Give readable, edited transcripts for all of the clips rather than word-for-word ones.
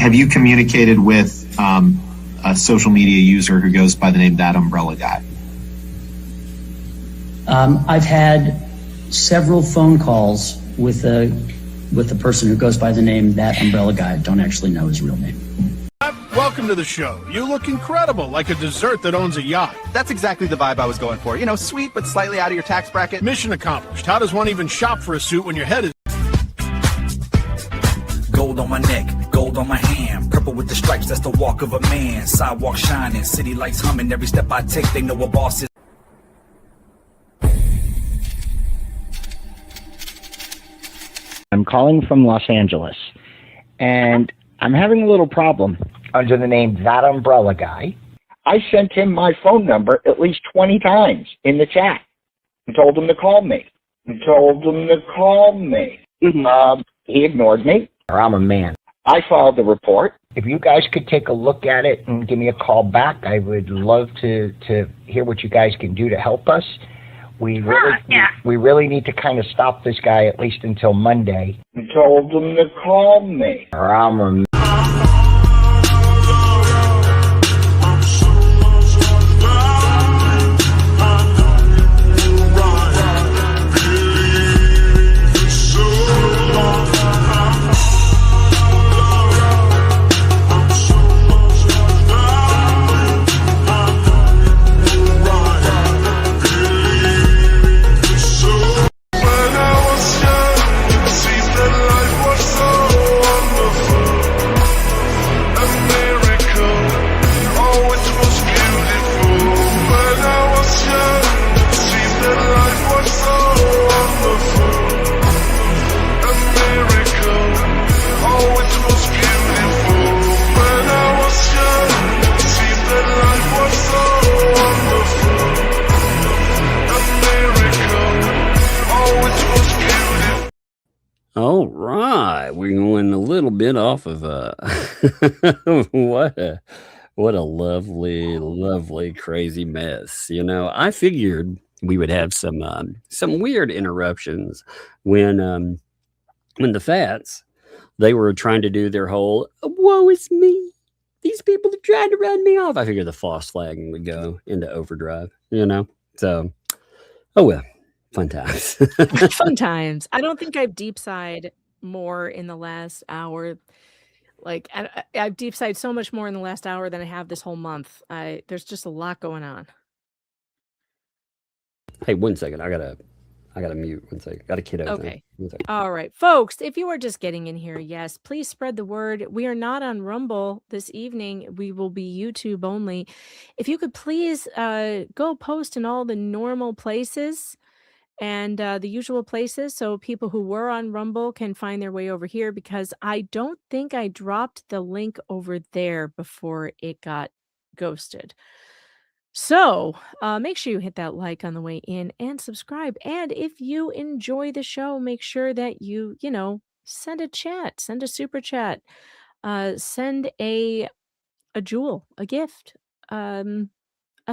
have you communicated with a social media user who goes by the name ThATuMBRELLAgUY? I've had several phone calls with a person who goes by the name ThATuMBRELLAgUY. Don't actually know his real name. Welcome to the show. You look incredible, like a dessert that owns a yacht. That's exactly the vibe I was going for. You know, sweet but slightly out of your tax bracket. Mission accomplished. How does one even shop for a suit when your head is... Gold on my neck, gold on my hand, purple with the stripes, that's the walk of a man. Sidewalk shining, city lights humming, every step I take, they know a boss is. I'm calling from Los Angeles, and I'm having a little problem under the name ThATuMBRELLAgUy. I sent him my phone number at least 20 times in the chat and told him to call me. He ignored me. I'm a man. I filed the report. If you guys could take a look at it and give me a call back, I would love to hear what you guys can do to help us. We really need to kind of stop this guy at least until Monday. I told him to call me. I'm a man. All right, we're going a little bit off of what a lovely crazy mess. You know, I figured we would have some weird interruptions when the Fats, they were trying to do their whole woe is me. These people are trying to run me off. I figured the false flagging would go into overdrive, you know. So, oh well. Fun times. Fun times. I don't think I've deep sighed more in the last hour. Like I've deep sighed so much more in the last hour than I have this whole month. There's just a lot going on. Hey, 1 second. I gotta mute 1 second. Got a kiddo. Okay. All right, folks. If you are just getting in here, yes, please spread the word. We are not on Rumble this evening. We will be YouTube only. If you could please go post in all the normal places and the usual places so people who were on Rumble can find their way over here, because I don't think I dropped the link over there before it got ghosted. So make sure you hit that like on the way in and subscribe. And if you enjoy the show, make sure that you send a chat, send a super chat, send a jewel, a gift, a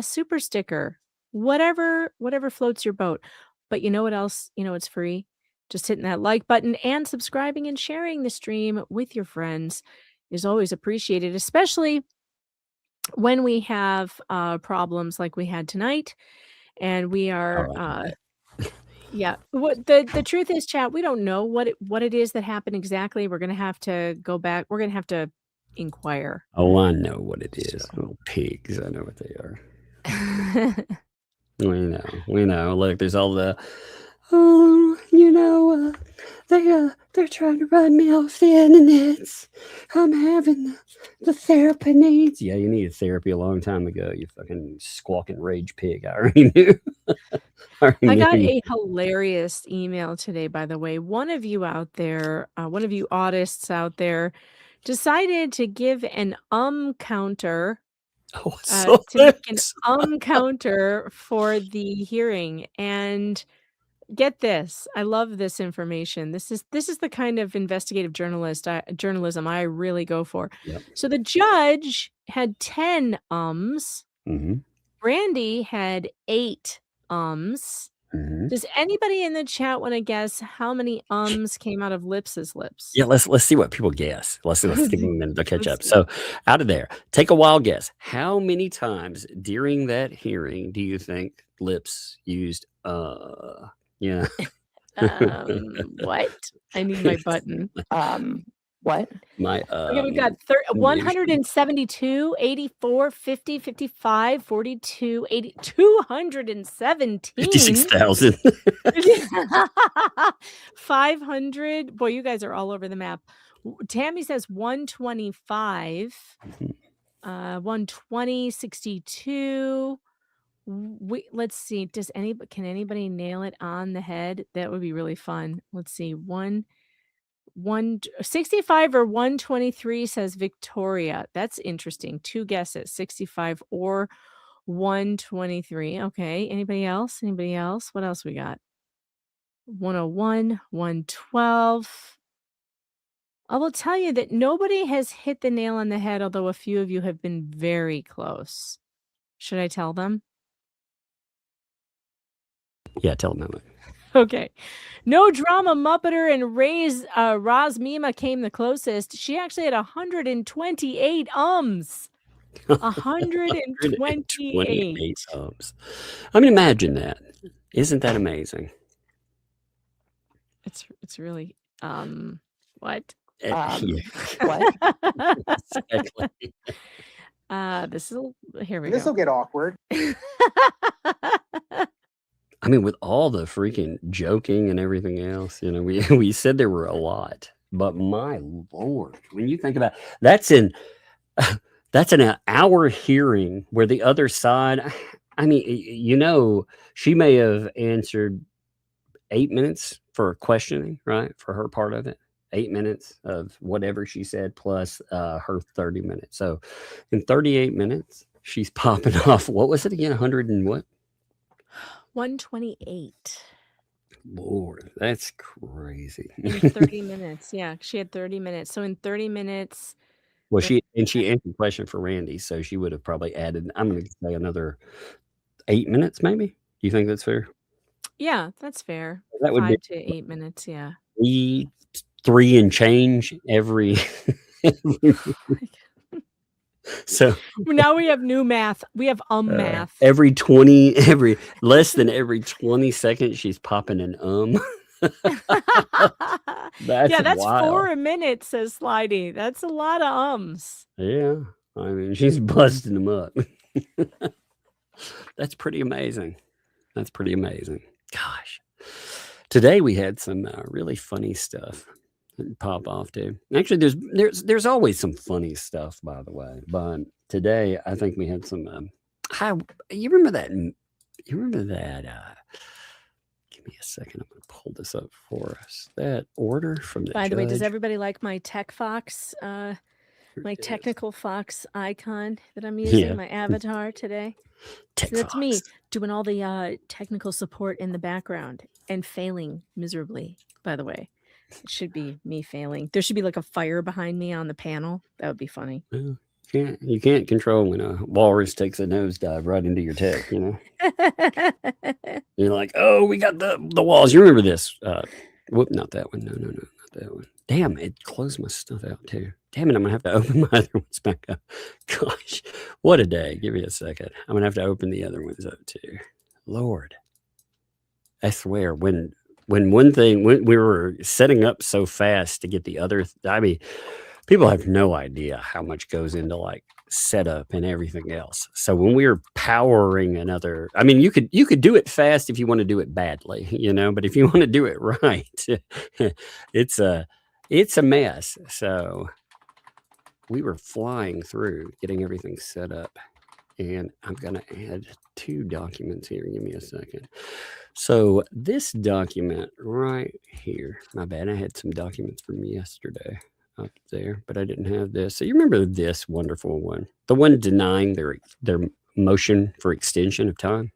super sticker, whatever floats your boat. But you know what else? You know it's free? Just hitting that like button and subscribing and sharing the stream with your friends is always appreciated, especially when we have problems like we had tonight. And we are yeah. What the truth is, chat, we don't know what it is that happened exactly. We're gonna have to go back. We're gonna have to inquire. Oh, I know what it is. Little pigs. I know what they are. We know. Look, there's all the, they're trying to run me off the internet. I'm having the therapy needs. Yeah, you needed therapy a long time ago, you fucking squawking rage pig. I already knew. I got a hilarious email today, by the way. One of you out there, one of you autists out there, decided to give an counter. To make an counter for the hearing. And get this, I love this information. This is the kind of investigative journalism I really go for. Yep. So the judge had 10 Mm-hmm. Brandy had 8 Does anybody in the chat want to guess how many ums came out of Lips's lips? Yeah, let's see what people guess. Let's give them a minute to catch up. see. So out of there, take a wild guess. How many times during that hearing do you think Lips used yeah. What? I need my button. What? My Okay, we've got 172, 84, 50, 55, 42, 80, 217. 56,000. 500. Boy, you guys are all over the map. Tammy says 125, 120, 62. Let's see. Can anybody nail it on the head? That would be really fun. Let's see. 165 or 123 says Victoria. That's interesting. Two guesses, 65 or 123. Okay. Anybody else? What else we got? 101, 112. I will tell you that nobody has hit the nail on the head, although a few of you have been very close. Should I tell them? Yeah, tell them that. Okay. No Drama Muppeter and Roz Mima came the closest. She actually had 128 ums. 128 ums. I mean, imagine that. Isn't that amazing? It's really what? Yeah. What? Exactly. This will get awkward. I mean, with all the freaking joking and everything else, we said there were a lot, but my Lord, when you think about that's an hour hearing where the other side, I mean, she may have answered 8 minutes for questioning, right? For her part of it, 8 minutes of whatever she said, plus her 30 minutes. So in 38 minutes, she's popping off. What was it again? 100 and what? 128. Lord, that's crazy. In 30 minutes. Yeah, she had 30 minutes. So in 30 minutes. Well, she answered the question for Randy, so she would have probably added, I'm going to say another 8 minutes, maybe. Do you think that's fair? Yeah, that's fair. That would 5 be to 8 minutes. Yeah. 3 and change every. So now we have new math. We have math. Every less than every 20 seconds, she's popping an That's wild. 4 a minute, says Slidey. That's a lot of ums. Yeah. I mean, she's busting them up. That's pretty amazing. Gosh. Today we had some really funny stuff pop off too. Actually, there's always some funny stuff, by the way. But today I think we had some. You remember that? Give me a second. I'm going to pull this up for us. That order from the. By the way, does judge. everybody like my Tech Fox? My technical Fox icon that I'm using, my avatar today. So that's me doing all the technical support in the background and failing miserably, by the way. It should be me failing. There should be like a fire behind me on the panel. That would be funny. Well, you can't control when a walrus takes a nosedive right into your tech, You're like, oh, we got the walls. You remember this. Not that one. No, not that one. Damn, it closed my stuff out too. Damn it, I'm gonna have to open my other ones back up. Gosh, what a day. Give me a second. I'm gonna have to open the other ones up too. Lord. I swear, when we were setting up so fast to get the other, people have no idea how much goes into like setup and everything else. So when we were powering another, you could do it fast if you want to do it badly, but if you want to do it right, it's a mess. So we were flying through getting everything set up, and I'm going to add 2 documents here. Give me a second. So this document right here, my bad. I had some documents from yesterday up there, but I didn't have this. So you remember this wonderful one, the one denying their motion for extension of time?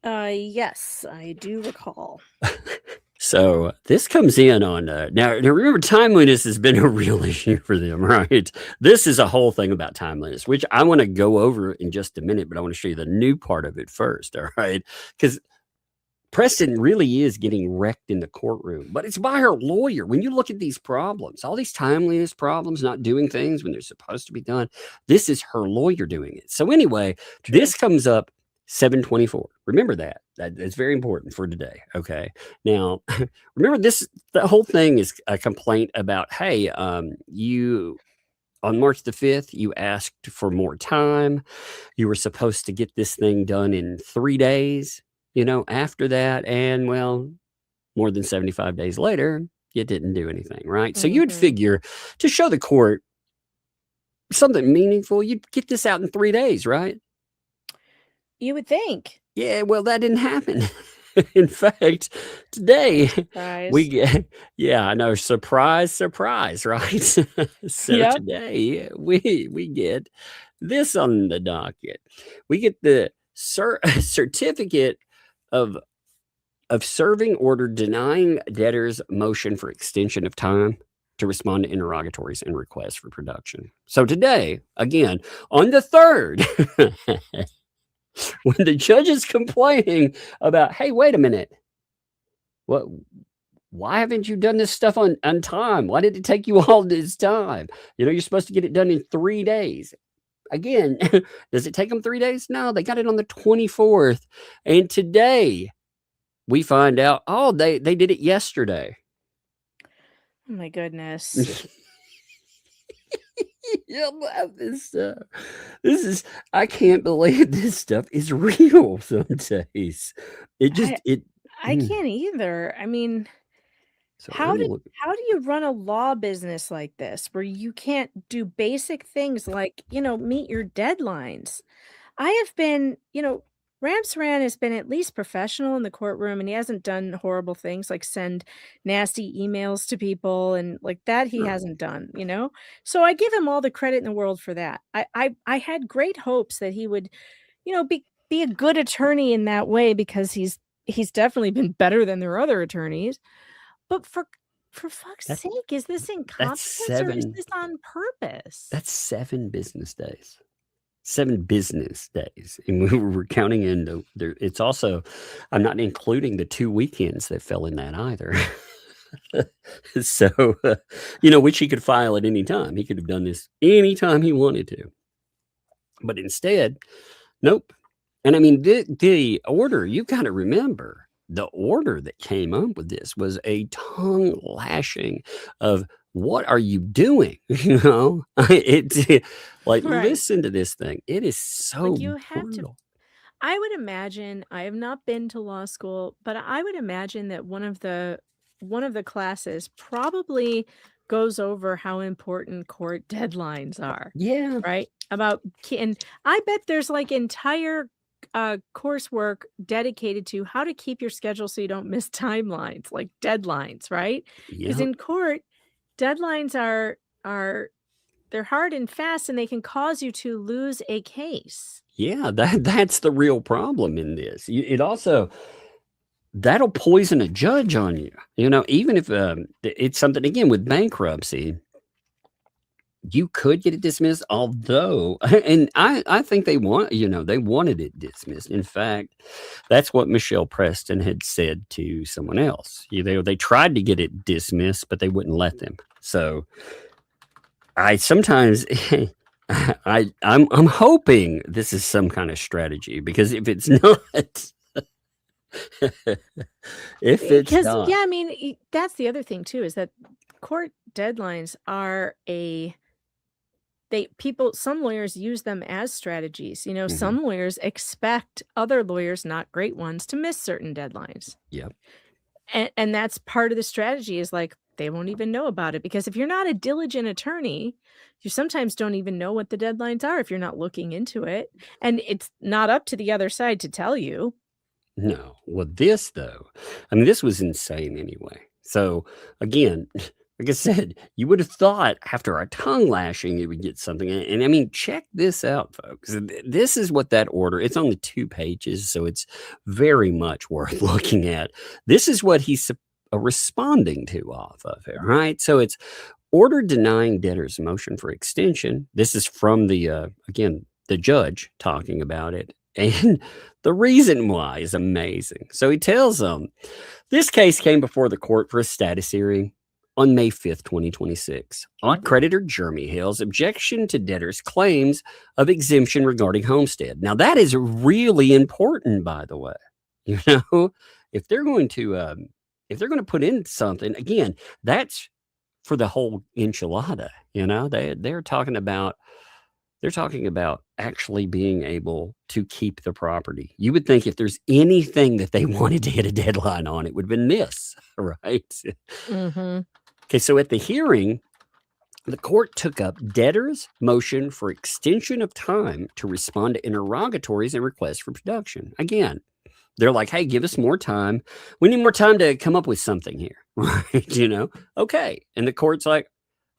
Yes, I do recall. So this comes in on now remember, timeliness has been a real issue for them, right? This is a whole thing about timeliness, which I want to go over in just a minute, but I want to show you the new part of it first, all right? Because Preston really is getting wrecked in the courtroom, but it's by her lawyer. When you look at these problems, all these timeliness problems, not doing things when they're supposed to be done, this is her lawyer doing it. So anyway, this comes up 7/24. Remember that. That's very important for today. Okay. Now, remember this, the whole thing is a complaint about, hey, you on March the 5th, you asked for more time. You were supposed to get this thing done in 3 days, after that. And well, more than 75 days later, you didn't do anything, right? So you'd figure to show the court something meaningful, you'd get this out in 3 days, right? You would think. Yeah, well, that didn't happen. In fact, today we get, I know, surprise, right? So today we get this on the docket. We get the certificate of serving order denying debtor's motion for extension of time to respond to interrogatories and requests for production. So today, again, on the 3rd, when the judge is complaining about, hey, wait a minute, why haven't you done this stuff on time? Why did it take you all this time? You're supposed to get it done in 3 days. Again, does it take them 3 days? No, they got it on the 24th. And today we find out, they did it yesterday. Oh my goodness. This is, I can't believe this stuff is real some days. I can't either. I mean, So how I'm do look- you run a law business like this where you can't do basic things like, meet your deadlines? I have been, Ramsaran has been at least professional in the courtroom, and he hasn't done horrible things like send nasty emails to people and like that he Sure. hasn't done, So I give him all the credit in the world for that. I had great hopes that he would, be a good attorney in that way because he's definitely been better than their other attorneys. But for fuck's That's- sake, is this incompetence or is this on purpose? That's 7 business days. 7 business days. And we're counting in it's also, I'm not including the 2 weekends that fell in that either. So, which he could file at any time. He could have done this anytime he wanted to. But instead, nope. And I mean, the order, you got to remember, the order that came up with this was a tongue lashing of, what are you doing? It's like, Right. listen to this thing. It is so You have to. brutal. I would imagine, I have not been to law school, but I would imagine that one of the classes probably goes over how important court deadlines are, Yeah. right? And I bet there's like entire coursework dedicated to how to keep your schedule so you don't miss timelines, like deadlines, right? Because Yeah. in court, deadlines are they're hard and fast, and they can cause you to lose a case. Yeah, that's the real problem in this. It also, that'll poison a judge on you. Even if it's something, again, with bankruptcy, you could get it dismissed. Although, and I think they wanted it dismissed. In fact, that's what Michelle Preston had said to someone else. They tried to get it dismissed, but they wouldn't let them. So I sometimes I'm hoping this is some kind of strategy, because if it's not, I mean, that's the other thing too, is that court deadlines are some lawyers use them as strategies. Some lawyers expect other lawyers, not great ones, to miss certain deadlines. Yep. And that's part of the strategy, is like, they won't even know about it, because if you're not a diligent attorney, you sometimes don't even know what the deadlines are if you're not looking into it. And it's not up to the other side to tell you. No. Well, this though, I mean, this was insane anyway. So again, like I said, you would have thought after our tongue lashing, you would get something. And I mean, check this out, folks. This is what that order, it's only 2 pages, so it's very much worth looking at. This is what he's responding to off of it, right? So it's order denying debtor's motion for extension. This is from the, again, the judge talking about it. And The reason why is amazing. So he tells them this case came before the court for a status hearing on May 5th, 2026, on creditor Jeremy Hale's objection to debtors' claims of exemption regarding homestead. Now, that is really important, by the way. You know, if they're going to put in something, again, that's for the whole enchilada. You know, they're talking about actually being able to keep the property. You would think if there's anything that they wanted to hit a deadline on, it would have been this, right? Mm-hmm. Okay, so at the hearing, the court took up debtors' motion for extension of time to respond to interrogatories and requests for production. Again, they're like, hey, give us more time. We need more time to come up with something here, right? You know, okay. And the court's like,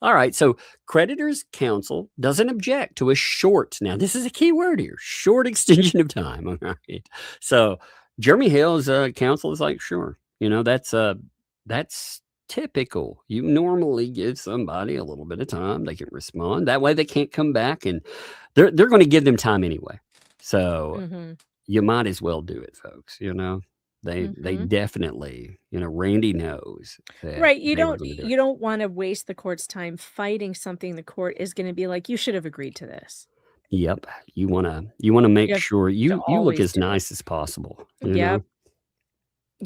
all right, so creditors' counsel doesn't object to a short, now this is a key word here, short extension of time, all right? So Jeremy Hale's counsel is like, sure, you know, that's typical. You normally give somebody a little bit of time, they can respond. That way they can't come back, and they're going to give them time anyway. So you might as well do it, folks, you know? They definitely, you know, Randy knows that Right. You they were don't gonna do it. you don't want to waste the court's time fighting something the court is going to be like, you should have agreed to this. Yep. You wanna make have sure to you look always as do it. nice as possible, you Yep. know? I mean,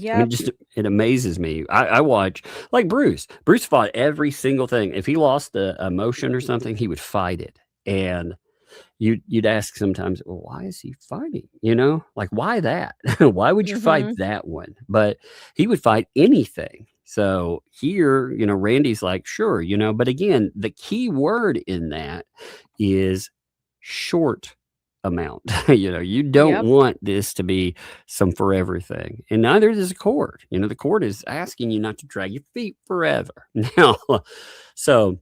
Yep. just it amazes me. I watch like Bruce. Bruce fought every single thing. If he lost a motion or something, he would fight it. And you'd ask sometimes, well, why is he fighting? You know, like why that? Why would you fight that one? But he would fight anything. So here, you know, Randy's like, sure, you know, but again, the key word in that is short amount. You know, you don't Yep. want this to be some forever thing. And neither does the court. You know, the court is asking you not to drag your feet forever. Now, so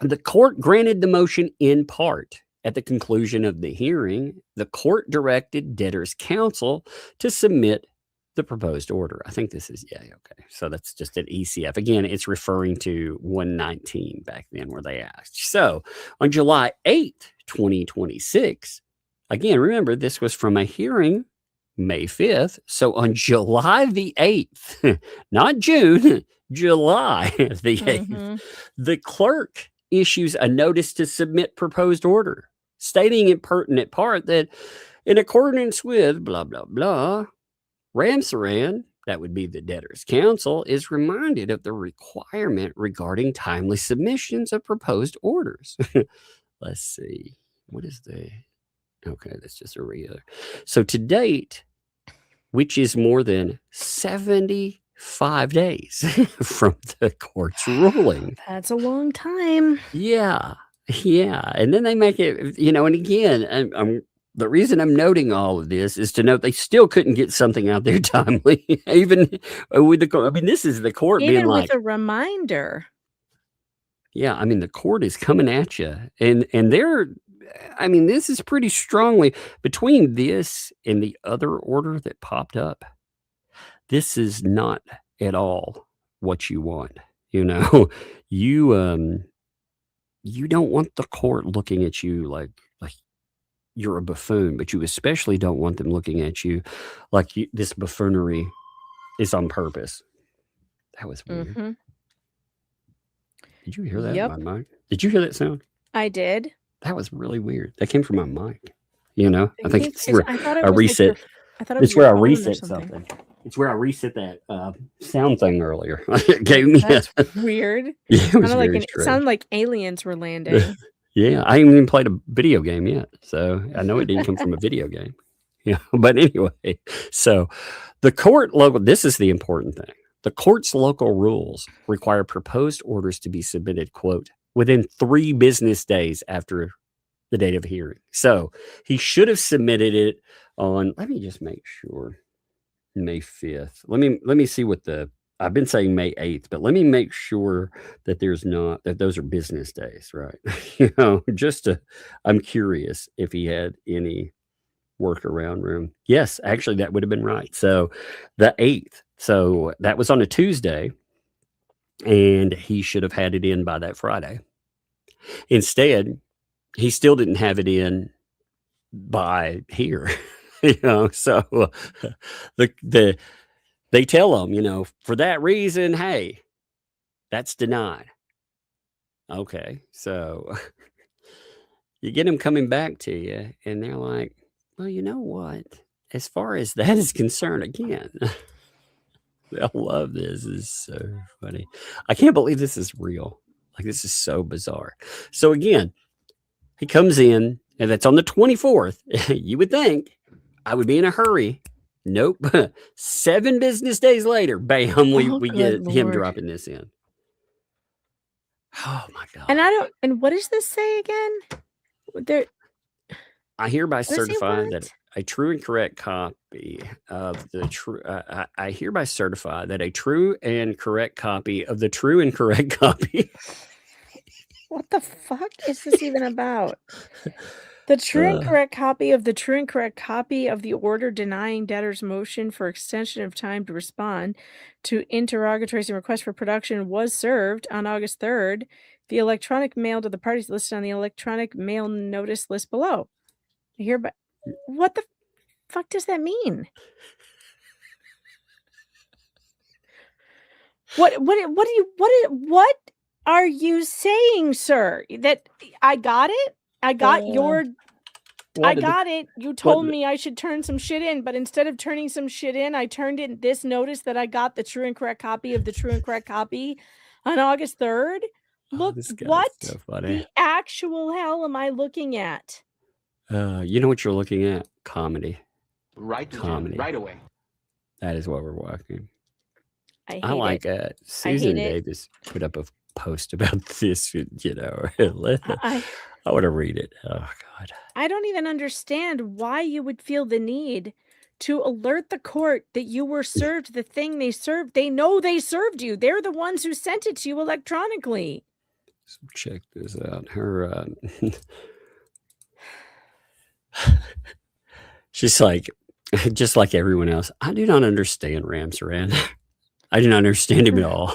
the court granted the motion in part. At the conclusion of the hearing, the court directed debtors' counsel to submit the proposed order. I think this is, yeah, okay. So that's just an ECF. Again, it's referring to 119 back then where they asked. So on July 8th, 2026, again, remember this was from a hearing May 5th. So on July the 8th, not June, July the 8th, the clerk issues a notice to submit proposed order, stating in pertinent part that in accordance with blah, blah, blah, Ramsaran, that would be the debtor's counsel, is reminded of the requirement regarding timely submissions of proposed orders. Let's see. What is okay, that's just a regular. So to date, which is more than 75 days from the court's ruling. That's a long time. Yeah. And then they make it, you know, and again, the reason I'm noting all of this is to note they still couldn't get something out there timely, even with the court. I mean, this is the court being Even like, with a reminder. yeah, I mean, the court is coming at you, and they're, I mean, this is pretty strongly between this and the other order that popped up. This is not at all what you want. You know, you don't want the court looking at you like you're a buffoon, but you especially don't want them looking at you like this buffoonery is on purpose. That was weird. Did you hear that in my mic? Did you hear that sound? I did. That was really weird. That came from my mic. You know, I think it's I where thought it I was reset. Like I thought it was It's where I your phone or reset something. It's where I reset that sound thing earlier. It gave me That's weird. Yeah, it was Sounded very it strange. sounded like aliens were landing. Yeah, I haven't even played a video game yet, so I know it didn't come from a video game. Yeah, but anyway, so the court local. This is the important thing. The court's local rules require proposed orders to be submitted, quote, within 3 business days after the date of hearing. So he should have submitted it on. Let me just make sure. May 5th. Let me see what I've been saying May 8th, but let me make sure that that those are business days, right? You know, I'm curious if he had any workaround room. Yes, actually that would have been right. So the 8th. So that was on a Tuesday, and he should have had it in by that Friday. Instead, he still didn't have it in by here. So they tell them, for that reason, hey, that's denied. Okay, so you get them coming back to you, and they're like, well, you know what? As far as that is concerned, again, they'll love this. This is so funny. I can't believe this is real. Like, this is so bizarre. So again, he comes in, and that's on the 24th. You would think I would be in a hurry. Nope. 7 business days later, bam, we get him dropping this in. Oh my God. And what does this say again? I hereby certify that a true and correct copy of the true. I hereby certify that a true and correct copy of the true and correct copy. What the fuck is this even about? The true and correct copy of the true and correct copy of the order denying debtor's motion for extension of time to respond to interrogatories and requests for production was served on August 3rd. The electronic mail to the parties listed on the electronic mail notice list below. Hereby, what the fuck does that mean? What are you saying, sir? That I got it? I got it. You told me I should turn some shit in, but instead of turning some shit in, I turned in this notice that I got the true and correct copy of the true and correct copy on August 3rd. Look, what so the actual hell am I looking at? You know what you're looking at? Comedy. Comedy. Right away. That is what we're watching. I like it. Susan Davis put up a post about this, I want to read it. Oh, God. I don't even understand why you would feel the need to alert the court that you were served the thing they served. They know they served you. They're the ones who sent it to you electronically. So check this out. Her, she's like, just like everyone else, I do not understand Ramsaran. I do not understand him at all.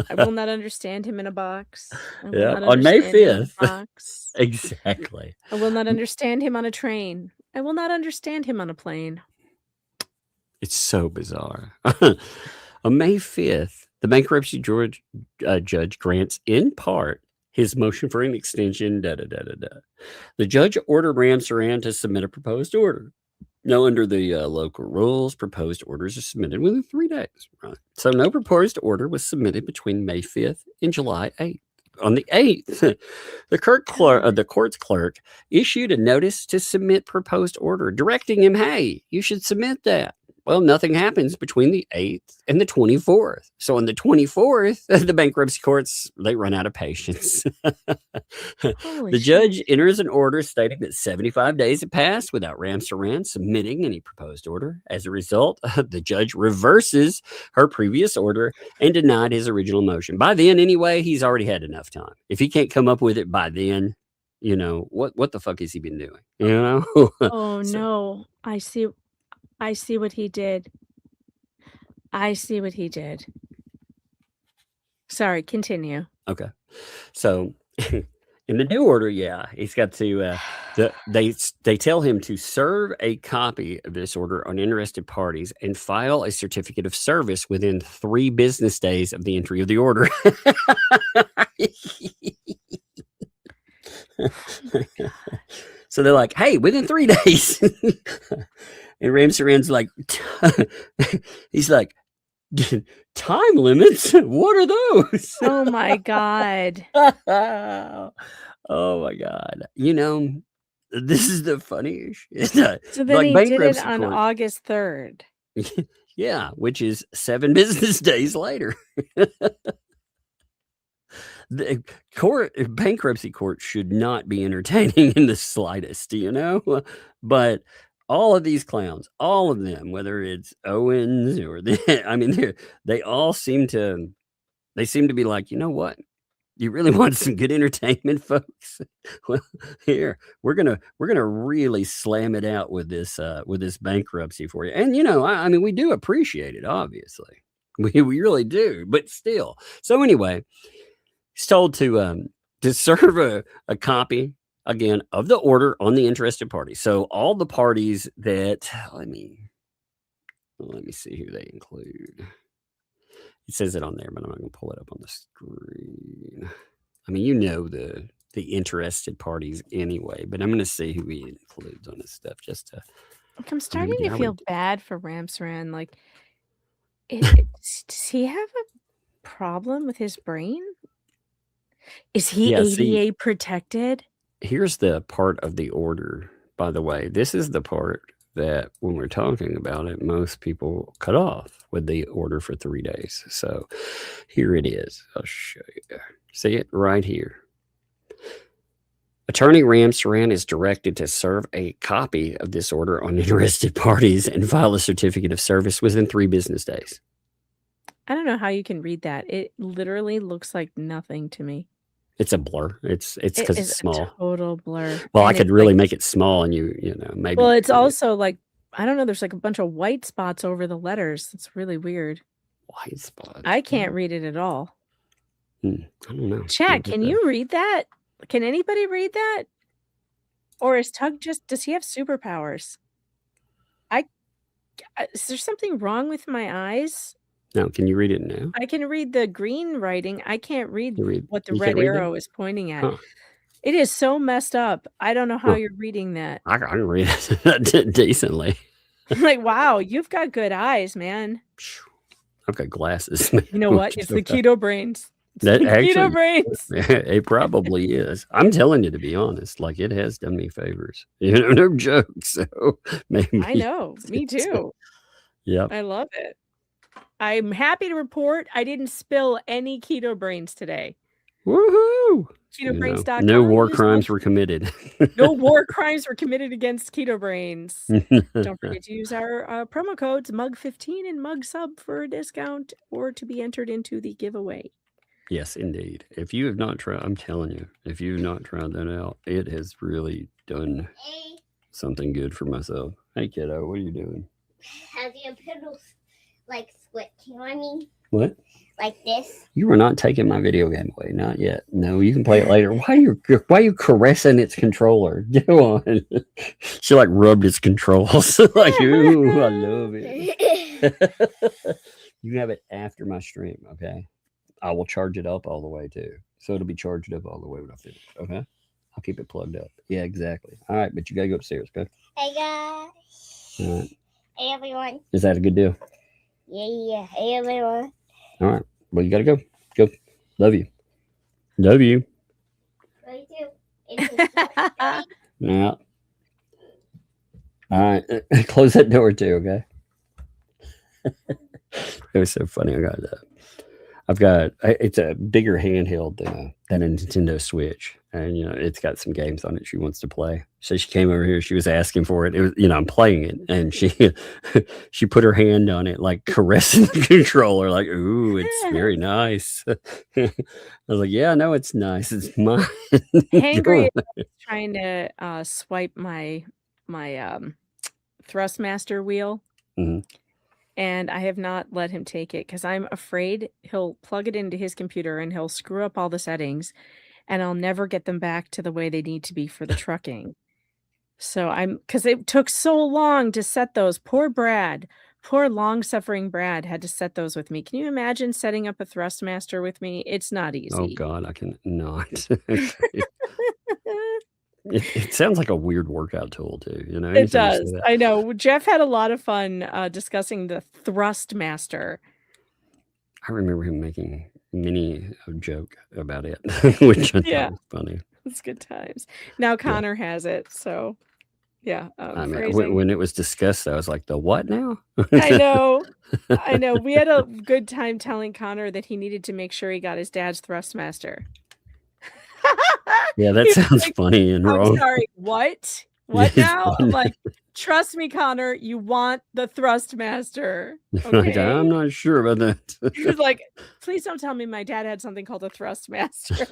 I will not understand him in a box. On May 5th. Exactly. I will not understand him on a train. I will not understand him on a plane. It's so bizarre. On May 5th, the bankruptcy judge grants in part his motion for an extension. The judge ordered Ramsaran to submit a proposed order. Now, under the local rules, proposed orders are submitted within 3 days. Right? So no proposed order was submitted between May 5th and July 8th. On the 8th, the court's clerk issued a notice to submit proposed order, directing him, hey, you should submit that. Well, nothing happens between the 8th and the 24th. So on the 24th, the bankruptcy courts, they run out of patience. The judge enters an order stating that 75 days have passed without Ramsaran submitting any proposed order. As a result, the judge reverses her previous order and denied his original motion. By then, anyway, he's already had enough time. If he can't come up with it by then, what the fuck has he been doing? Oh, no. I see what he did. Sorry, continue. Okay. So in the new order, he's got to, they tell him to serve a copy of this order on interested parties and file a certificate of service within 3 business days of the entry of the order. So they're like, hey, within 3 days. And Ramsaran's like, he's like, time limits? What are those? Oh, my God. Oh, my God. This is the funniest shit. So then he did it on August 3rd. Yeah, which is 7 business days later. The bankruptcy court should not be entertaining in the slightest, but all of these clowns, all of them, whether it's Owens or they all seem to be like, you know what? You really want some good entertainment, folks? Well, here we're gonna really slam it out with this bankruptcy for you. And we do appreciate it, obviously. We really do, but still. So anyway, he's told to serve a copy again, of the order on the interested parties. So all the parties that, let me see who they include. It says it on there, but I'm not going to pull it up on the screen. I mean, you know the interested parties anyway, but I'm going to see who he includes on this stuff just to. I'm starting to feel bad for Ramsaran. Like, does he have a problem with his brain? Is he ADA protected? Here's the part of the order, by the way. This is the part that when we're talking about it, most people cut off with the order for 3 days. So here it is. I'll show you. See it right here. Attorney Ramsaran is directed to serve a copy of this order on interested parties and file a certificate of service within 3 business days. I don't know how you can read that. It literally looks like nothing to me. It's a blur. It's because it's small. A total blur. Well, I could really make it small, and you know maybe. Well, it's also like I don't know. There's like a bunch of white spots over the letters. It's really weird. White spots. I can't read it at all. I don't know. Chat, can you read that? Can anybody read that? Or is Tug does he have superpowers? Is there something wrong with my eyes? No, can you read it now? I can read the green writing. I can't read what the red arrow is pointing at. Huh. It is so messed up. I don't know how you're reading that. I can read it decently. I'm like, wow, you've got good eyes, man. I've got glasses. You know what? It's the keto brains. That actually, keto brains. It probably is. I'm telling you, to be honest, like it has done me favors. You know, no joke. So maybe I know. Me too. Yep. I love it. I'm happy to report I didn't spill any keto brains today. Woohoo! KetoBrains.com. No war crimes were committed. No war crimes were committed against Keto Brains. Don't forget to use our promo codes MUG15 and MUGSUB for a discount or to be entered into the giveaway. Yes, indeed. If you have not tried, I'm telling you, if you've not tried that out, it has really done something good for myself. Hey, kiddo, what are you doing? Have your pedals like split? You know what I mean? What? Like this? You are not taking my video game away. Not yet. No, you can play it later. Why are you caressing its controller? Go on. She like rubbed its controls. Like, ooh, I love it. You have it after my stream, okay? I will charge it up all the way too. So it'll be charged up all the way when I finish. Okay? I'll keep it plugged up. Yeah, exactly. All right, but you gotta go upstairs, okay? Hey guys. All right. Hey everyone. Is that a good deal? Yeah. Hey everyone. All right. Well, you gotta go. Go. Love you. Love you. Love you too. Yeah. All right. Close that door too, okay? It was so funny. It's a bigger handheld than a Nintendo Switch. And, it's got some games on it she wants to play. So she came over here. She was asking for it. It was, I'm playing it. And she put her hand on it, like caressing the controller, like, ooh, it's very nice. I was like, yeah, no, it's nice. It's mine. Hangry is trying to swipe my Thrustmaster wheel. Mm-hmm. And I have not let him take it because I'm afraid he'll plug it into his computer and he'll screw up all the settings and I'll never get them back to the way they need to be for the trucking. So because it took so long to set those. Poor long-suffering Brad had to set those with me. Can you imagine setting up a Thrustmaster with me? It's not easy. Oh God, I can not. It sounds like a weird workout tool too, It does. I know. Jeff had a lot of fun discussing the Thrustmaster. I remember him making many a joke about it, which I thought was funny. It's good times. Now Connor has it, so yeah. I mean, when it was discussed, I was like, "The what now?" I know. We had a good time telling Connor that he needed to make sure he got his dad's Thrustmaster. Yeah, that sounds funny and wrong. I'm sorry, what? What now? I'm like, trust me, Connor, you want the Thrustmaster. Okay? Like, I'm not sure about that. He was like, please don't tell me my dad had something called a Thrustmaster.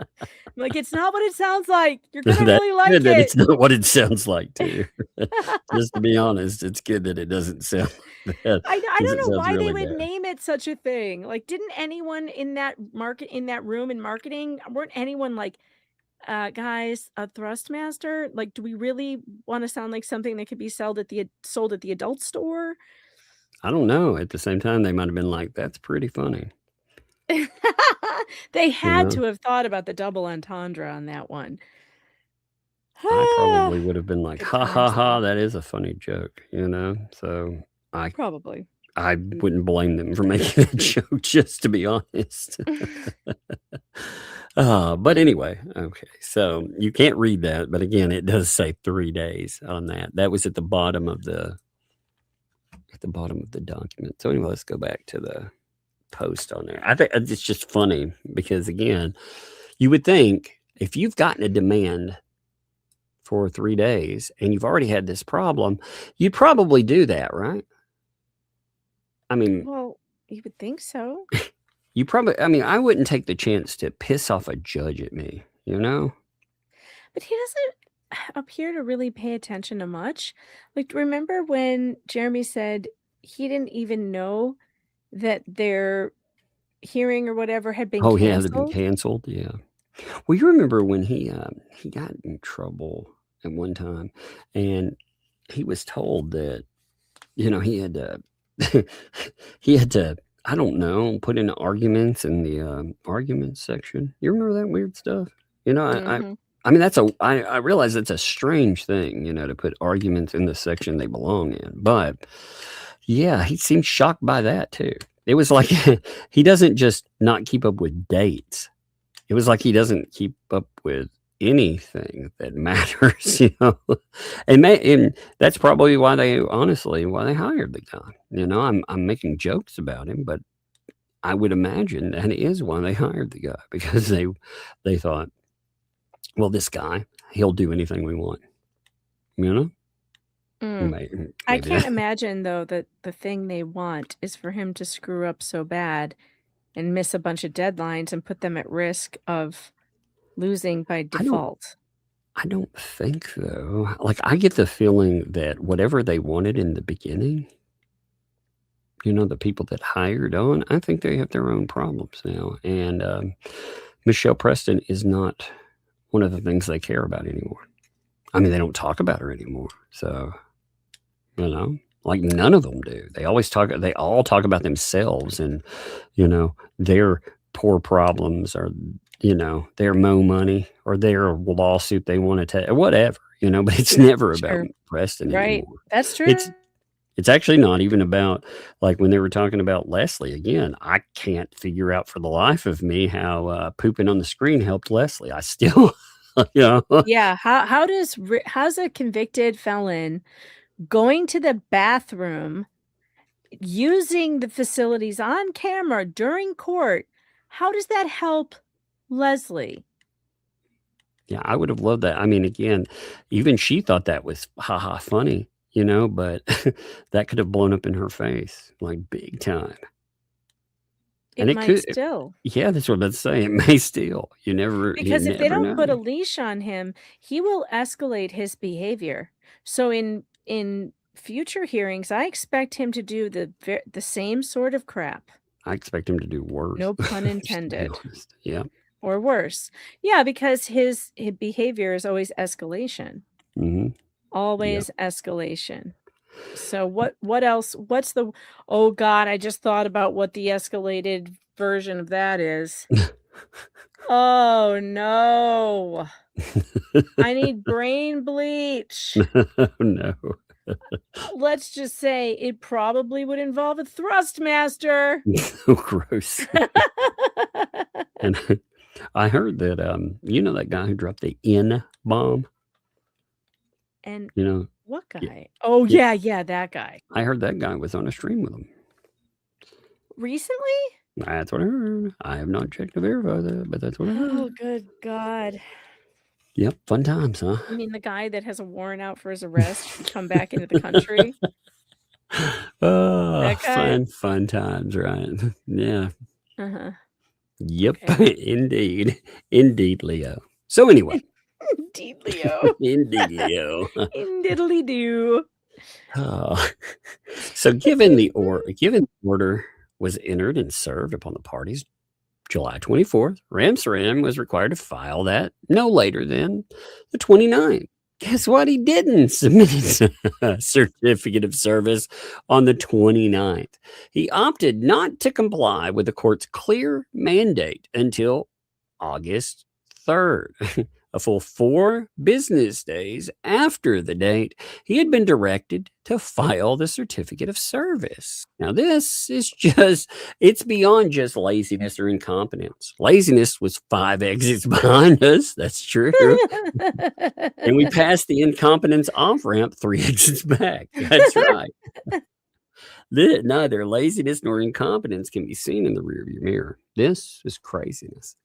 I'm like, it's not what it sounds like. You're going to really like it. It's not what it sounds like, too. Just to be honest, it's good that it doesn't sound like that. I don't know why they would name it such a thing. Like, didn't anyone in that room in marketing, weren't anyone like, Guys, a Thrustmaster? Like, do we really want to sound like something that could be sold at the adult store? I don't know. At the same time, they might have been like, "That's pretty funny." They You had know? to have thought about the double entendre on that one. I probably would have been like, Good "Ha ha times, ha, though. that is a funny joke," you know? So I Probably. I wouldn't blame them for making that joke, just to be honest. But anyway, okay. So you can't read that, but again, it does say 3 days on that. That was at the bottom of the document. So anyway, let's go back to the post on there. I think it's just funny because again, you would think if you've gotten a demand for 3 days and you've already had this problem, you'd probably do that, right? I mean, Well, you would think so. I mean, I wouldn't take the chance to piss off a judge at me, you know? But he doesn't appear to really pay attention to much. Like, remember when Jeremy said he didn't even know that their hearing or whatever had been Oh, yeah, has it been canceled? canceled? Yeah. Well, you remember when he got in trouble at one time, and he was told that, you know, he had to he had to, I don't know, put in arguments in the arguments section. You remember that weird stuff? You know, Mhm. I mean, I realize it's a strange thing, you know, to put arguments in the section they belong in. But yeah, he seemed shocked by that too. It was like he doesn't just not keep up with dates. It was like he doesn't keep up with anything that matters, you know. And that's probably why they hired the guy. You know, I'm making jokes about him, but I would imagine that is why they hired the guy, because they thought, well, this guy, he'll do anything we want. You know? Mm. Maybe I can't that. imagine though that the thing they want is for him to screw up so bad and miss a bunch of deadlines and put them at risk of losing by default. I don't think so. Like, I get the feeling that whatever they wanted in the beginning, you know, the people that hired on, I think they have their own problems now. And Michelle Preston is not one of the things they care about anymore. I mean, they don't talk about her anymore. So, you know, like none of them do. They all talk about themselves and, you know, their poor problems or, you know, their Mo money or their lawsuit they want to take or whatever, you know, but it's never about Sure. Preston Right. anymore. That's true. It's actually not even about, like, when they were talking about Leslie again, I can't figure out for the life of me how pooping on the screen helped Leslie. I still, you know, Yeah, how's a convicted felon going to the bathroom, using the facilities on camera during court, how does that help Leslie? yeah, I would have loved that. I mean, again, even she thought that was haha funny, you know, but that could have blown up in her face like big time. And It it might could, still. yeah, that's what I'm about to say. It may still. You Because if they never don't put a know. leash on him, he will escalate his behavior. So in future hearings, I expect him to do the same sort of crap. I expect him to do worse. No pun Just to be intended. honest. Yeah. Or worse. Yeah, because his behavior is always escalation. Mm-hmm. Always escalation. So what else? Oh God, I just thought about what the escalated version of that is. Oh no. I need brain bleach. No. Let's just say it probably would involve a Thrustmaster. So gross. And I heard that you know that guy who dropped the N bomb? And You know, what yeah, guy? Oh yeah. yeah, that guy. I heard that guy was on a stream with him. Recently? That's what I heard. I have not checked to verify that, but that's what I heard. Oh good God. Yep, fun times, huh? You mean the guy that has a warrant out for his arrest should come back into the country? That guy? Fun times, right? Yeah. Uh-huh. Yep, Okay. indeed, Leo. So anyway, Indeed, Leo. indeed, Leo. In diddly do. So given the order was entered and served upon the parties July 24th, Ramsaram was required to file that no later than the 29th. Guess what? He didn't submit his certificate of service on the 29th. He opted not to comply with the court's clear mandate until August 3rd. A full 4 business days after the date he had been directed to file the certificate of service. Now, this is it's beyond just laziness or incompetence. Laziness was 5 exits behind us. That's true. And we passed the incompetence off ramp 3 exits back. That's right. Neither laziness nor incompetence can be seen in the rearview mirror. This is craziness.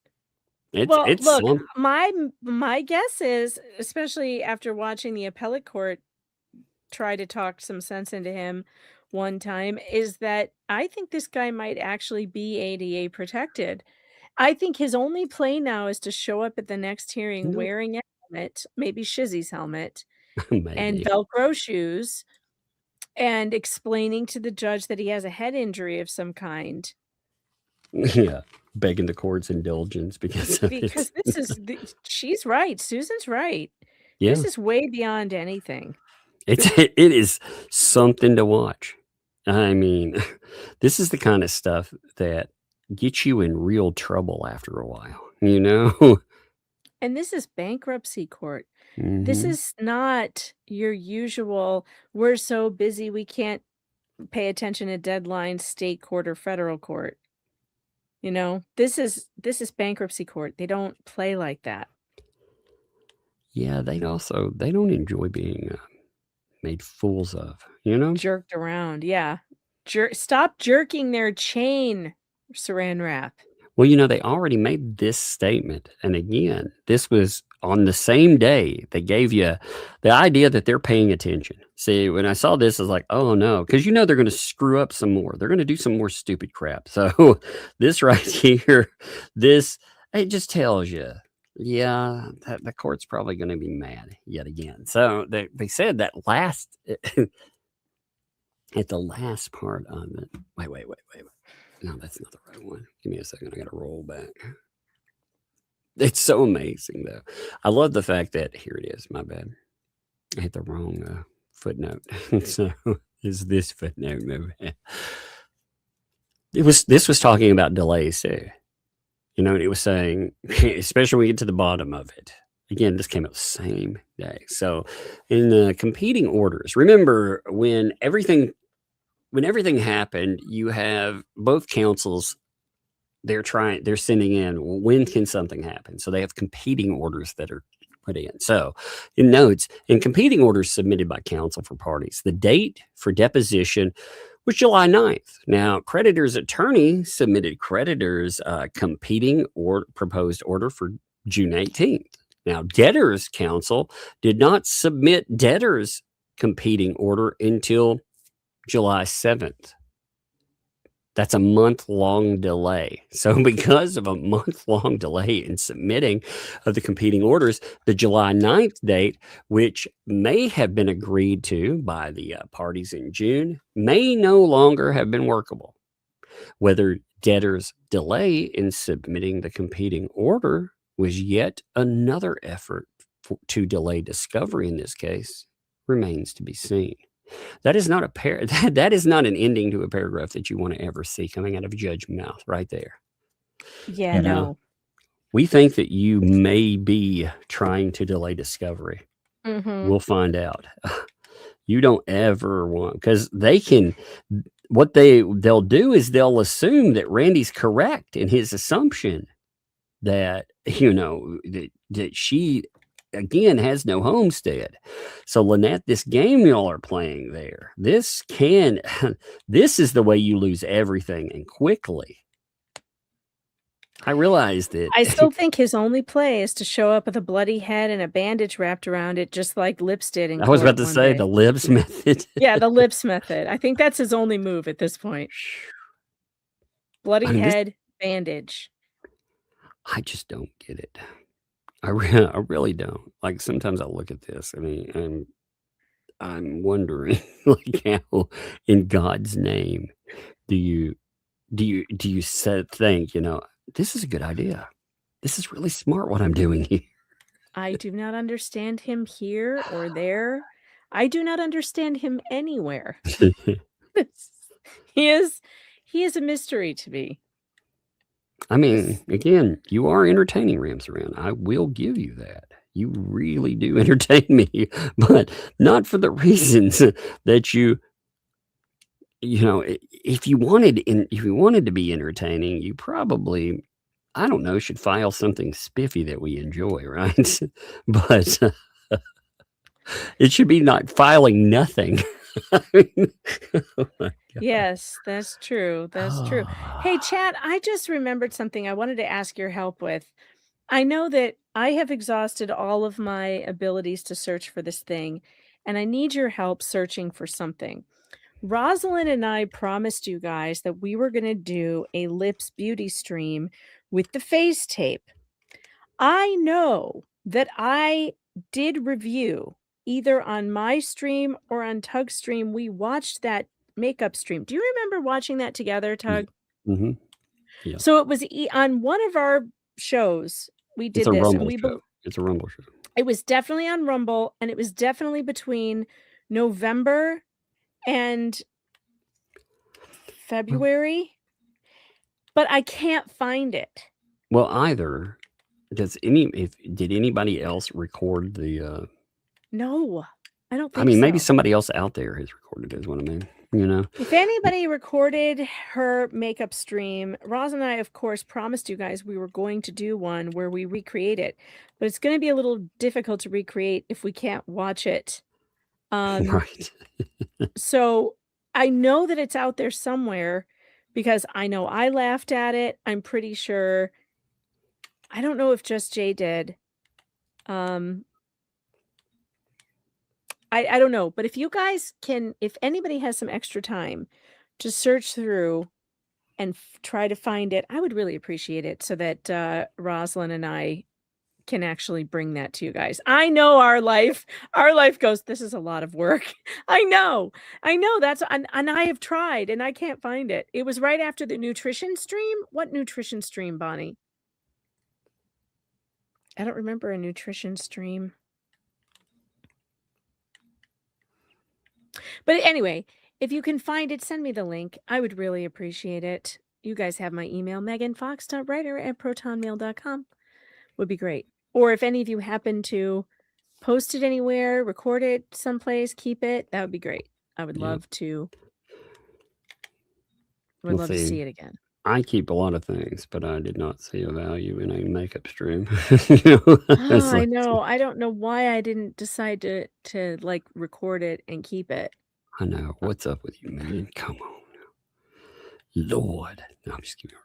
Look, my guess is, especially after watching the appellate court try to talk some sense into him one time, is that I think this guy might actually be ADA protected. I think his only play now is to show up at the next hearing wearing a helmet, maybe Shizzy's helmet, and Velcro shoes, and explaining to the judge that he has a head injury of some kind. Yeah. Begging the court's indulgence because this is she's right. Susan's right. Yeah. This is way beyond anything. It is something to watch. I mean, this is the kind of stuff that gets you in real trouble after a while, you know? And this is bankruptcy court. This is not your usual, we're so busy we can't pay attention to deadlines, state court or federal court. You know, this is bankruptcy court. They don't play like that. Yeah, they don't enjoy being made fools of, you know? Jerked around, yeah. Stop jerking their chain, Saran Wrap. Well, you know, they already made this statement. And again, this was on the same day they gave you the idea that they're paying attention. See, when I saw this, I was like, oh no, because you know they're going to screw up some more. They're going to do some more stupid crap. So this right here, it just tells you, yeah, the court's probably going to be mad yet again. So they said that at the last part of it. Wait. No, that's not the right one. Give me a second. I got to roll back. It's so amazing, though. I love the fact that here it is. My bad. I hit the wrong footnote. So is this footnote? This was talking about delays too. You know, it was saying, especially when we get to the bottom of it. Again, this came out the same day. So in the competing orders, remember when everything happened, you have both councils. They're sending in, when can something happen? So they have competing orders that are put in. So in notes, in competing orders submitted by counsel for parties, the date for deposition was July 9th. Now, creditor's attorney submitted creditor's competing or proposed order for June 18th. Now, debtor's counsel did not submit debtor's competing order until July 7th. That's a month-long delay. So because of a month-long delay in submitting of the competing orders, the July 9th date, which may have been agreed to by the parties in June, may no longer have been workable. Whether debtor's delay in submitting the competing order was yet another effort to delay discovery in this case remains to be seen. That is not that is not an ending to a paragraph that you want to ever see coming out of a judge's mouth right there. Yeah, no. We think that you may be trying to delay discovery. We'll find out. You don't ever want, because what they'll do is they'll assume that Randy's correct in his assumption that, you know, that she again has no homestead. So Lynette, this game y'all are playing there, this is the way you lose everything, and quickly. I realize that. I still think his only play is to show up with a bloody head and a bandage wrapped around it, just like Lips did. I was about to say the Lips method. Yeah, the Lips method. I think that's his only move at this point. Bloody head, bandage. I just don't get it. I really don't. Like, sometimes I look at this. I mean, I'm wondering, like, how in God's name do you think, you know, this is a good idea. This is really smart what I'm doing here. I do not understand him here or there. I do not understand him anywhere. He is a mystery to me. I mean, again, you are entertaining, Ramsaran. I will give you that. You really do entertain me, but not for the reasons that you know, if you wanted to be entertaining, you probably, I don't know, should file something spiffy that we enjoy, right? But it should be not filing nothing. I mean, oh my God. Yes, that's true. That's true. Hey, Chad, I just remembered something I wanted to ask your help with. I know that I have exhausted all of my abilities to search for this thing, and I need your help searching for something. Rosalind and I promised you guys that we were going to do a lips beauty stream with the face tape. I know that I did review either on my stream or on Tug's stream. We watched that makeup stream. Do you remember watching that together, Tug? Mm-hmm. Yeah. So it was on one of our shows. We did this. Rumble show. It's a Rumble show. It was definitely on Rumble, and it was definitely between November and February, but I can't find it. Well, either did anybody else record the? No, I don't think. I mean, so. Maybe somebody else out there has recorded it. Is what I mean. You know, if anybody recorded her makeup stream, Roz and I, of course, promised you guys we were going to do one where we recreate it, but it's going to be a little difficult to recreate if we can't watch it. Right. So I know that it's out there somewhere because I know I laughed at it. I'm pretty sure. I don't know if just Jay did. I don't know, but if you guys can, if anybody has some extra time to search through and try to find it, I would really appreciate it so that Rosalind and I can actually bring that to you guys. I know our life goes, this is a lot of work. I know that's, and I have tried and I can't find it. It was right after the nutrition stream. What nutrition stream, Bonnie? I don't remember a nutrition stream. But anyway, if you can find it, send me the link. I would really appreciate it. You guys have my email, meganfox.writer@protonmail.com. Would be great. Or if any of you happen to post it anywhere, record it someplace, keep it, that would be great. I would love to. To see it again. I keep a lot of things, but I did not see a value in a makeup stream. I know. I don't know why I didn't decide to like record it and keep it. I know. What's up with you, man? Come on. Lord. No, I'm just kidding.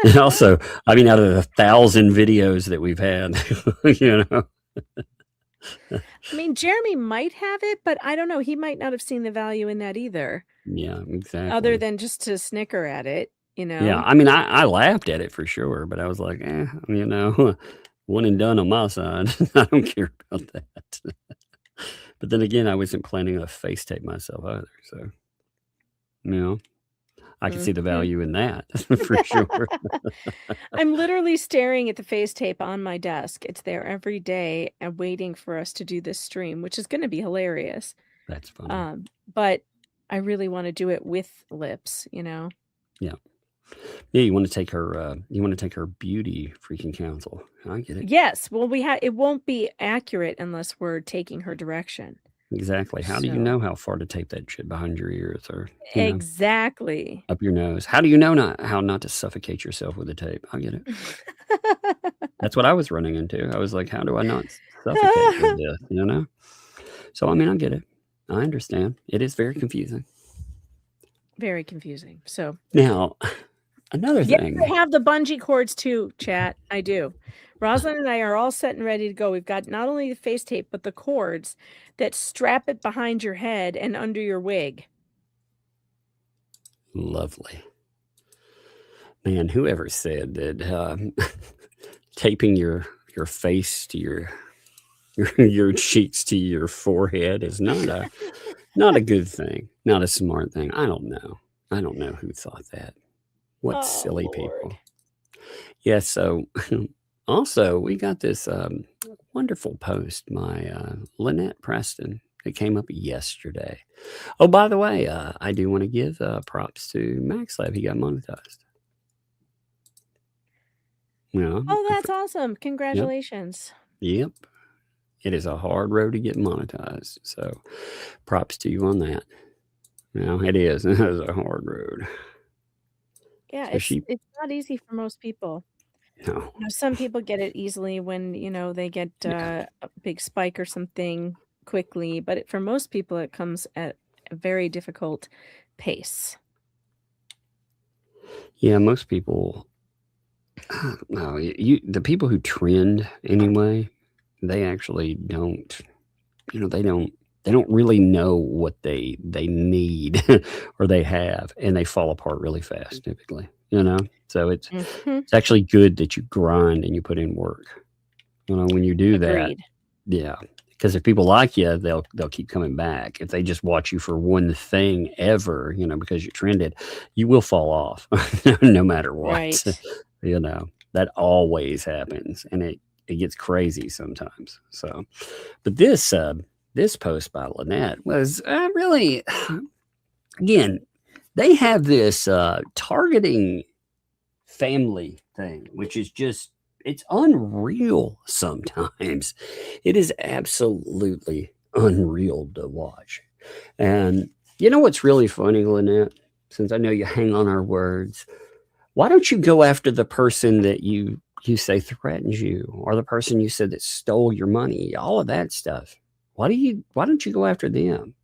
And also, I mean, out of 1,000 videos that we've had, you know. I mean, Jeremy might have it, but I don't know. He might not have seen the value in that either. Yeah, exactly. Other than just to snicker at it, you know? Yeah, I mean, I laughed at it for sure, but I was like, you know, one and done on my side. I don't care about that. But then again, I wasn't planning to face tape myself either. So, you know, I can see the value in that for sure. I'm literally staring at the face tape on my desk. It's there every day and waiting for us to do this stream, which is going to be hilarious. That's funny. But I really want to do it with lips, you know? Yeah. Yeah, you want to take her beauty freaking counsel. I get it. Yes. Well, it won't be accurate unless we're taking her direction. Exactly. How do you know how far to tape that shit behind your ears or exactly up your nose? How do you know how not to suffocate yourself with the tape? I get it. That's what I was running into. I was like, how do I not suffocate with this? You know? So I mean, I get it. I understand. It is very confusing. Very confusing. So now, another thing. I have the bungee cords too, chat. I do. Rosalind and I are all set and ready to go. We've got not only the face tape, but the cords that strap it behind your head and under your wig. Lovely. Man, whoever said that taping your face to your cheeks to your forehead is not a good thing, not a smart thing. I don't know who thought that. What Oh, silly Lord. people. Yeah, so also we got this wonderful post by Lynette Preston. It came up yesterday. Oh, by the way, I do want to give props to MaxLab. He got monetized. Yeah. Oh, that's awesome. Congratulations. Yep. It is a hard road to get monetized. So props to you on that. No, it is. It is a hard road. Yeah, So it's not easy for most people. no. You know, some people get it easily when, you know, they get a big spike or something quickly, but for most people, it comes at a very difficult pace. Yeah, most people. No, the people who trend anyway, they actually don't. You know, they don't really know what they need or they have, and they fall apart really fast typically. You know, so it's actually good that you grind and you put in work. You know, when you do Agreed. that, yeah. Because if people like you, they'll keep coming back. If they just watch you for one thing ever, you know, because you trended, you will fall off no matter what. Right. You know, that always happens, and it gets crazy sometimes. So, but this post by Lynette was really, again, they have this targeting family thing, which is just, it's unreal sometimes. It is absolutely unreal to watch. And you know what's really funny, Lynette? Since I know you hang on our words, why don't you go after the person that you say threatens you, or the person you said that stole your money, all of that stuff? Why don't you go after them?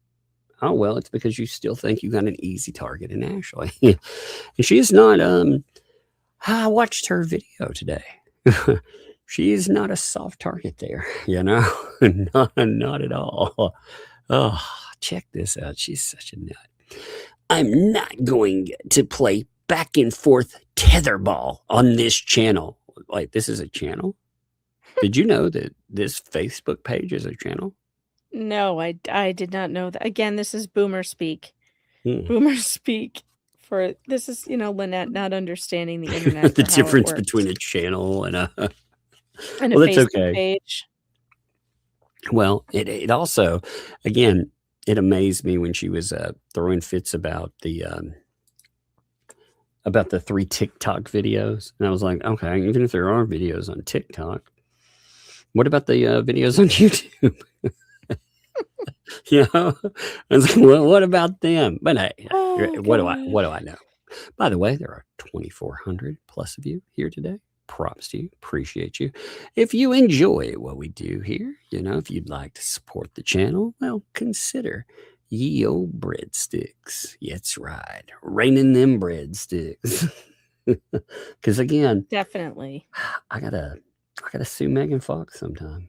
Oh, well, it's because you still think you got an easy target in Ashley. And she is not, I watched her video today. She is not a soft target there, you know, not at all. Oh, check this out. She's such a nut. I'm not going to play back and forth tetherball on this channel. Like, this is a channel? Did you know that this Facebook page is a channel? No, I did not know that. Again, this is boomer speak. Boomer speak. For this is, you know, Lynette not understanding the internet. The difference between a channel and a and well, a that's Facebook okay. page. Well, it also, again, it amazed me when she was throwing fits about the 3 TikTok videos, and I was like, okay, even if there are videos on TikTok, what about the videos on YouTube? You know, I was like, well, what about them? But hey, what do I know? By the way, there are 2,400 plus of you here today. Props to you. Appreciate you. If you enjoy what we do here, you know, if you'd like to support the channel, well, consider ye old breadsticks. Yeah, that's right. Raining them breadsticks. Because again, Definitely. I gotta sue Megan Fox sometime.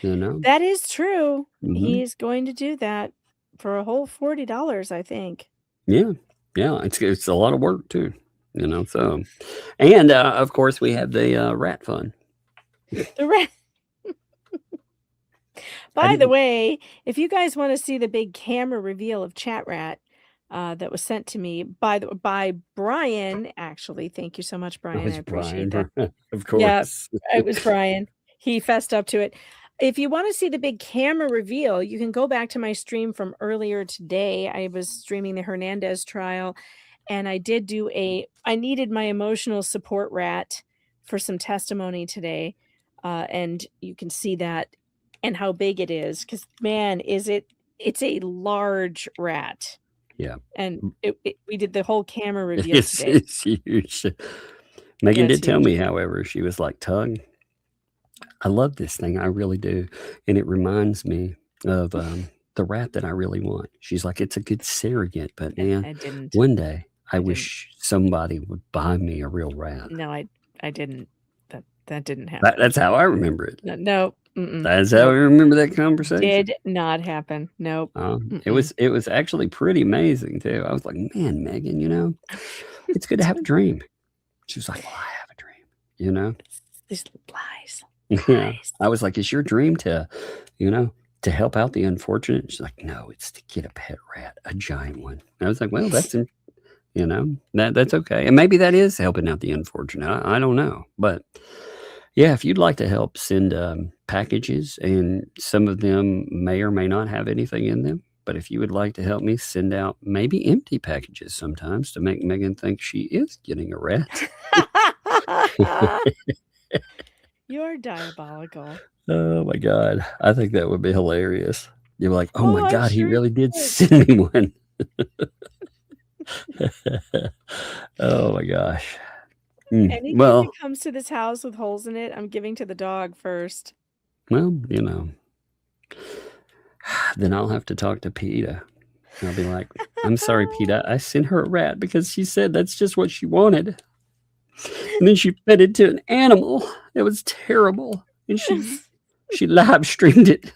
You know? That is true. Mhm. He's going to do that for a whole $40, I think. Yeah. It's a lot of work too. You know, so, and of course we have the rat fund. The rat. By the way, if you guys want to see the big camera reveal of Chat Rat that was sent to me by Brian, actually, thank you so much, Brian. I appreciate that. Of course. Yeah, it was Brian. He fessed up to it. If you want to see the big camera reveal, you can go back to my stream from earlier today. I was streaming the Hernandez trial, and I needed my emotional support rat for some testimony today. And you can see that and how big it is, because man, it's a large rat. Yeah. And we did the whole camera reveal today. It's huge. Megan did tell me, however, she was like, Tug, I love this thing. I really do. And it reminds me of the rat that I really want. She's like, it's a good surrogate, but man, one day I wish somebody would buy me a real rat. No, I didn't. That didn't happen. That's how I remember it. No. That's how I remember that conversation. Did not happen. Nope. It was actually pretty amazing too. I was like, man, Megan, you know, it's good to have a dream. She was like, well, I have a dream, you know. These lies. Yeah. I was like, is your dream to, you know, to help out the unfortunate? She's like, no, it's to get a pet rat, a giant one. And I was like, well, You know, that's okay. And maybe that is helping out the unfortunate. I don't know. But yeah, if you'd like to help send packages, and some of them may or may not have anything in them. But if you would like to help me send out maybe empty packages sometimes to make Megan think she is getting a rat. You're diabolical. Oh my God. I think that would be hilarious. You're like, oh my I'm God, he sure really you did would. send me one. Oh my gosh. Anything Well, that comes to this house with holes in it, I'm giving to the dog first. well, you know, then I'll have to talk to PETA. I'll be like, I'm sorry, PETA. I sent her a rat because she said that's just what she wanted. And then she fed it to an animal. It was terrible. And she live streamed it.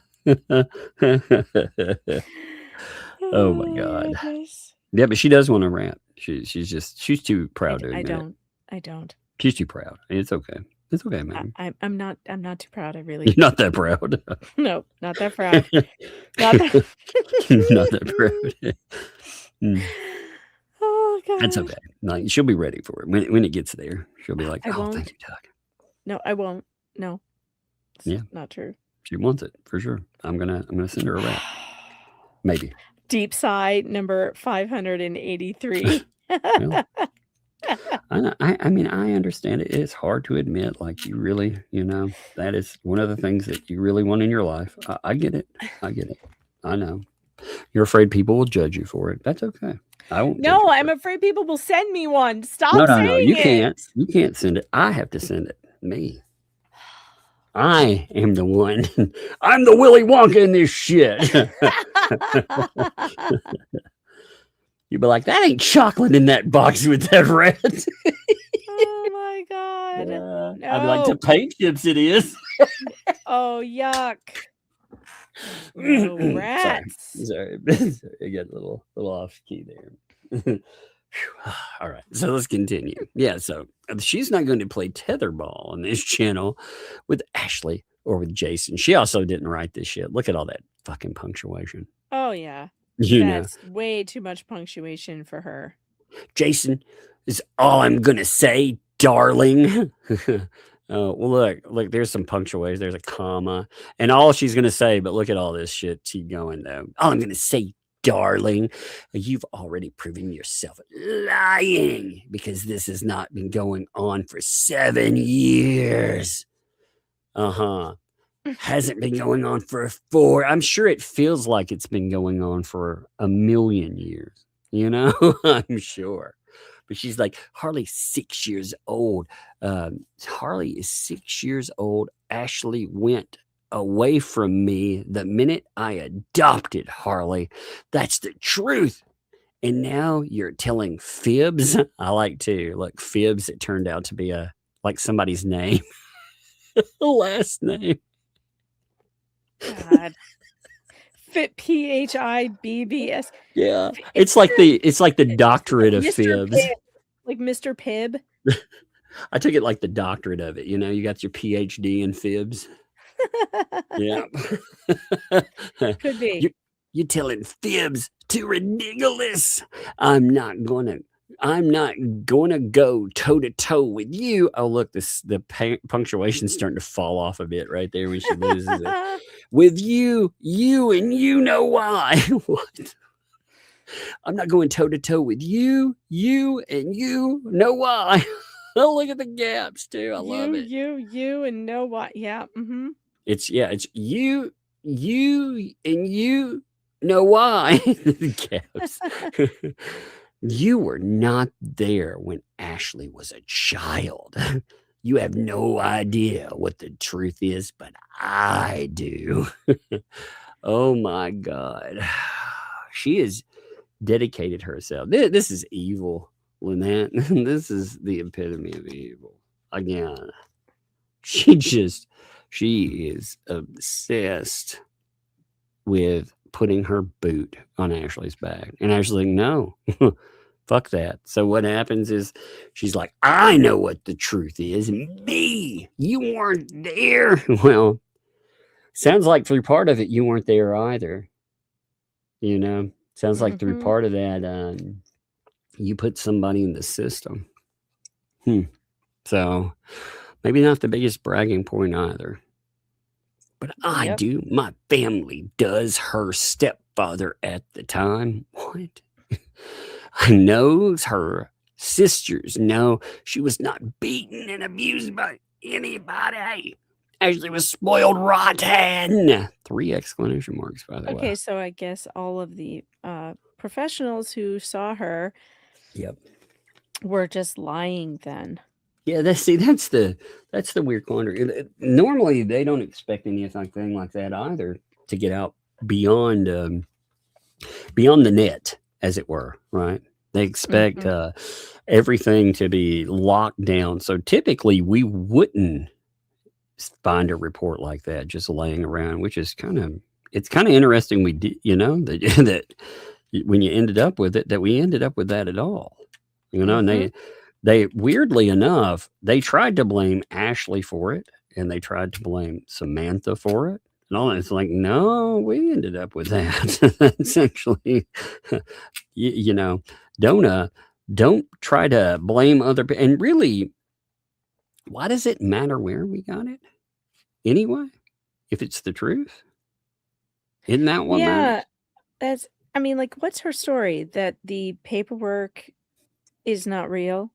Oh my God. Goodness. Yeah, but she does want a rat. She's too proud to admit it. I don't. She's too proud. It's okay. It's okay, man. I'm not too proud. I really. You're not that proud. No, not that proud. Not that. Not that proud. Oh God. That's okay. Like, she'll be ready for it when it gets there. She'll be like, I "Oh, won't. thank you, Doug." No, I won't. No. It's Yeah. not true. She wants it for sure. I'm gonna send her a rat. Maybe. Deep sigh number 583. Well, I mean, I understand it. It's hard to admit, like, you really, that is one of the things that you really want in your life. I get it. I get it. I know. You're afraid people will judge you for it. That's okay. I won't. No, I'm afraid people will send me one. Stop No. saying You it. can't. You can't send it. I have to send it. Me. I am the one. I'm the Willy Wonka in this shit. You'd be like, that ain't chocolate in that box with that rat. Oh my God. I'd be No. like, to paint chips it is. Oh, yuck. No rats. Sorry. I got a little off key there. All right, so let's continue. Yeah, so she's not going to play tetherball on this channel with Ashley or with Jason. She also didn't write this shit. Look at all that fucking punctuation. Oh, yeah. You That's way too much punctuation for her. Jason is all I'm going to say, darling. Well, look, there's some punctuation. There's a comma. And all she's going to say, but look at all this shit. Keep going, though. All I'm going to say, darling, you've already proven yourself lying because this has not been going on for 7 years. Hasn't been going on for 4. I'm sure it feels like it's been going on for 1,000,000 years. I'm sure. But she's like, Harley's 6 years old. Harley is 6 years old. Ashley went away from me the minute I adopted Harley. That's the truth. And now you're telling fibs. I like to look fibs. It turned out to be like somebody's name, last name. God. Fit PHIBBS. Yeah, it's like the doctorate of Mr. fibs. Pibb. Like Mr. Pibb. I took it like the doctorate of it. You got your PhD in fibs. Yeah. Could be. You're telling fibs too ridiculous. I'm not gonna go toe to toe with you. Oh, look, the punctuation's starting to fall off a bit right there when she loses it. With you and you know why. What? I'm not going toe to toe with you and you know why. Oh, look at the gaps too. I love it. You and know what? Yeah. Mm-hmm. It's you and you know why. The gaps. You were not there when Ashley was a child. You have no idea what the truth is, but I do. Oh my God. She has dedicated herself. This is evil, Lynette. This is the epitome of evil. Again, she is obsessed with putting her boot on Ashley's back. And Ashley's like, no, fuck that. So what happens is she's like, I know what the truth is. Me, you weren't there. Well, sounds like through part of it, you weren't there either. Sounds like through part of that, you put somebody in the system. So maybe not the biggest bragging point either. But I Yep. do. My family does. Her stepfather at the time. What? I knows her sisters know she was not beaten and abused by anybody. Ashley was spoiled rotten. 3 exclamation marks, by the way. Okay, so I guess all of the professionals who saw her Yep. were just lying then. Yeah, that's the weird quandary. Normally, they don't expect anything like that either to get out beyond the net, as it were, right? They expect everything to be locked down. So typically, we wouldn't find a report like that just laying around, which is kind of interesting. We did, that when you ended up with it, that we ended up with that at all, and they weirdly enough, they tried to blame Ashley for it, and they tried to blame Samantha for it. And all that. It's like, no, we ended up with that. That's actually, don't try to blame other people. And really, why does it matter where we got it anyway? If it's the truth, isn't that what matters? That's. I mean, like, what's her story? That the paperwork is not real?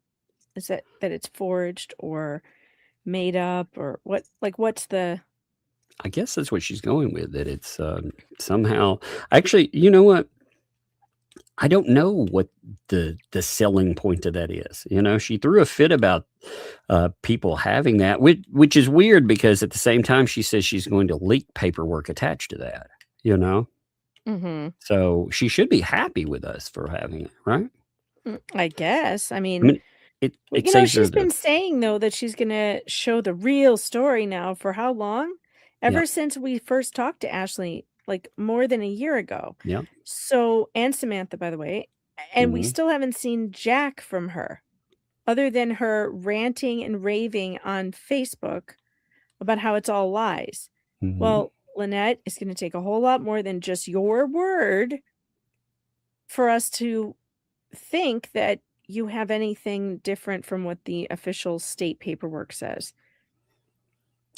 Is that it's forged or made up or what? Like, what's the? I guess that's what she's going with. That it's somehow. Actually, you know what? I don't know what the selling point of that is. She threw a fit about people having that, which is weird because at the same time she says she's going to leak paperwork attached to that. So she should be happy with us for having it, right? I guess. I mean it she's been saying though that she's going to show the real story now for how long? Ever since we first talked to Ashley, like more than a year ago. Yeah. So, and Samantha, by the way, and we still haven't seen Jack from her, other than her ranting and raving on Facebook about how it's all lies. Well, Lynette, it's going to take a whole lot more than just your word for us to think that you have anything different from what the official state paperwork says.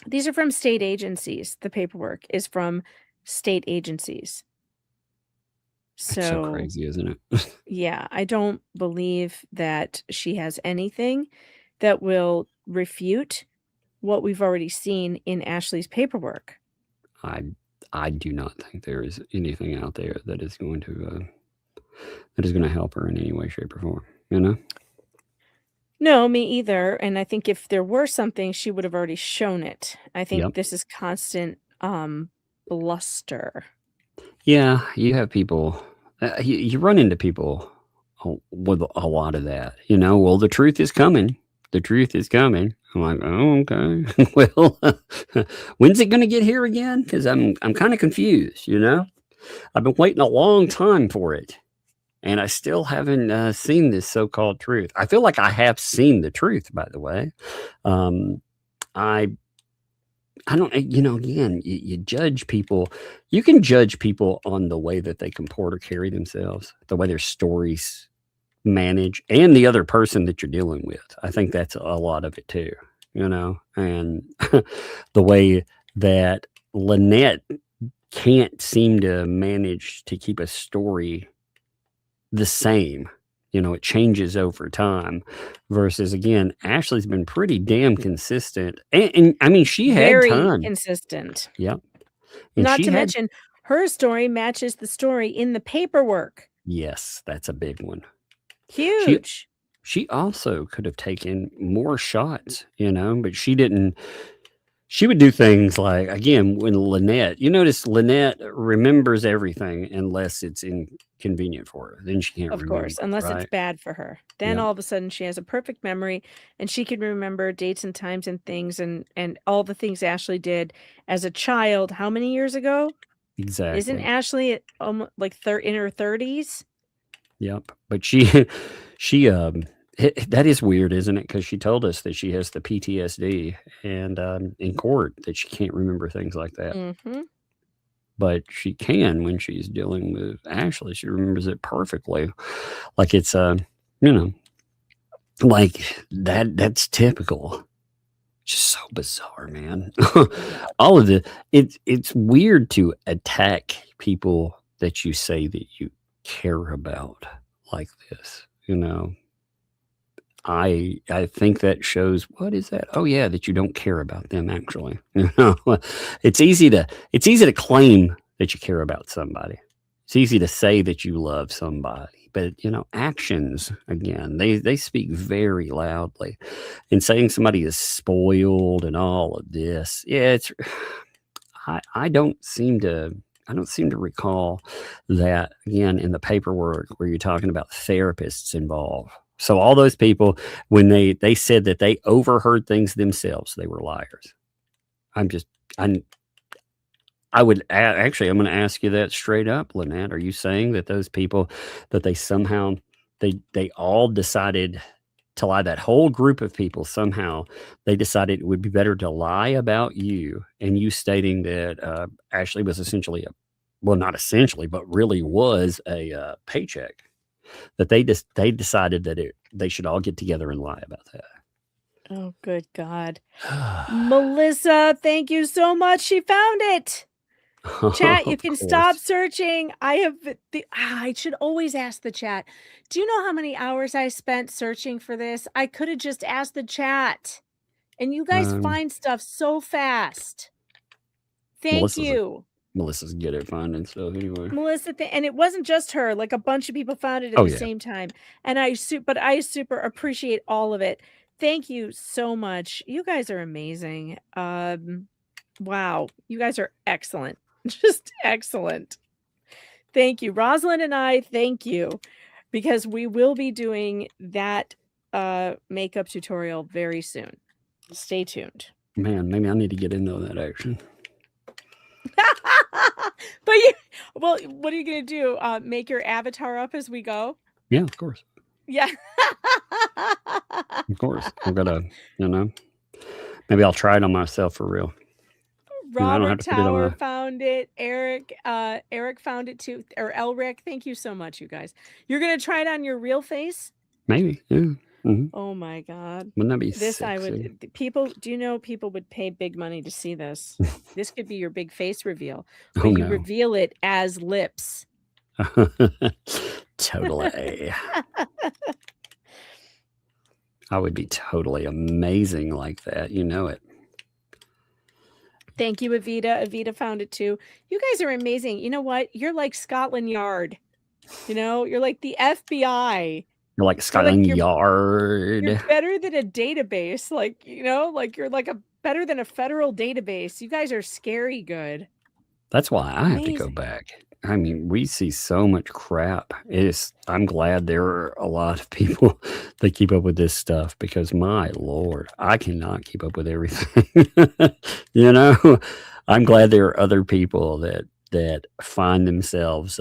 These are from state agencies. The paperwork is from state agencies. So crazy, isn't it? Yeah, I don't believe that she has anything that will refute what we've already seen in Ashley's paperwork. I do not think there is anything out there that is going to help her in any way, shape, or form. No, me either. And I think if there were something, she would have already shown it. I think this is constant bluster. Yeah, you have people. You run into people with a lot of that. Well, the truth is coming. The truth is coming. I'm like, oh, okay. Well, when's it going to get here again? Because I'm kind of confused. I've been waiting a long time for it. And I still haven't seen this so-called truth. I feel like I have seen the truth, by the way. I don't, again, you judge people. You can judge people on the way that they comport or carry themselves, the way their stories manage, and the other person that you're dealing with. I think that's a lot of it too, and the way that Lynette can't seem to manage to keep a story the same. It changes over time versus, again, Ashley's been pretty damn consistent. And I mean, she had Very time. consistent. Yep. Not to mention, her story matches the story in the paperwork. Yes, that's a big one. Huge. She also could have taken more shots, but she didn't. She would do things like, again, when Lynette, you notice Lynette remembers everything unless it's inconvenient for her. Then she can't remember. Of course, unless right? it's bad for her. Then all of a sudden she has a perfect memory and she can remember dates and times and things and all the things Ashley did as a child. How many years ago? Exactly. Isn't Ashley like in her 30s? Yep. But she that is weird, isn't it? Because she told us that she has the PTSD and in court that she can't remember things like that. Mm-hmm. But she can when she's dealing with Ashley. She remembers it perfectly. Like it's You know, like that's typical. Just so bizarre, man. All of it's weird to attack people that you say that you care about like this, you know. I think that shows, what is that? Oh yeah, that you don't care about them actually. You know, it's easy to claim that you care about somebody. It's easy to say that you love somebody, but you know, actions again, they speak very loudly. And saying somebody is spoiled and all of this, yeah, it's I don't seem to recall that again in the paperwork where you're talking about therapists involved. So all those people, when they said that they overheard things themselves, they were liars. I'm actually, I'm going to ask you that straight up, Lynette. Are you saying that those people, that they somehow, they all decided to lie, that whole group of people, somehow they decided it would be better to lie about you, and you stating that Ashley was essentially well, not essentially, but really was a paycheck, that they decided that they should all get together and lie about that. Oh, good God. Melissa, thank you so much. She found it. Chat, you can stop searching. I should always ask the chat. Do you know how many hours I spent searching for this? I could have just asked the chat. And you guys find stuff so fast. Thank you. Melissa's good at finding stuff anyway. Melissa, and it wasn't just her. Like a bunch of people found it at the same time. And I super appreciate all of it. Thank you so much. You guys are amazing. Wow. You guys are excellent. Just excellent. Thank you. Rosalind and I, thank you. Because we will be doing that makeup tutorial very soon. Stay tuned. Man, maybe I need to get into that action. But well, what are you going to do? Make your avatar up as we go? Yeah, of course. Yeah. Of course. I'm going to, you know, maybe I'll try it on myself for real. Robert Tower found it. Eric found it too. Or Elric. Thank you so much, you guys. You're going to try it on your real face? Maybe. Yeah. Mm-hmm. Oh my God. Wouldn't that be this sexy? I would do you know people would pay big money to see this? This could be your big face reveal. But you reveal it as lips. Totally. I would be totally amazing like that. You know it. Thank you, Avita. Avita found it too. You guys are amazing. You know what? You're like Scotland Yard. You know, you're like the FBI. You're like Scotland Yard. You're better than a database. Like, you know, like you're like better than a federal database. You guys are scary good. That's why I have to go back. I mean, we see so much crap. I'm glad there are a lot of people that keep up with this stuff, because my Lord, I cannot keep up with everything. You know, I'm glad there are other people that find themselves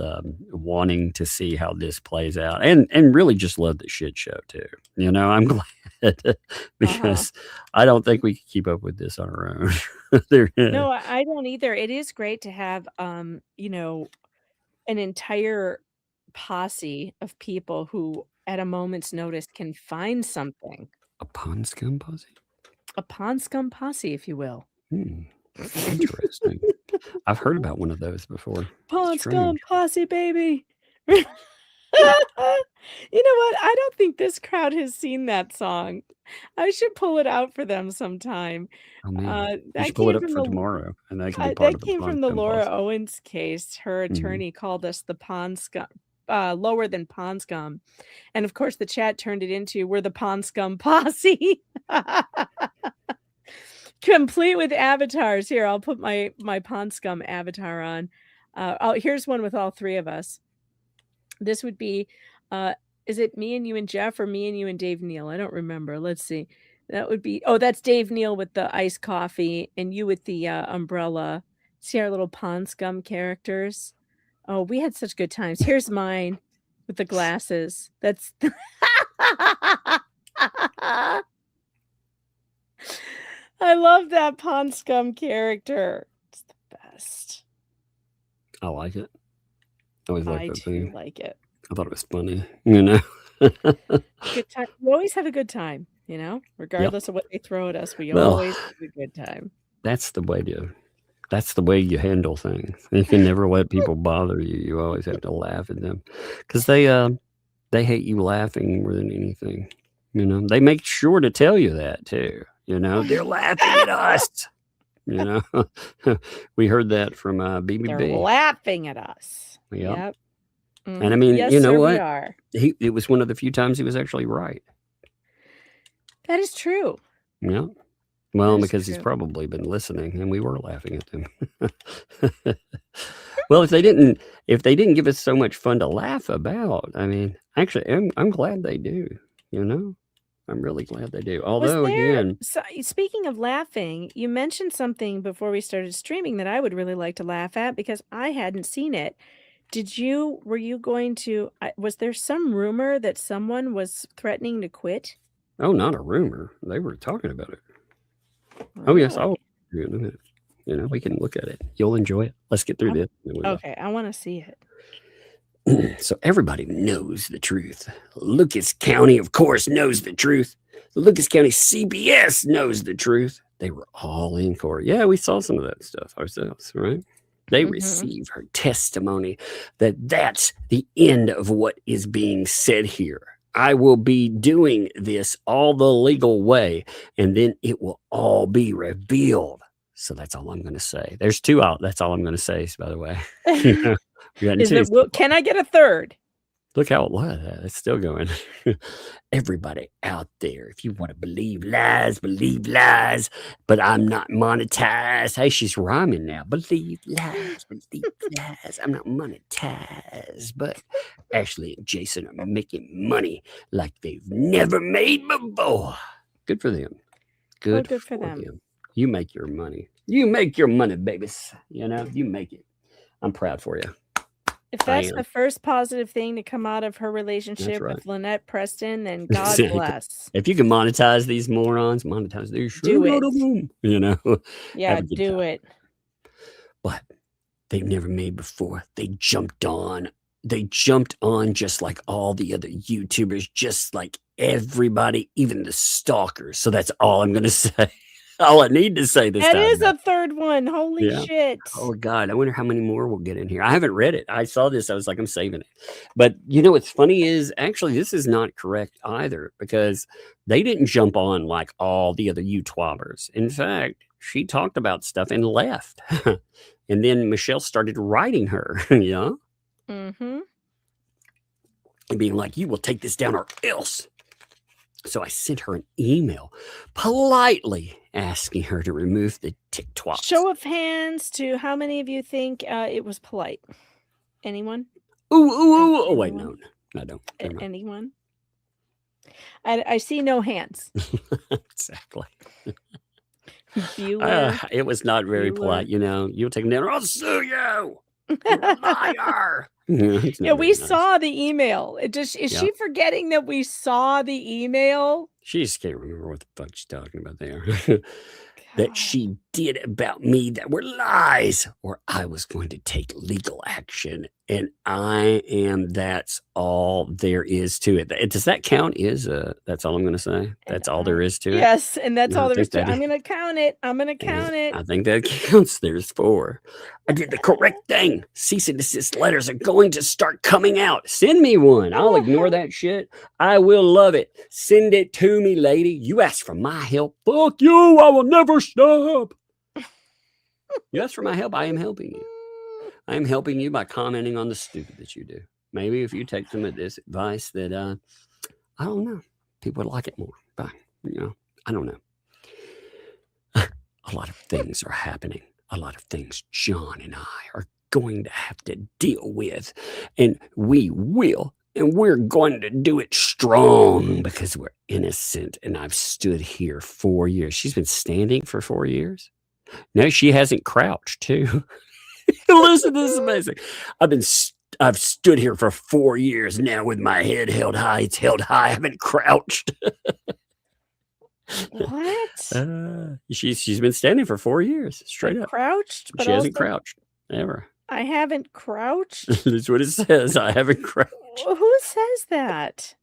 wanting to see how this plays out, and really just love the shit show too. You know, I'm glad because I don't think we can keep up with this on our own. No, I don't either. It is great to have, you know, an entire posse of people who at a moment's notice can find something. A pond scum posse? A pond scum posse, if you will. Interesting. I've heard about one of those before. Pond scum posse, baby. You know what? I don't think this crowd has seen that song. I should pull it out for them sometime. Oh man, you should pull it up for tomorrow, and that can be part of the came from the Laura Owens case. Her attorney called us the pond scum, lower than pond scum, and of course the chat turned it into "We're the pond scum posse." Complete with avatars. Here, I'll put my pond scum avatar on. Here's one with all three of us. This would be, is it me and you and Jeff, or me and you and Dave Neal? I don't remember. Let's see. That would be, that's Dave Neal with the iced coffee, and you with the umbrella. See our little pond scum characters? Oh, we had such good times. Here's mine with the glasses. That's I love that pond scum character. It's the best. I like it. I always like that thing. Like it. I thought it was funny, you know. Good time. We always have a good time, regardless of what they throw at us. We Well, always have a good time. that's the way you handle things. You can never let people bother you. You always have to laugh at them because they hate you laughing more than anything. They make sure to tell you that too. They're laughing at us. We heard that from They're BBB. laughing at us. Yep. Yep. And I mean, Yes, you know sir, we what? are. It was one of the few times he was actually right. That is true. Yeah. Well, That is because he's true. probably been listening, and we were laughing at him. Well, if they didn't give us so much fun to laugh about, I mean, actually, I'm glad they do. I'm really glad they do. Although, again, Speaking of laughing, you mentioned something before we started streaming that I would really like to laugh at because I hadn't seen it. Were you going to, was there some rumor that someone was threatening to quit? oh, not a rumor. They were talking about it. Oh, yes. Really? In a minute. We can look at it. You'll enjoy it. Let's get through this. and then we will. Okay, I want to see it. So everybody knows the truth. Lucas County, of course, knows the truth. The Lucas County CBS knows the truth. They were all in court. Yeah, we saw some of that stuff ourselves, right? They receive her testimony that's the end of what is being said here. I will be doing this all the legal way, and then it will all be revealed. So that's all I'm going to say. There's two out. That's all I'm going to say, by the way. Can I get a third? Look how it's still going. Everybody out there, if you want to believe lies, but I'm not monetized. Hey, she's rhyming now. Believe lies. I'm not monetized, but Ashley and Jason are making money like they've never made before. Good for them. Good for them. You make your money. You make your money, babies. You make it. I'm proud for you. If that's the first positive thing to come out of her relationship with Lynette Preston, then God bless. If you can monetize these morons, monetize these. Do it. Yeah, do it. But they've never made before. They jumped on just like all the other YouTubers, just like everybody, even the stalkers. So that's all I'm going to say. All I need to say this time. That is a third one. Holy shit. Oh, God. I wonder how many more we'll get in here. I haven't read it. I saw this. I was like, I'm saving it. But what's funny is actually this is not correct either because they didn't jump on like all the other YouTubers. In fact, she talked about stuff and left. And then Michelle started writing her, Mm-hmm. And being like, you will take this down or else. So I sent her an email politely asking her to remove the TikTok. Show of hands to how many of you think it was polite? Anyone? Ooh. Oh, wait, no, I don't. Anyone? I see no hands. Exactly. Bueller. It was not very polite. You'll take them down or I'll sue you. You're a liar. Yeah, we saw the email. Is she forgetting that we saw the email? She just can't remember what the fuck she's talking about there. That she did about me that were lies, or I was going to take legal action. And that's all there is to it. Does that count? That's all I'm going to say. That's all there is to it. Yes, and that's all there is to it. I'm going to count it. I think that counts. There's 4. I did the correct thing. Cease and desist letters are going to start coming out. Send me one. I'll ignore that shit. I will love it. Send it to me, lady. You ask for my help. Fuck you. I will never stop. You ask for my help. I am helping you. I am helping you by commenting on the stupid that you do. Maybe if you take some of this advice that, I don't know, people would like it more. But, I don't know. A lot of things are happening. A lot of things John and I are going to have to deal with. And we will. And we're going to do it strong because we're innocent. And I've stood here 4 years. She's been standing for 4 years. No, she hasn't crouched too. Listen, this is amazing. I've stood here for 4 years now with my head held high. It's held high. I haven't crouched. What? She's been standing for 4 years straight up. Crouched, but she hasn't crouched ever. I haven't crouched. That's what it says. I haven't crouched. Who says that?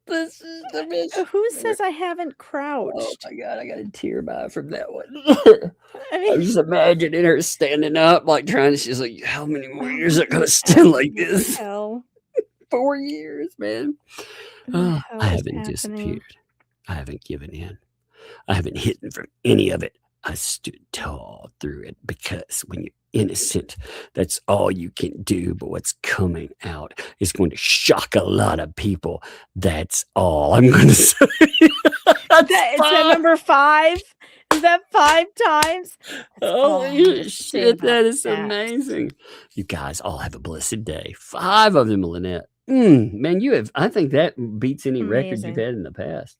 This is the best. Who says I haven't Oh crouched? my God, I got a tear by from that one. I I'm mean, just imagining her standing up, like trying to. She's like, "How many more years are gonna stand like this? hell. 4 years, man. What the Oh, hell I is haven't happening? disappeared. I haven't given in. I haven't hidden from any of it. I stood tall through it because when you're innocent, that's all you can do. But what's coming out is going to shock a lot of people. That's all I'm going to say. That's Is that number 5? Is that 5 times? That's all I'm Holy gonna say shit, about that is that. amazing. You guys all have a blessed day. 5 of them, Lynette. Man, I think that beats any record you've Amazing. had in the past.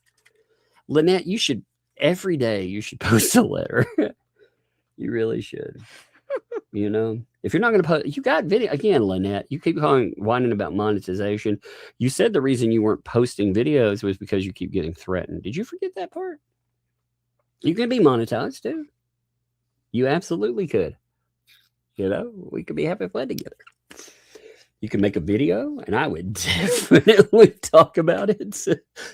Lynette, every day you should post a letter. You really should. If you're not going to post, you got video again, Lynette. You keep whining about monetization. You said the reason you weren't posting videos was because you keep getting threatened. Did you forget that part? You can be monetized too. You absolutely could. We could be having fun together. You can make a video, and I would definitely talk about it.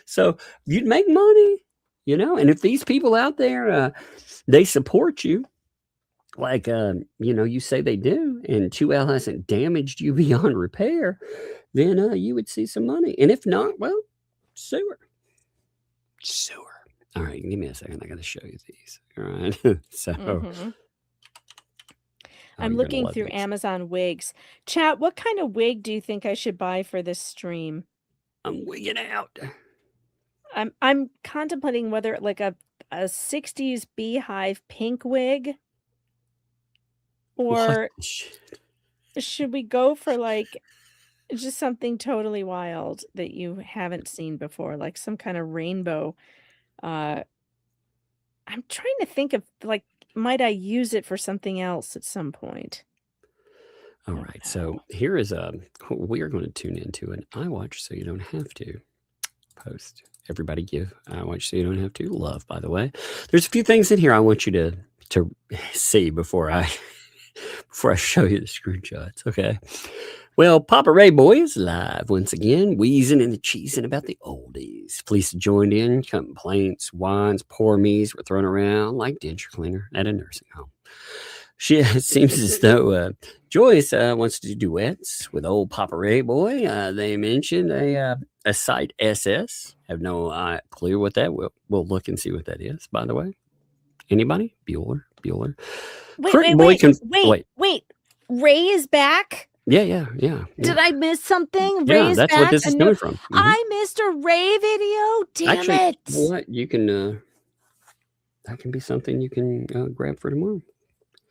So you'd make money, And if these people out there, they support you, like you say they do, and 2L hasn't damaged you beyond repair, then you would see some money. And if not, well, sue her. All right, give me a second. I got to show you these. All right, so. Mhm. Oh, I'm you're gonna looking love through these. Amazon wigs. Chat, what kind of wig do you think I should buy for this stream? I'm wigging out. I'm contemplating whether like a 60s beehive pink wig, What or the shit? should we go for like just something totally wild that you haven't seen before, like some kind of rainbow. I'm trying to think of like, might I use it for something else at some point? All right, so here is we are going to tune into an iWatch so you don't have to post. Everybody give iWatch so you don't have to. Love, by the way. There's a few things in here I want you to see before I show you the screenshots. Okay. Well, Papa Ray Boy is live once again, wheezing and cheesing about the oldies. Police joined in, complaints, whines, poor me's were thrown around like denture cleaner at a nursing home. It seems as though Joyce wants to do duets with old Papa Ray Boy. They mentioned a Site SS. Have no clue what that will. We'll look and see what that is, by the way. Anybody? Bueller. Wait. Ray is back? Yeah. Did I miss something? Yeah, Ray's that's back. what this is coming from. I missed a Ray video. Damn Actually, it. what you can that can be something you can grab for tomorrow.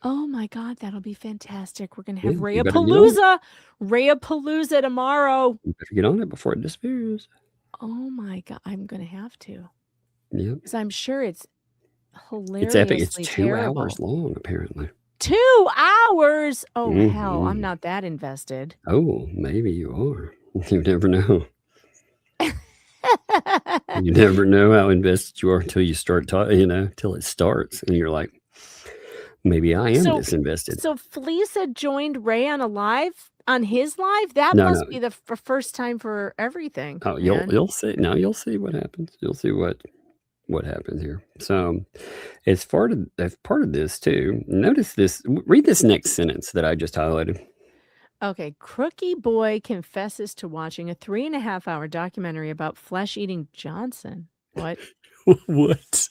Oh my God, that'll be fantastic. We're gonna Yeah, have you better get on Rayapalooza tomorrow. You better get on it before it disappears. Oh my God, I'm gonna have to. Yeah, Because I'm sure it's it's hilariously epic. It's 2 terrible. hours long, apparently. 2 hours? Oh hell, Mhm. I'm not that invested. Oh, maybe you are. You never know. You never know how invested you are until you start talking, till it starts. And you're like, maybe I am disinvested. So Fleesa joined Ray on his live? That No, must no. be the first time for everything. Oh, man. you'll see. Now you'll see what happens. You'll see what happens here. So as part of this too, notice this. Read this next sentence that I just highlighted. Okay, Crookie Boy confesses to watching a 3.5-hour documentary about flesh-eating Johnson. What? What?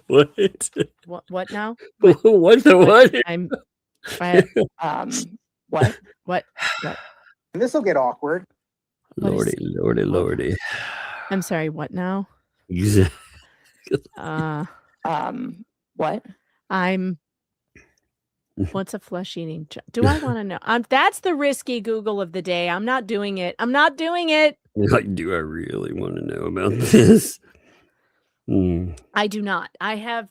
What now? What the what? What? This will get awkward. Lordy. I'm sorry, what now? What? What's a flesh-eating? Do I want to know? That's the risky Google of the day. I'm not doing it. Like, do I really want to know about this? I do not. I have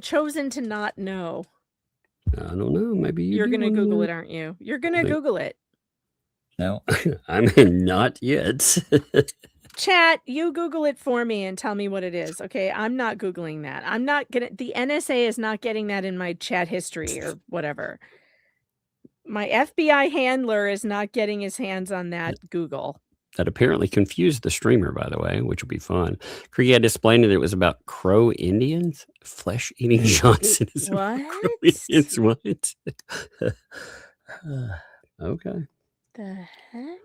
chosen to not know. I don't know. Maybe You're going to Google it, aren't you? You're going to Google it. No, I mean, not yet. Chat, you Google it for me and tell me what it is. Okay, I'm not Googling that. The NSA is not getting that in my chat history or whatever. My FBI handler is not getting his hands on that Google. That apparently confused the streamer, by the way, which would be fun. Krieg had explained that it was about Crow Indians, flesh-eating Johnson. What? Crow Indians, what? Okay. The heck?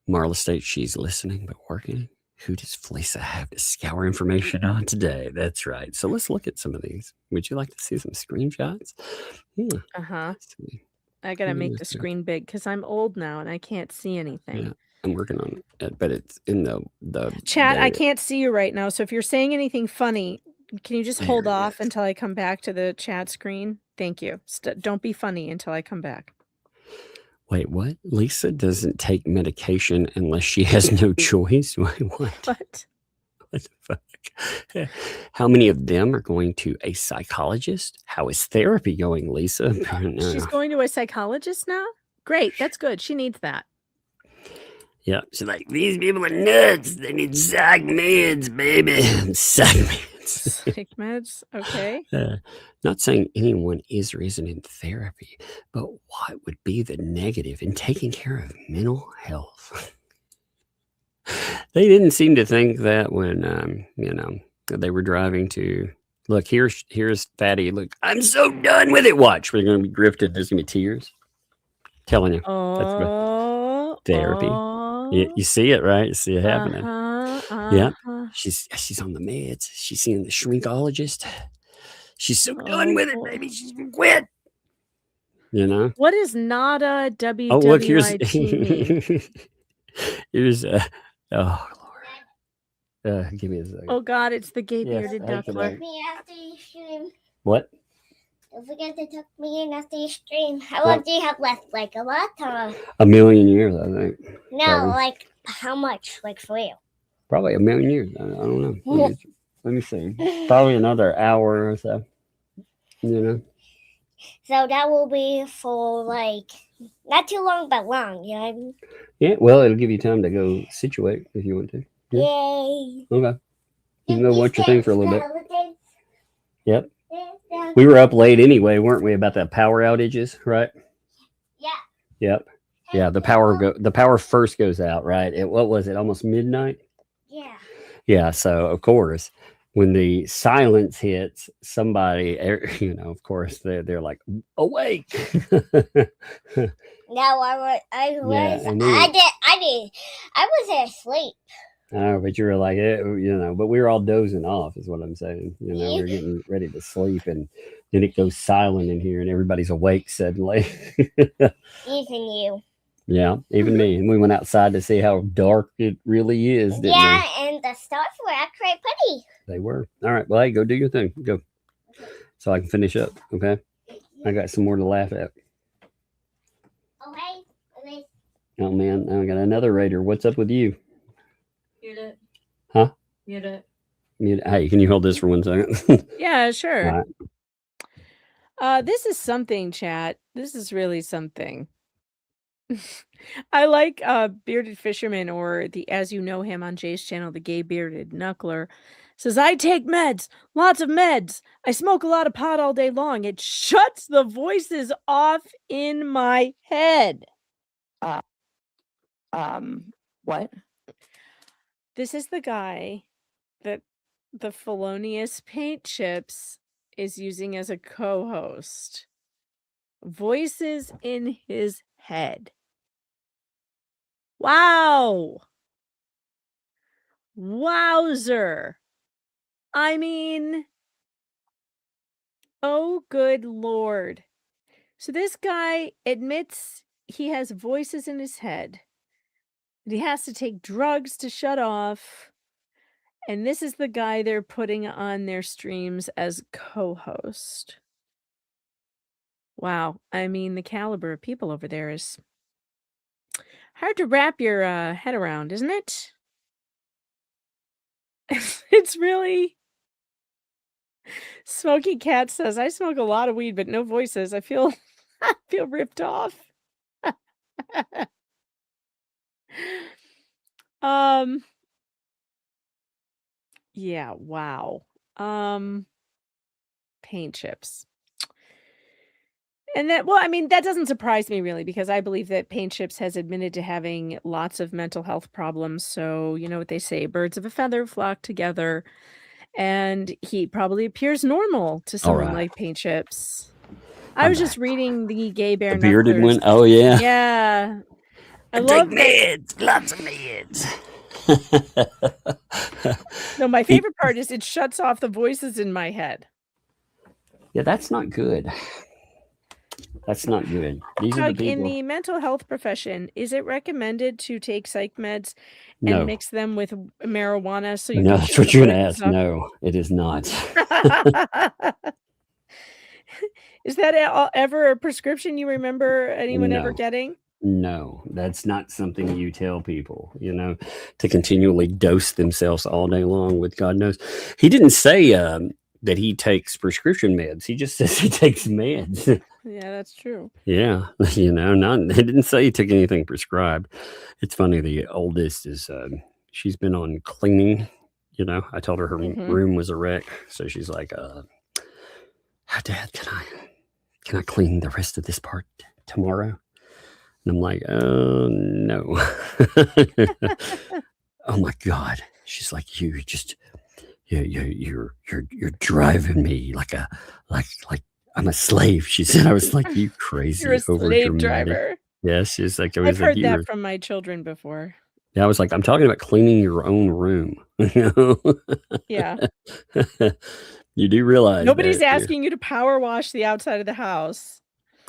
Marla states she's listening but working. Who does Felisa have to scour information on today? That's right. So let's look at some of these. Would you like to see some screenshots? Uh-huh. I gotta make the screen big because I'm old now and I can't see anything. Yeah, I'm working on it, but it's in the chat. I can't see you right now. So if you're saying anything funny, can you just hold off until I come back to the chat screen? Thank you. Don't be funny until I come back. Wait, what? Lisa doesn't take medication unless she has no choice? Wait, what? What? What the fuck? How many of them are going to a psychologist? How is therapy going, Lisa? She's going to a psychologist now? Great. That's good. She needs that. Yeah. She's like, these people are nuts. They need psych meds, baby. Psych meds. Psych meds? Okay. Not saying anyone is or isn't in therapy, but what would be the negative in taking care of mental health? They didn't seem to think that when, they were driving to, look, here's Fatty. Look, I'm so done with it. Watch. We're going to be grifted. There's going to be tears. Telling you. That's good. Therapy. You see it, right? You see it happening. Yeah. She's on the meds. She's seeing the shrinkologist. She's so done with it, baby. She's gonna quit. What is NADA WWIT Oh, look, mean? here's oh Lord. Give me a second. Oh God, it's the gay bearded duckler. What? Don't forget to tuck me in after you stream. How long do you have left? Like a lot? Or... A million years, I think. No, probably. like how much? Like for real? Probably a million years. I don't know. Let me see. Probably another hour or so. So that will be for like not too long, but long. You know what I mean? Yeah. Well, it'll give you time to go situate if you want to. Yeah. Yay! Okay. You know what you think for a little bit. Yep. We were up late anyway, weren't we? About the power outages, right? Yeah. Yep. Yeah. The power first goes out, right? What was it? Almost midnight. Yeah. Yeah. So of course, when the silence hits, somebody, of course, they're like awake. No, I was asleep. Oh, but you were like, but we were all dozing off, is what I'm saying. We were getting ready to sleep, and then it goes silent in here, and everybody's awake suddenly. Even you. Yeah, even me. And we went outside to see how dark it really is, didn't we? Yeah, and the stars were actually pretty. They were. All right, well, hey, go do your thing. Go. So I can finish up, okay? I got some more to laugh at. Okay. Oh, man, I got another Raider. What's up with you? Mute it. Huh? Mute it. Mute it. Hey, can you hold this for 1 second? Yeah, sure. All right. This is something, chat. This is really something. I like Bearded Fisherman, or the as you know him on Jay's channel, the gay bearded knuckler, says, I take meds, lots of meds. I smoke a lot of pot all day long. It shuts the voices off in my head. What? This is the guy that the Felonious Paint Chips is using as a co-host. Voices in his head. Wow. Wowzer. I mean, oh, good Lord. So this guy admits he has voices in his head. And he has to take drugs to shut off. And this is the guy they're putting on their streams as co-host. Wow. I mean, the caliber of people over there is hard to wrap your head around, isn't it? It's really... Smoky Cat says, I smoke a lot of weed, but no voices. I feel ripped off. Yeah, wow. Paint chips. And that, well, I mean, that doesn't surprise me really, because I believe that Paint Chips has admitted to having lots of mental health problems. So, you know what they say, birds of a feather flock together. And he probably appears normal to All someone right. like Paint Chips. I I'm was back. just reading the Gay Bear The bearded Knucklers. one. Oh yeah. Yeah. I take love that. meds. Lots of meds. No, my favorite part is it shuts off the voices in my head. Yeah, that's not good. That's not good. These are the Doug, in people. the mental health profession, is it recommended to take psych meds No. and mix them with marijuana so you No, can that's shut what the you're gonna voices ask. off? No, it is not. Is that ever a prescription you remember anyone ever No. getting? No, that's not something you tell people, you know, to continually dose themselves all day long with God knows. He didn't say that he takes prescription meds. He just says he takes meds. Yeah, that's true. Yeah, you know, he didn't say he took anything prescribed. It's funny. The oldest is she's been on cleaning. You know, I told her her room was a wreck, so she's like, "Dad, can I clean the rest of this part tomorrow?" And I'm like, "Oh no." Oh my God. She's like, you're driving me like I'm a slave. She said. I was like, you crazy. You're a slave overdramatic. driver. Yeah, she's like, I've heard that from my children before. Yeah, I was like, I'm talking about cleaning your own room. You know? Yeah. You do realize Nobody's that, asking you to power wash the outside of the house.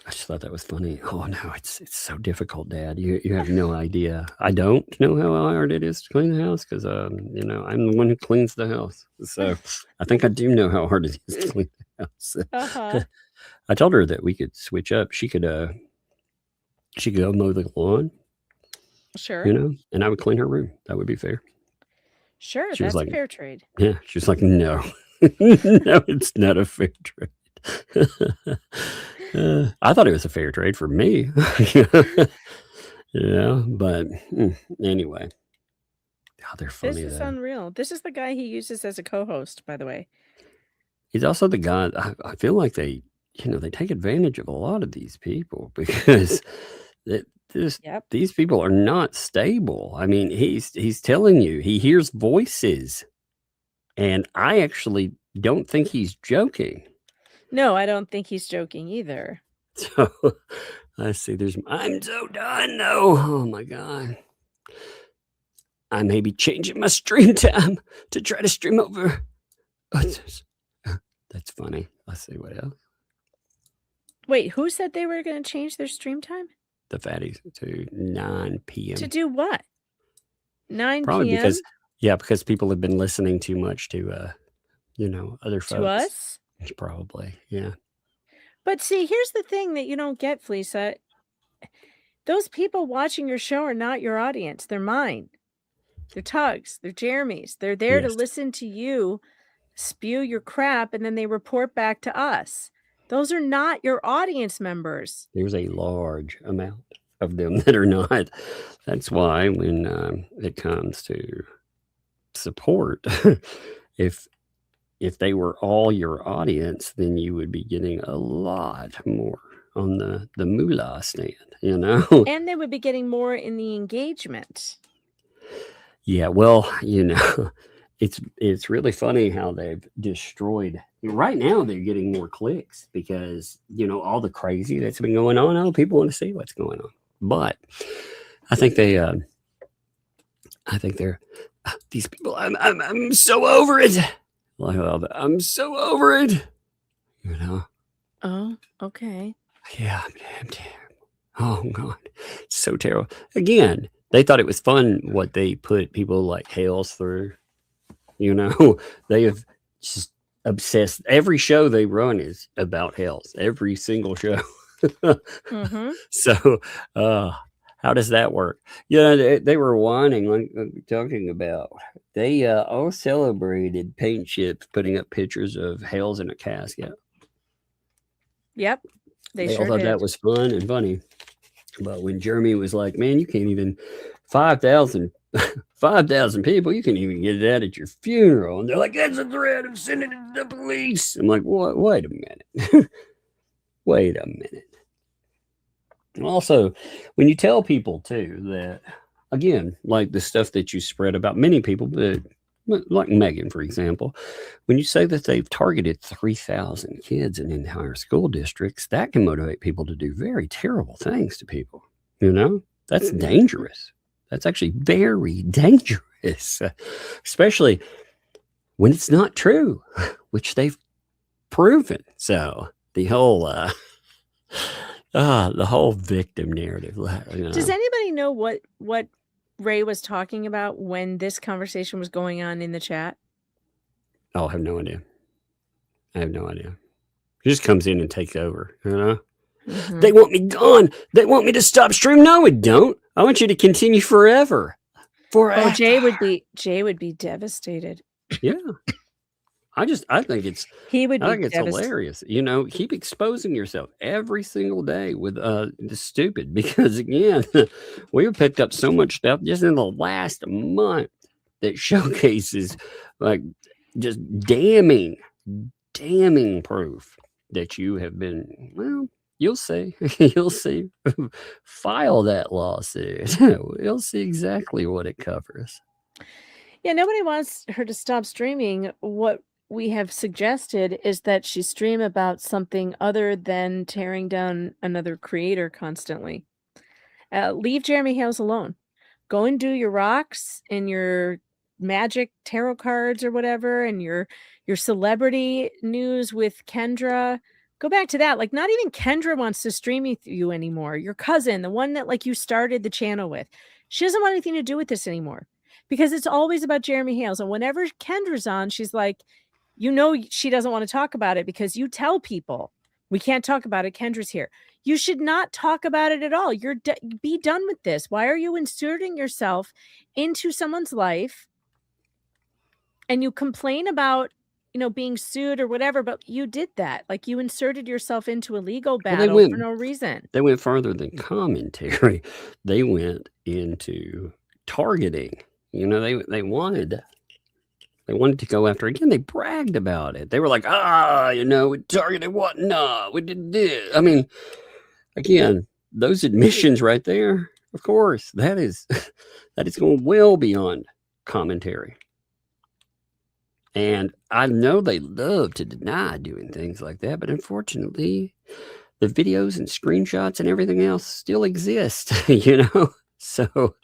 I just thought that was funny. Oh no, it's so difficult, Dad. You have no idea. I don't know how hard it is to clean the house because you know, I'm the one who cleans the house. So I think I do know how hard it is to clean the house. I told her that we could switch up. She could go mow the lawn. Sure. You know, and I would clean her room. That would be fair. Sure, She was that's like, a fair trade. Yeah, she was like, no, no, it's not a fair trade. I thought it was a fair trade for me. Yeah, but anyway. Oh, they're funny. This is unreal. This is the guy he uses as a co-host, by the way. He's also the guy. I feel like they take advantage of a lot of these people because these people are not stable. I mean, he's telling you he hears voices, and I actually don't think he's joking. No, I don't think he's joking either. So I see. I'm so done though. Oh my God. I may be changing my stream time to try to stream over. That's funny. Let's see what else. Wait, who said they were going to change their stream time? The fatties to 9 p.m. To do what? 9 Probably p.m. because people have been listening too much to other folks. To us? Probably, yeah. But see, here's the thing that you don't get, Fleesa. Those people watching your show are not your audience. They're mine. They're Tugs. They're Jeremy's. They're there to listen to you spew your crap, and then they report back to us. Those are not your audience members. There's a large amount of them that are not. That's why when it comes to support, if they were all your audience, then you would be getting a lot more on the moolah stand, you know? And they would be getting more in the engagement. Yeah, well, it's really funny how they've destroyed. Right now, they're getting more clicks because, all the crazy that's been going on. Oh, people want to see what's going on. But I think they're these people. I'm so over it. Like, I'm so over it. Oh, okay. Yeah, I'm terrible. Oh God, it's so terrible. Again, they thought it was fun what they put people like Hales through. They have just obsessed. Every show they run is about Hales. Every single show. So, how does that work? They were whining, like talking about. They all celebrated Paint Chips putting up pictures of Hales in a casket. Yep, they sure all thought did. That was fun and funny. But when Jeremy was like, "Man, you can't even 5,000 people, you can't even get that at your funeral," and they're like, "That's a threat of sending it to the police." I'm like, "What? Wait a minute. Wait a minute. Also, when you tell people too that, again, like the stuff that you spread about many people, but like Megan, for example, when you say that they've targeted 3,000 kids in entire school districts, that can motivate people to do very terrible things to people. You know, that's dangerous. That's actually very dangerous, especially when it's not true, which they've proven. So the whole victim narrative. You know. Does anybody know what Ray was talking about when this conversation was going on in the chat? Oh, I have no idea. He just comes in and takes over, you know? Mm-hmm. They want me gone. They want me to stop stream. No, it don't. I want you to continue forever. Oh, Jay would be devastated. Yeah. I think it's hilarious. You know, keep exposing yourself every single day with the stupid, because again, we've picked up so much stuff just in the last month that showcases like just damning proof that you have been, well, you'll see. File that lawsuit. We'll see exactly what it covers. Yeah, nobody wants her to stop streaming. What we have suggested is that she stream about something other than tearing down another creator constantly. Leave Jeremy Hales alone. Go and do your rocks and your magic tarot cards or whatever, and your celebrity news with Kendra. Go back to that. Like, not even Kendra wants to stream with you anymore. Your cousin, the one that like you started the channel with, she doesn't want anything to do with this anymore, because it's always about Jeremy Hales. And whenever Kendra's on, she's like, you know, she doesn't want to talk about it because you tell people we can't talk about it. Kendra's here. You should not talk about it at all. Be done with this. Why are you inserting yourself into someone's life? And you complain about, you know, being sued or whatever, but you did that. Like, you inserted yourself into a legal battle for no reason. They went further than commentary. They went into targeting. You know, they wanted to go after, again, they bragged about it. They were like, you know, we targeted what? No, we did this. I mean, again, those admissions right there, of course, that is going well beyond commentary. And I know they love to deny doing things like that, but unfortunately, the videos and screenshots and everything else still exist, you know? So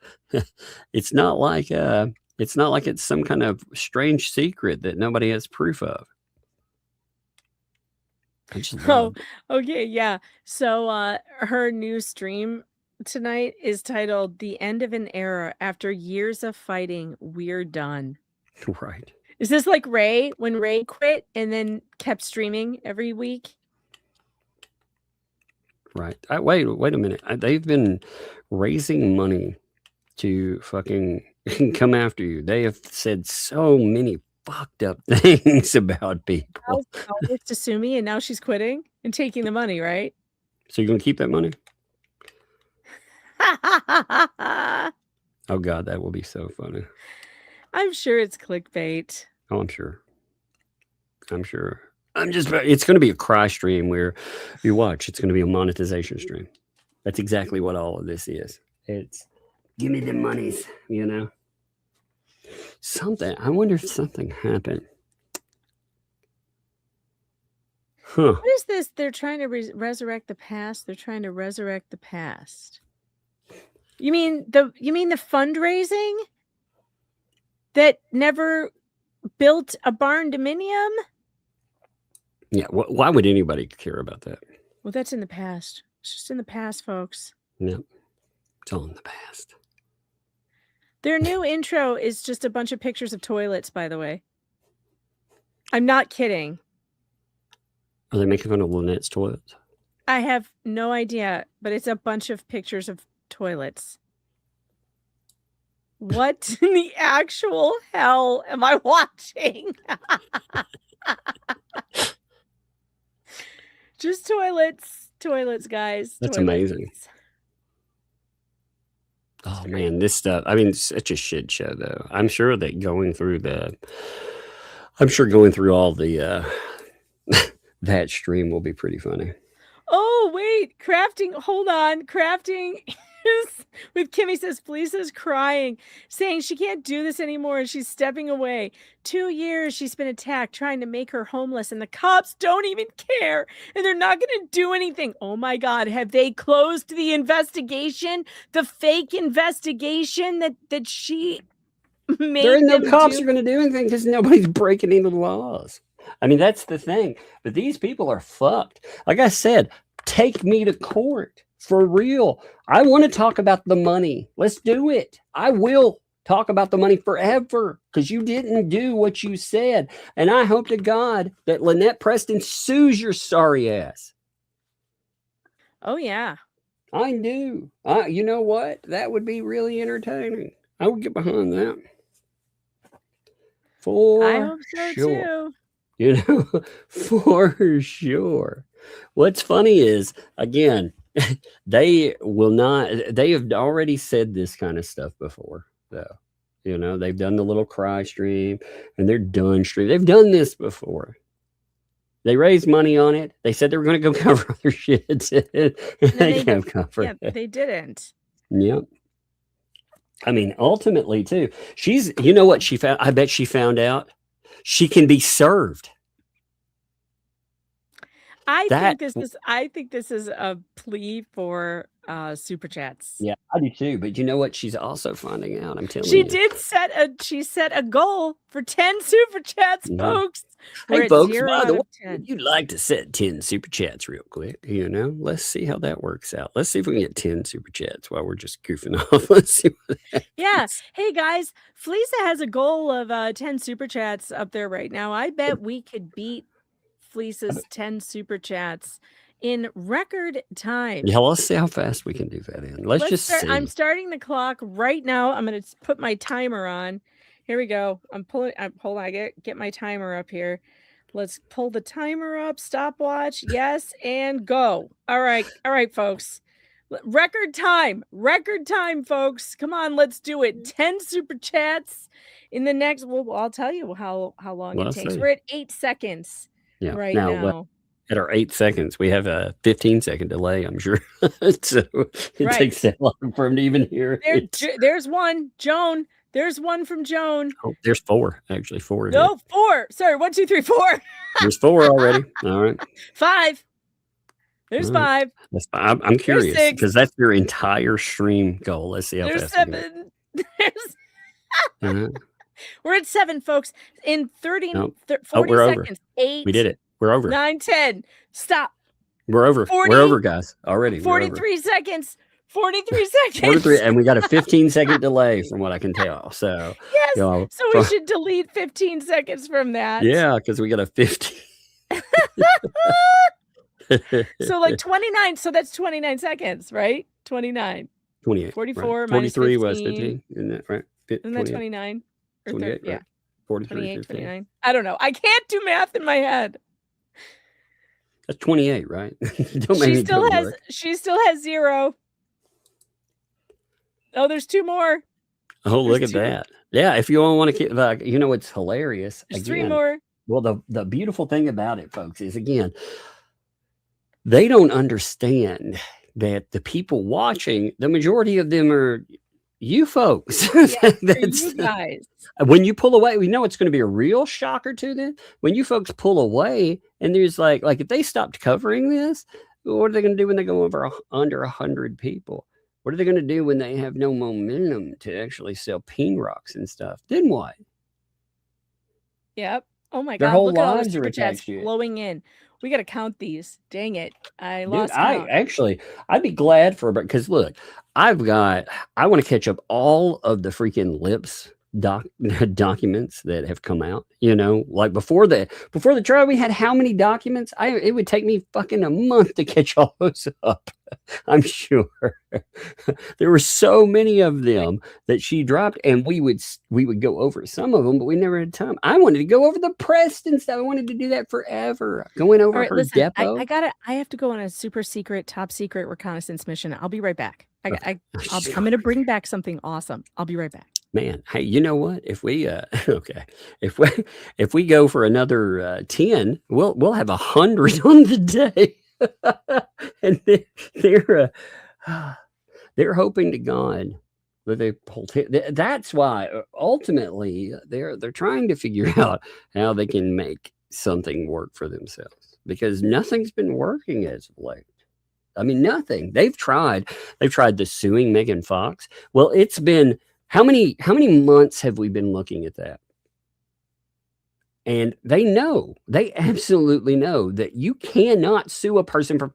it's not like it's some kind of strange secret that nobody has proof of. Okay, yeah. So her new stream tonight is titled "The End of an Era. After years of fighting, we're done." Right. Is this like Ray, when Ray quit and then kept streaming every week? Right. Wait a minute. They've been raising money to fucking come after you. They have said so many fucked up things about people. To sue me, and now she's quitting and taking the money, right? So you're gonna keep that money? Oh God, that will be so funny. I'm sure it's clickbait. Oh, I'm sure. It's going to be a cry stream where you watch. It's going to be a monetization stream. That's exactly what all of this is. It's give me the monies, you know. I wonder if something happened. Huh. What is this? They're trying to resurrect the past. They're trying to resurrect the past. You mean the fundraising that never built a barn dominium? Yeah. Why would anybody care about that? Well, that's in the past. It's just in the past, folks. No, it's all in the past. Their new intro is just a bunch of pictures of toilets, by the way. I'm not kidding. Are they making fun of Lynette's toilets? I have no idea, but it's a bunch of pictures of toilets. What in the actual hell am I watching? Just toilets, guys. That's amazing. Oh man, this stuff. I mean, such a shit show, though. I'm sure that going through all the that stream will be pretty funny. Oh, Oh, wait. Crafting. Hold on. Crafting with Kimmy says, Felisa's crying, saying she can't do this anymore and she's stepping away. 2 years she's been attacked, trying to make her homeless, and the cops don't even care, and they're not going to do anything. Oh my God. Have they closed the investigation? The fake investigation that she made? There ain't no cops are going to do anything because nobody's breaking any of the laws. I mean, that's the thing. But these people are fucked. Like I said, take me to court. For real. I want to talk about the money. Let's do it. I will talk about the money forever because you didn't do what you said. And I hope to God that Lynette Preston sues your sorry ass. Oh, yeah. I do. You know what? That would be really entertaining. I would get behind that. I hope so too. You know, for sure. What's funny is, again, they will not, they have already said this kind of stuff before, though. You know, they've done the little cry stream and they're done stream. They've done this before. They raised money on it. They said they were going to go cover other shit. They can't cover it. Yeah, they didn't. Yep. I mean, ultimately, too, she's, you know what she found? I bet she found out she can be served. I think this is a plea for super chats. Yeah, I do too. But you know what? She's also finding out. I'm telling she you. She set a goal for 10 super chats, folks. Hey, folks, by the way, you'd like to set 10 super chats real quick. You know, let's see how that works out. Let's see if we can get 10 super chats while we're just goofing off. Let's see what happens. Yeah. Hey, guys, Felisa has a goal of 10 super chats up there right now. I bet we could beat Felisa's 10 super chats in record time. Yeah, let's see how fast we can do that in. Let's just see. I'm starting the clock right now. I'm going to put my timer on. Here we go. Hold on. I get my timer up here. Let's pull the timer up. Stopwatch. Yes, and go. All right, folks. Record time, folks. Come on, let's do it. 10 super chats in the next. Well, I'll tell you how long it takes. We're at 8 seconds. Yeah. Right now. At our 8 seconds, we have a 15-second delay, I'm sure. So it takes that long for him to even hear it. There's one, Joan. There's one from Joan. Oh, there's 4, actually. 4. No, 4. Sorry, 1, 2, 3, 4. There's 4 already. All right. 5. There's 5. That's 5. I'm curious because that's your entire stream goal. Let's see how there's fast. 7. We're at 7, folks. In 40 seconds. 8. We did it. We're over. 9, 10. Stop. We're over. 40, we're over, guys. Already. 43 seconds. 43 seconds. 43, and we got a 15-second delay from what I can tell. So yes. So we should delete 15 seconds from that. Yeah, because we got a 15. So like 29. So that's 29 seconds, right? 29. 28. 44 right. minus 43 15. was 15. Isn't that right? Isn't that 29? 28, right? Yeah. 43, 28, 15. 29. I don't know. I can't do math in my head. That's 28, right? She still has 0. Oh, there's 2 more. Oh, look at that. Yeah, if you all want to keep, you know, it's hilarious. There's 3 more. Well, the beautiful thing about it, folks, is again, they don't understand that the people watching, the majority of them are you folks. Yeah, you guys. When you pull away, we know it's going to be a real shocker to them. When you folks pull away, and there's like if they stopped covering this, what are they going to do when they go under 100 people? What are they going to do when they have no momentum to actually sell peen rocks and stuff? Then what? Yep. Oh my God. Their whole Look at all the lives are super chats attached to it. flowing in. We got to count these. Dang it. I Dude, lost count. I'd be glad for, because look, I want to catch up all of the freaking lips documents that have come out, you know, like before the trial, we had how many documents? It would take me fucking a month to catch all those up. I'm sure there were so many of them that she dropped, and we would go over some of them, but we never had time. I wanted to go over the Preston stuff. I wanted to do that forever. Going over her depot. I have to go on a super secret, top secret reconnaissance mission. I'll be right back. I'm going to bring back something awesome. I'll be right back. Man, hey, you know what? If we if we go for another 10, we'll have 100 on the day. And they're hoping to God that they pull. That's why ultimately they're trying to figure out how they can make something work for themselves, because nothing's been working as of late. I mean, nothing. They've tried the suing Megan Fox. Well, it's been how many months have we been looking at that? And they absolutely know that you cannot sue a person for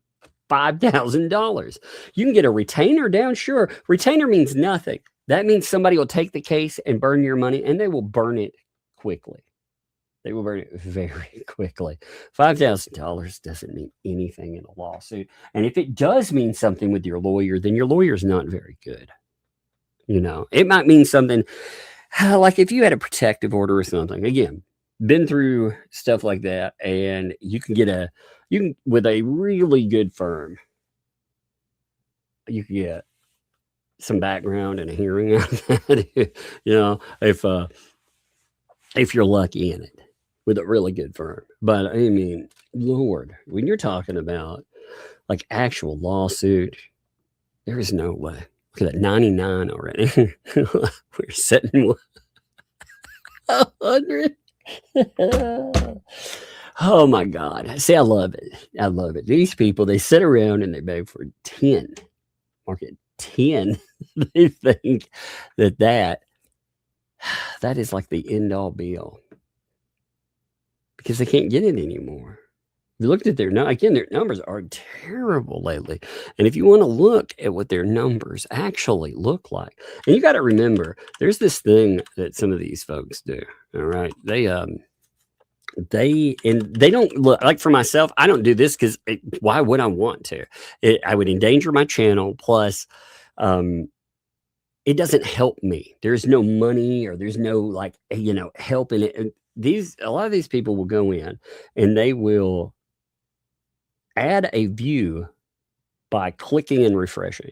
$5,000. You can get a retainer down. Sure. Retainer means nothing. That means somebody will take the case and burn your money, and they will burn it quickly. They will burn it very quickly. $5,000 doesn't mean anything in a lawsuit. And if it does mean something with your lawyer, then your lawyer's not very good. You know, it might mean something like if you had a protective order or something. Again, been through stuff like that, and you can with a really good firm, you can get some background and a hearing out of that, you know, if you're lucky in it with a really good firm. But I mean, Lord, when you're talking about like actual lawsuit, there is no way. Look at that, 99 already. We're sitting 100. Oh my God. See, I love it. I love it. These people, they sit around and they beg for 10. Market 10. They think that is like the end all be all, because they can't get it anymore. You looked at their numbers are terrible lately. And if you want to look at what their numbers actually look like, and you got to remember, there's this thing that some of these folks do. All right. They don't look like, for myself, I don't do this because why would I want to? I would endanger my channel. Plus, it doesn't help me. There's no money or there's no help in it. A lot of these people will go in and they will add a view by clicking and refreshing.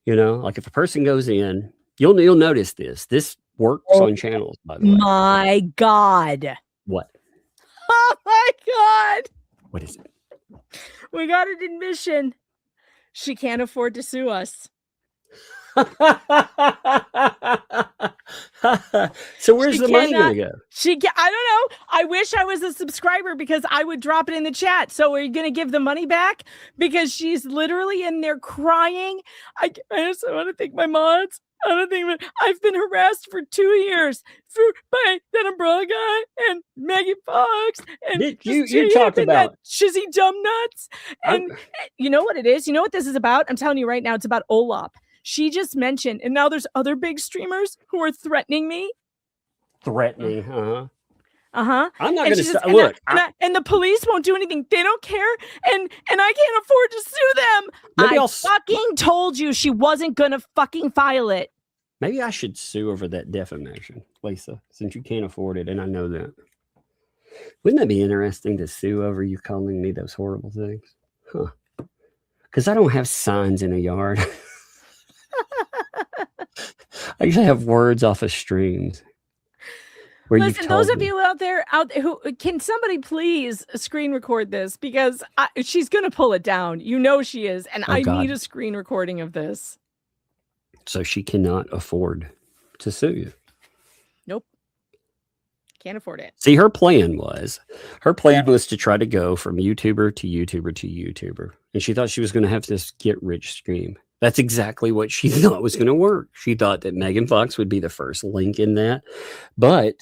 You know, like if a person goes in, you'll notice this works on channels, by the way. My God. What? Oh my God. What is it? We got an admission. She can't afford to sue us. So where's the money going to go? I don't know. I wish I was a subscriber because I would drop it in the chat. So are you going to give the money back? Because she's literally in there crying. I just want to thank my mods. I've been harassed for 2 years by that umbrella guy and Megan Fox and you talked about shizzy dumb nuts. And you know what it is? You know what this is about? I'm telling you right now, it's about Olaf. She just mentioned, and now there's other big streamers who are threatening me. Threatening, huh? Uh-huh. I'm not going to look. And the police won't do anything. They don't care. And I can't afford to sue them. I fucking told you she wasn't going to fucking file it. Maybe I should sue over that defamation, Lisa, since you can't afford it. And I know that. Wouldn't that be interesting to sue over you calling me those horrible things? Huh. Because I don't have signs in a yard. I usually have words off of streams. Listen, those of you out there who can somebody please screen record this, because she's going to pull it down. You know she is. And I need a screen recording of this. So she cannot afford to sue you. Nope. Can't afford it. See, her plan was to try to go from YouTuber to YouTuber to YouTuber. And she thought she was going to have this get rich scheme. That's exactly what she thought was going to work. She thought that Megan Fox would be the first link in that. But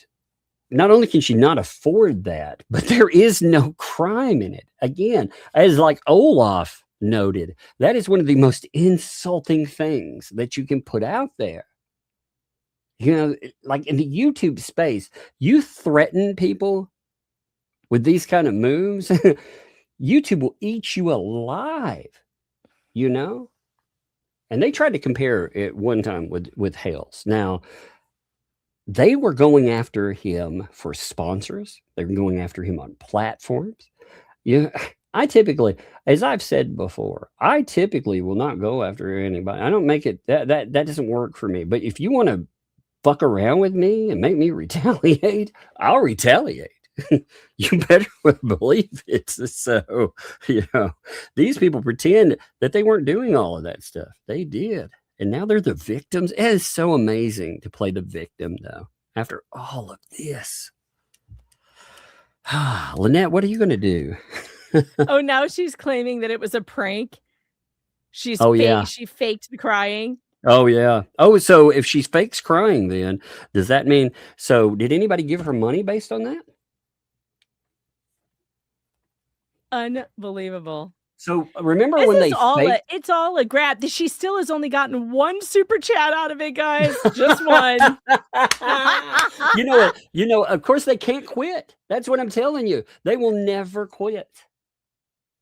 not only can she not afford that, but there is no crime in it. Again, as like Olaf noted, that is one of the most insulting things that you can put out there. You know, like in the YouTube space, you threaten people with these kind of moves, YouTube will eat you alive, you know? And they tried to compare it one time with Hale's. Now, they were going after him for sponsors. They were going after him on platforms. I typically, as I've said before, I typically will not go after anybody. I don't make it, that doesn't work for me. But if you want to fuck around with me and make me retaliate, I'll retaliate. You better believe it. So, these people pretend that they weren't doing all of that stuff. They did. And now they're the victims. It is so amazing to play the victim, though, after all of this. Lynette, what are you going to do? Oh, now she's claiming that it was a prank. She faked the crying. Oh, yeah. Oh, so if she fakes crying, then does that mean, so did anybody give her money based on that? Unbelievable. So remember This when is they faked? it's all a grab. She still has only gotten one super chat out of it, guys. Just one. Of course they can't quit. That's what I'm telling you. They will never quit.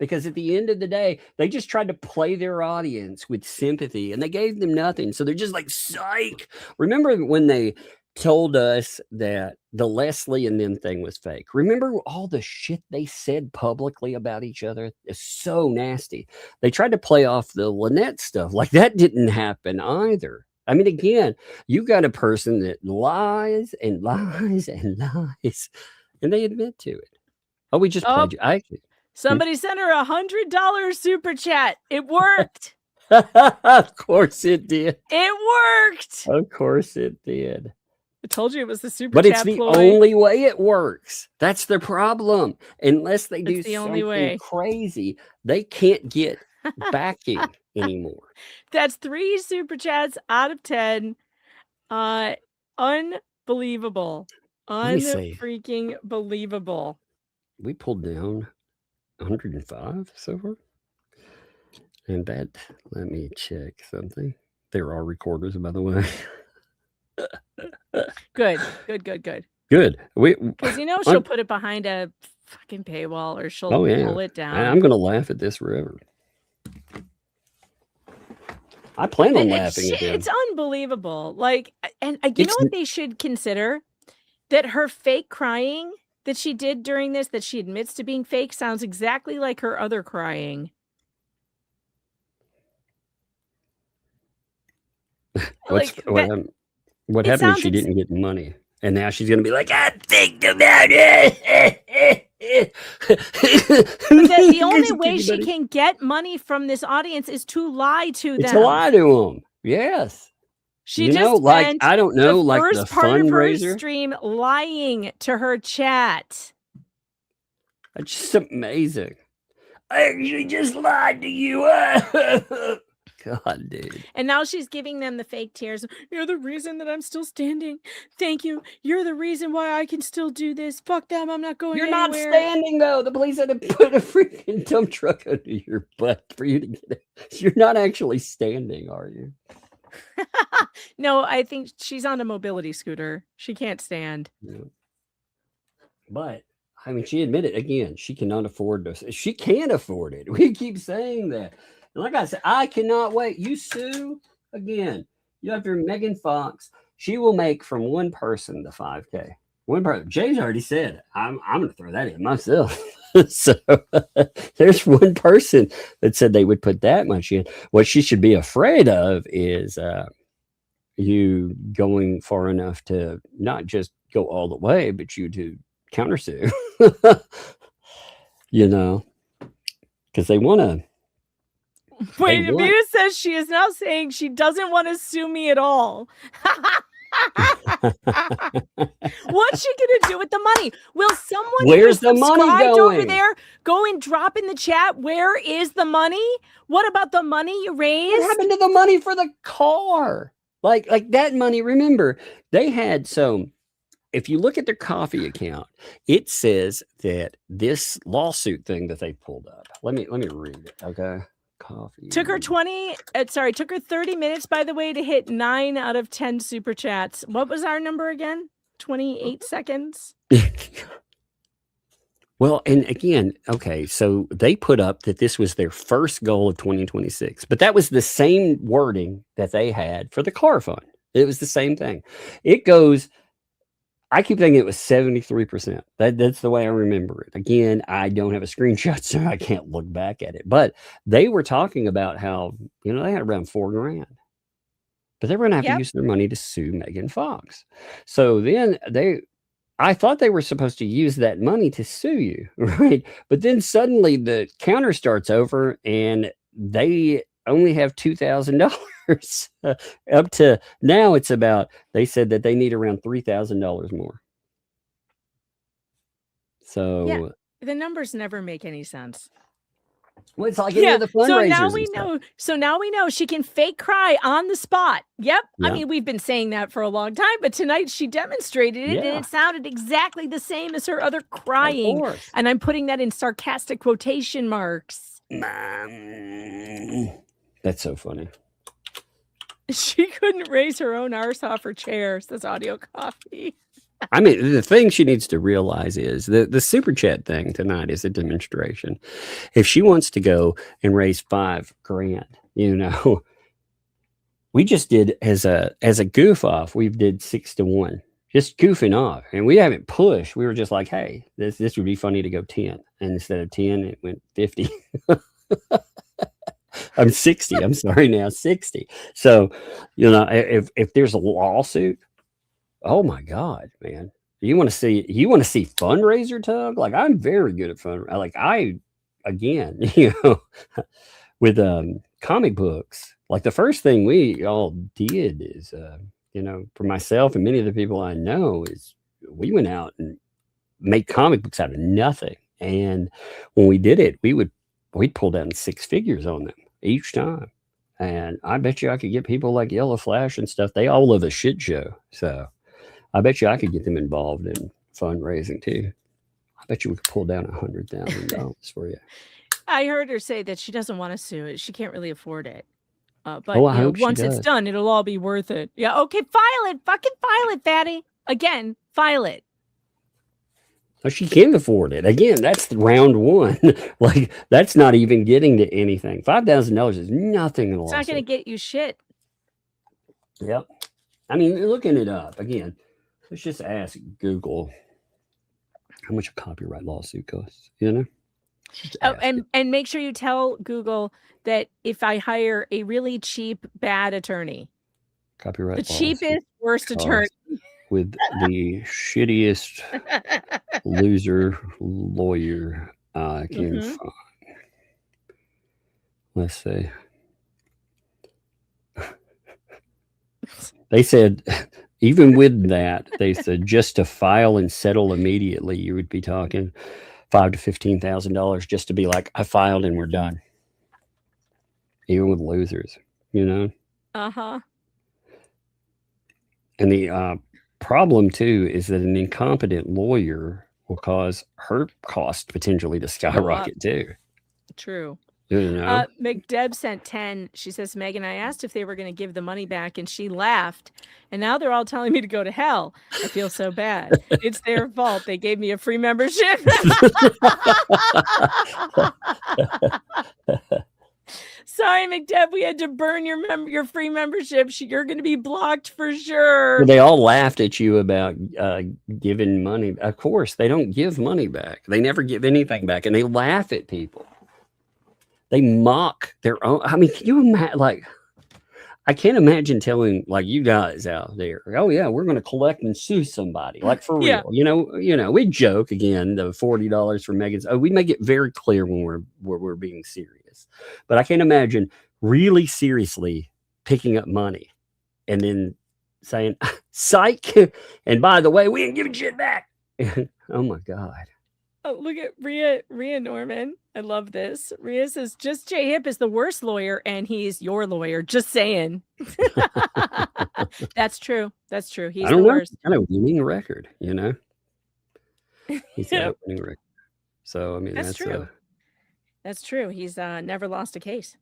Because at the end of the day, they just tried to play their audience with sympathy and they gave them nothing. So they're just like, psych. Remember when they told us that the Leslie and them thing was fake? Remember all the shit they said publicly about each other? It's so nasty. They tried to play off the Lynette stuff. Like that didn't happen either. I mean, again, you got a person that lies and lies and lies, and they admit to it. Oh, we just played you. Somebody sent her $100 super chat. It worked. Of course it did. It worked. Of course it did. I told you it was the super but chat. But it's the ploy. only way it works. That's the problem. Unless they do something crazy, they can't get backing anymore. That's 3 super chats out of 10. Unbelievable. Unfreaking believable. We pulled down 105 so far. And that, let me check something. There are recorders, by the way. Good. Good. Because she'll put it behind a fucking paywall or she'll pull it down. I'm going to laugh at this forever. I plan on laughing at them. It's unbelievable. Like, and you know what they should consider? That her fake crying that she did during this, that she admits to being fake, sounds exactly like her other crying. What happened if she didn't get money? And now she's going to be like, I think about it. The only way she can get money from this audience is to lie to them. It's to lie to them. Yes. She just spent I don't know, the like first the part fundraiser of her stream lying to her chat. That's just amazing. I actually just lied to you. God, dude. And now she's giving them the fake tears. You're the reason that I'm still standing. Thank you. You're the reason why I can still do this. Fuck them. I'm not going anywhere. You're not standing, though. The police had to put a freaking dump truck under your butt for you to get it. You're not actually standing, are you? No, I think she's on a mobility scooter. She can't stand. Yeah. But, I mean, she admitted, again, she cannot afford this. She can't afford it. We keep saying that. Like I said, I cannot wait. You sue again. You have your Megan Fox. She will make from one person the 5K. One person. Jay's already said, I'm going to throw that in myself. So there's one person that said they would put that much in. What she should be afraid of is you going far enough to not just go all the way, but you to countersue. Because they want to. Wait, Amita says she is now saying she doesn't want to sue me at all. What's she gonna do with the money? Will someone where's the money going over there go and drop in the chat? Where is the money? What about the money you raised? What happened to the money for the car? Like that money, remember, they had if you look at their coffee account, it says that this lawsuit thing that they pulled up. Let me read it, okay? Coffee. Took her 30 minutes, by the way, to hit 9 out of 10 super chats. What was our number again? 28 seconds. Well, and again, okay, so they put up that this was their first goal of 2026, but that was the same wording that they had for the car fund. It was the same thing. It goes, I keep thinking it was 73%. That's the way I remember it. Again, I don't have a screenshot, so I can't look back at it. But they were talking about how, they had around $4,000. But they were going to have to use their money to sue Megan Fox. So then I thought they were supposed to use that money to sue you, right? But then suddenly the counter starts over and they only have $2,000 up to now. It's about, they said that they need around $3,000 more. So Yeah, the numbers never make any sense. well, it's like any of the fundraisers. So now we know she can fake cry on the spot. Yep. Yeah. I mean, we've been saying that for a long time, but tonight she demonstrated it, and Yeah. it sounded exactly the same as her other crying. course. And I'm putting that in sarcastic quotation marks. That's so funny. She couldn't raise her own arse off her chair, says Audio Coffee. I mean, the thing she needs to realize is the super chat thing tonight is a demonstration. If she wants to go and raise $5,000, you know, we just did as a goof off, we did 6 to 1, just goofing off, and we haven't pushed. We were just like, hey, this would be funny to go 10, and instead of 10, it went 50. I'm 60. I'm sorry now, 60. So, you know, if there's a lawsuit. Oh my God, man. You want to see fundraiser tug? Like, I'm very good at again, you know, with comic books. Like, the first thing we all did is you know, for myself and many of the people I know, is we went out and made comic books out of nothing. And when we did it, we'd pull down 6 figures on them each time. And I bet you I could get people like Yellow Flash and stuff. They all love a shit show. So I bet you I could get them involved in fundraising too. I bet you we could pull down $100,000 for you. I heard her say that she doesn't want to sue it. She can't really afford it. But I hope she once it's does. done, it'll all be worth it. Yeah, okay, file it. Fucking file it, fatty. Again, file it. Oh, she can afford it. Again, that's round one. Like, that's not even getting to anything. $5,000 is nothing in a It's not going to lawsuit. get you shit. Yep. I mean, looking it up again. Let's just ask Google how much a copyright lawsuit costs. You know. Just Oh, ask it. and make sure you tell Google that if I hire a really cheap, bad attorney, Copyright the lawsuit cheapest, worst cost attorney. with the shittiest loser lawyer I can Mhm. find. Let's see. They said, even with that, they said just to file and settle immediately, you would be talking $5,000 to $15,000 just to be like, I filed and we're done. Even with losers, you know. Uh-huh. And the problem too is that an incompetent lawyer will cause her cost potentially to skyrocket too. True. You know. McDeb sent 10. She says, Megan, I asked if they were going to give the money back, and she laughed. And now they're all telling me to go to hell. I feel so bad. It's their fault. They gave me a free membership. Sorry, McDeb, we had to burn your free membership. You're going to be blocked for sure. Well, they all laughed at you about giving money. Of course, they don't give money back. They never give anything back, and they laugh at people. They mock their own. I mean, can you imagine? Like, I can't imagine telling like you guys out there, oh yeah, we're going to collect and sue somebody. Like, for real, Yeah. you know, we joke again, the $40 for Megan's. Oh, we make it very clear when we're being serious. But I can't imagine really seriously picking up money and then saying, psych. And by the way, we ain't giving shit back. Oh my God. Oh, look at Rhea Norman. I love this. Rhea says, just Jay Hip is the worst lawyer, and he's your lawyer. Just saying. That's true. That's true. He's I don't the know. worst. He's got a winning record, you know. He's got a winning record. So I mean, That's true. That's true. He's never lost a case.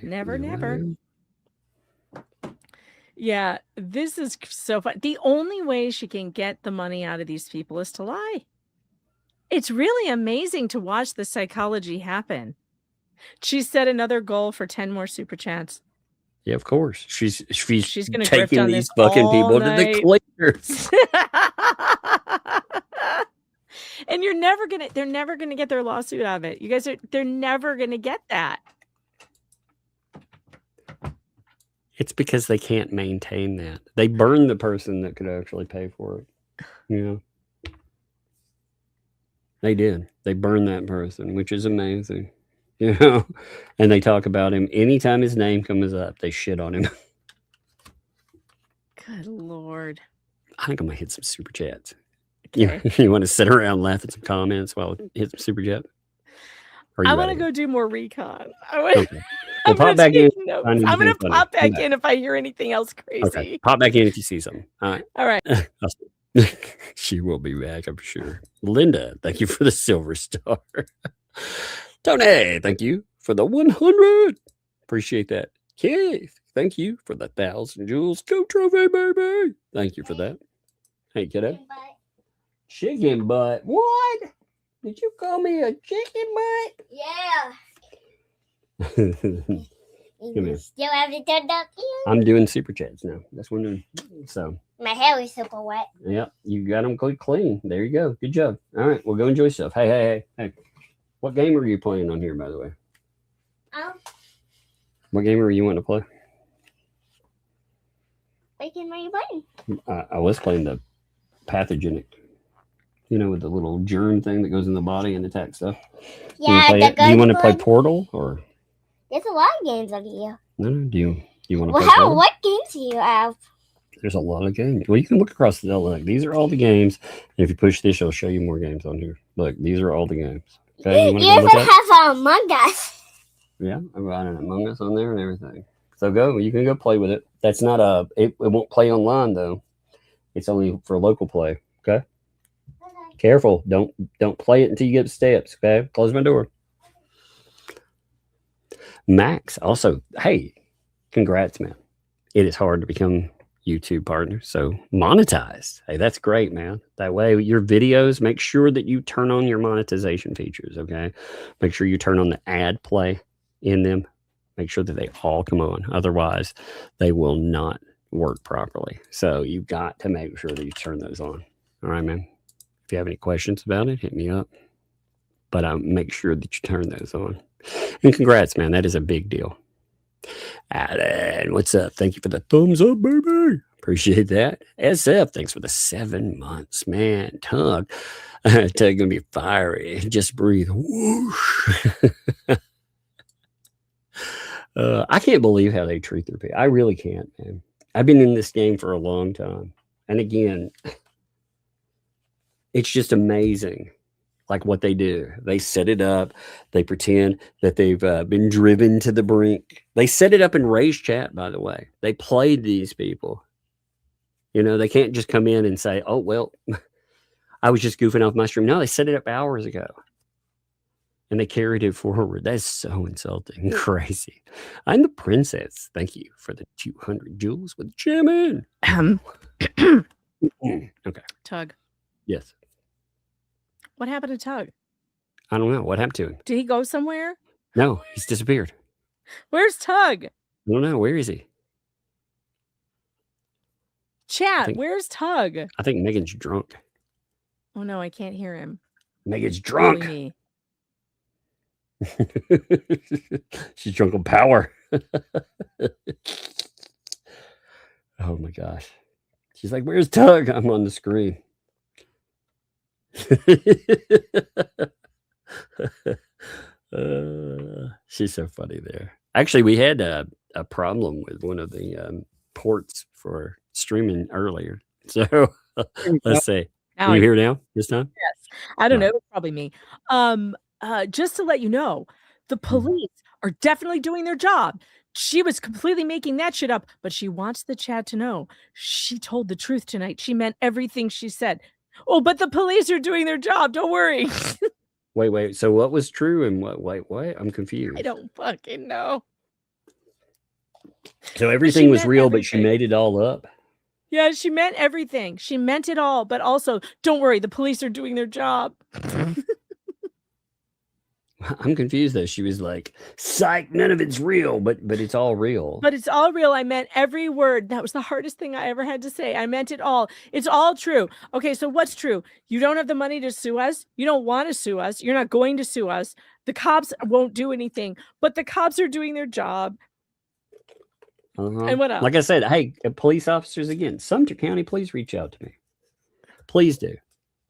Never. Yeah, this is so fun. The only way she can get the money out of these people is to lie. It's really amazing to watch the psychology happen. She set another goal for 10 more super chats. Yeah, of course. She's gonna grift taking on these this fucking all people to night. the cleaners. And they're never gonna get their lawsuit out of it. They're never gonna get that. It's because they can't maintain that. They burn the person that could actually pay for it. You know, they did. They burned that person, which is amazing. You know, and they talk about him anytime his name comes up. They shit on him. Good Lord. I think I'm gonna hit some super chats. Okay. You want to sit around, laugh at some comments while I hit some super chat? I want to go do more recon. Okay. Well, pop back in. I'm going to pop back in if I hear anything else crazy. Okay. Pop back in if you see something. All right. All right. She will be back, I'm sure. Linda, thank you for the silver star. Tony, thank you for the 100. Appreciate that. Keith, thank you for the 1,000 jewels. Go trophy, baby. Thank you for that. Hey, kiddo. Chicken butt. What? Did you call me a chicken butt? Yeah. Come here. Still have to turn up. I'm doing super chats now. That's what I'm doing. So. My hair is super wet. Yeah, you got them clean. There you go. Good job. All right, well, go enjoy yourself. Hey. What game are you playing on here, by the way? What game are you wanting to play? What game are you playing? I was playing the pathogenic. You know, with the little germ thing that goes in the body and attacks stuff. Yeah, do you want to play Portal or? There's a lot of games on here. No. Do you want to play Well, Portal? what games do you have? There's a lot of games. Well, you can look across the look. These are all the games. And if you push this, it'll show you more games on here. Look, these are all the games. Okay, you even have Among Us. Yeah, I've got an Among Us on there and everything. So you can go play with it. That's not it won't play online though. It's only for local play. Okay. Careful. Don't play it until you get the steps. Okay. Close my door. Max also, hey, congrats, man. It is hard to become YouTube partner. So monetized. Hey, that's great, man. That way your videos, make sure that you turn on your monetization features. Okay. Make sure you turn on the ad play in them. Make sure that they all come on. Otherwise, they will not work properly. So you've got to make sure that you turn those on. All right, man. If you have any questions about it, hit me up. But make sure that you turn those on. And congrats, man. That is a big deal. Alan, what's up? Thank you for the thumbs up, baby. Appreciate that. SF, thanks for the 7 months, man. Tug gonna be fiery. Just breathe. Whoosh. I can't believe how they treat their people. I really can't, man. I've been in this game for a long time. And again, it's just amazing. Like what they do. They set it up. They pretend that they've been driven to the brink. They set it up in Ray's chat, by the way. They played these people. You know, they can't just come in and say, oh, well, I was just goofing off my stream. No, they set it up hours ago. And they carried it forward. That's so insulting. Crazy. I'm the princess. Thank you for the 200 jewels with Jimmy. Okay. Tug. Yes. What happened to Tug? I don't know. What happened to him? Did he go somewhere? No, he's disappeared. Where's Tug? I don't know. Where is he? Chat, where's Tug? I think Megan's drunk. Oh, no, I can't hear him. Megan's drunk. She's drunk on power. Oh, my gosh. She's like, where's Tug? I'm on the screen. She's so funny there. Actually, we had a problem with one of the ports for streaming earlier. So let's see. Can you hear now this time? Yes. I don't know. It was probably me. Just to let you know, the police are definitely doing their job. She was completely making that shit up, but she wants the chat to know she told the truth tonight. She meant everything she said. Oh, but the police are doing their job. Don't worry. Wait. So what was true and what? I'm confused. I don't fucking know. So everything was real, but she made it all up. Yeah, she meant everything. She meant it all, but also, don't worry, the police are doing their job. I'm confused though. She was like, psych, none of it's real, but it's all real. But it's all real. I meant every word. That was the hardest thing I ever had to say. I meant it all. It's all true. Okay, so what's true? You don't have the money to sue us. You don't want to sue us. You're not going to sue us. The cops won't do anything, but the cops are doing their job. And what else? Like I said, hey, police officers, again, Sumter County, please reach out to me. Please do.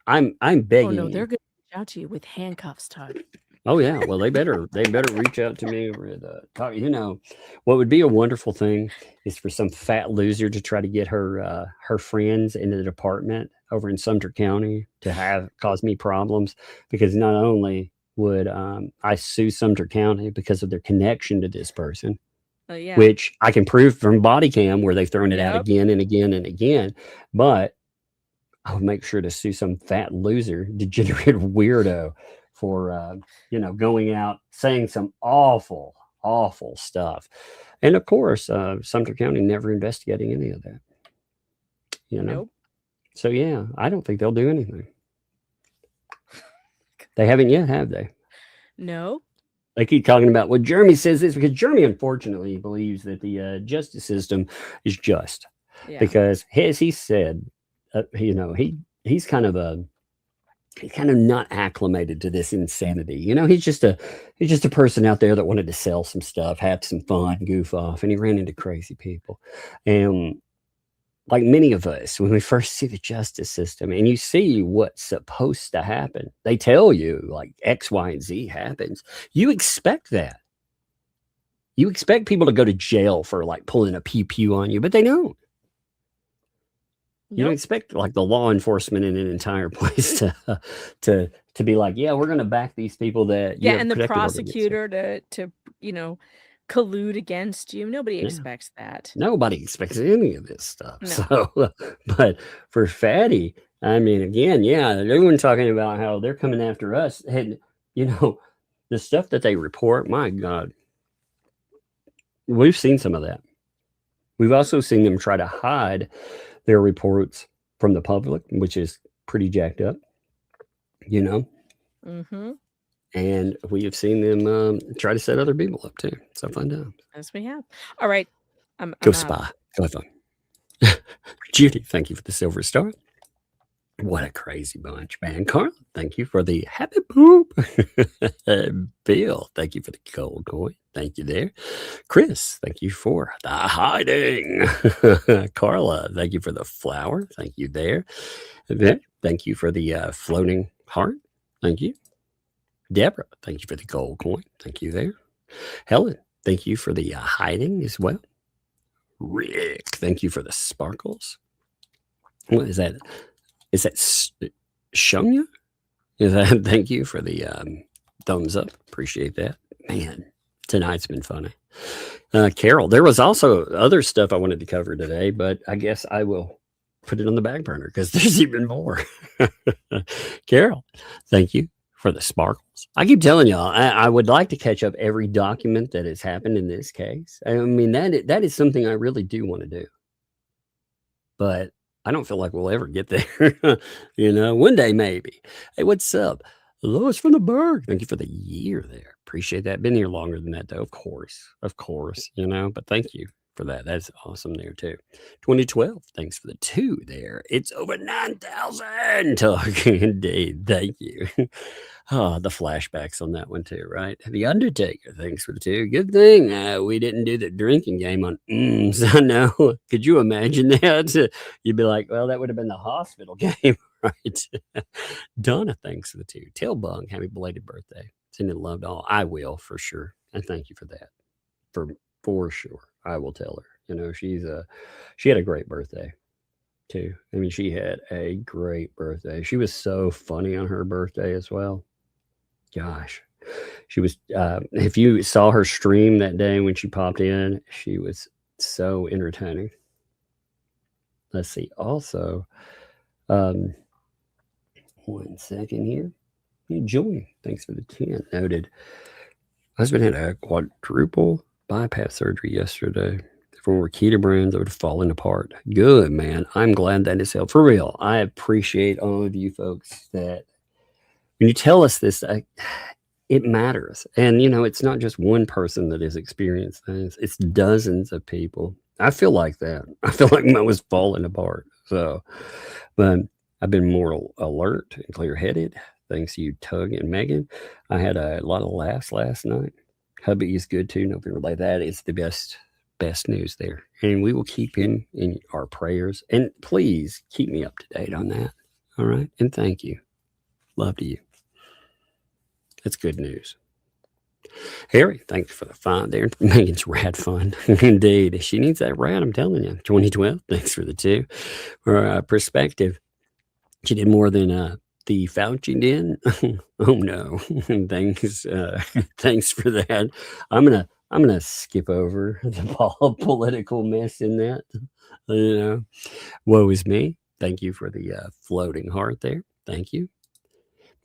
I'm begging. Oh no, you. they're going to reach out to you with handcuffs, Todd. Oh yeah, well they better reach out to me with talk. You know, what would be a wonderful thing is for some fat loser to try to get her friends into the department over in Sumter County to cause me problems, because not only would I sue Sumter County because of their connection to this person, Yeah. which I can prove from body cam where they've thrown it out again and again and again, but I'll make sure to sue some fat loser, degenerate weirdo for, going out saying some awful, awful stuff. And of course, Sumter County never investigating any of that, Nope. So yeah, I don't think they'll do anything. They haven't yet, have they? No. They keep talking about, well, Jeremy says this because Jeremy, unfortunately, believes that the justice system is just. Yeah. Because as he said, he's kind of not acclimated to this insanity. He's just a person out there that wanted to sell some stuff, have some fun, goof off, and he ran into crazy people. And like many of us, when we first see the justice system and you see what's supposed to happen, they tell you like X, Y, and Z happens. You expect that. You expect people to go to jail for like pulling a pew pew on you, but they don't. You don't expect like the law enforcement in an entire place to be like, yeah, we're going to back these people that and the prosecutor to collude against you. Nobody Yeah. expects that. Nobody expects any of this stuff. No. So, but for Fatty, I mean, again, yeah, everyone talking about how they're coming after us, and the stuff that they report. My God, we've seen some of that. We've also seen them try to hide their reports from the public, which is pretty jacked up, Mm-hmm. and we have seen them try to set other people up too. So fun times. Yes, we have. All right. I'm Go out. spy. Go have fun. Judy, thank you for the silver star. What a crazy bunch, man. Carl, thank you for the happy poop. Bill, thank you for the gold coin. Thank you there. Chris, thank you for the hiding. Carla, thank you for the flower. Thank you there. Vic, thank you for the floating heart. Thank you. Deborah, thank you for the gold coin. Thank you there. Helen, thank you for the hiding as well. Rick, thank you for the sparkles. What is that? Is that Shonya? Is that? Thank you for the thumbs up. Appreciate that. Man, tonight's been funny. Carol, there was also other stuff I wanted to cover today, but I guess I will put it on the back burner because there's even more. Carol, thank you for the sparkles. I keep telling y'all, I would like to catch up every document that has happened in this case. I mean, that is something I really do want to do. But I don't feel like we'll ever get there. One day maybe. Hey, what's up? Lois from the Berg. Thank you for the year there. Appreciate that. Been here longer than that, though. Of course, but thank you for that. That's awesome there, too. 2012. Thanks for the 2 there. It's over 9,000. Talking indeed. Thank you. The flashbacks on that one, too, right? The Undertaker. Thanks for the 2. Good thing we didn't do the drinking game on I know. Could you imagine that? You'd be like, well, that would have been the hospital game, right? Donna, thanks for the 2. Tailbug, happy belated birthday. Sending love to all. I will, for sure. And thank you for that. For sure. I will tell her. She had a great birthday, too. I mean, she had a great birthday. She was so funny on her birthday as well. Gosh, she was, if you saw her stream that day when she popped in, she was so entertaining. Let's see. Also, 1 second here. Joy, thanks for the 10. Noted. Husband had a quadruple bypass surgery yesterday. If it were keto brands, I would have fallen apart. Good, man. I'm glad that is helped. For real, I appreciate all of you folks that when you tell us this, it matters. And, it's not just one person that has experienced things. It's dozens of people. I feel like that. I feel like I was falling apart. So, but I've been more alert and clear-headed. Thanks to you, Tug and Megan. I had a lot of laughs last night. Hubby is good too. Nobody relate that. It's the best best news there. And we will keep in our prayers. And please keep me up to date on that. All right. And thank you. Love to you. That's good news. Harry, thanks for the fun there. Megan's rad fun. Indeed. She needs that rad, I'm telling you. 2012, thanks for the 2. For perspective, she did more than the Fauci did. Oh no. Thanks. Thanks for that. I'm gonna skip over the political mess in that. You know, woe is me. Thank you for the floating heart there. Thank you.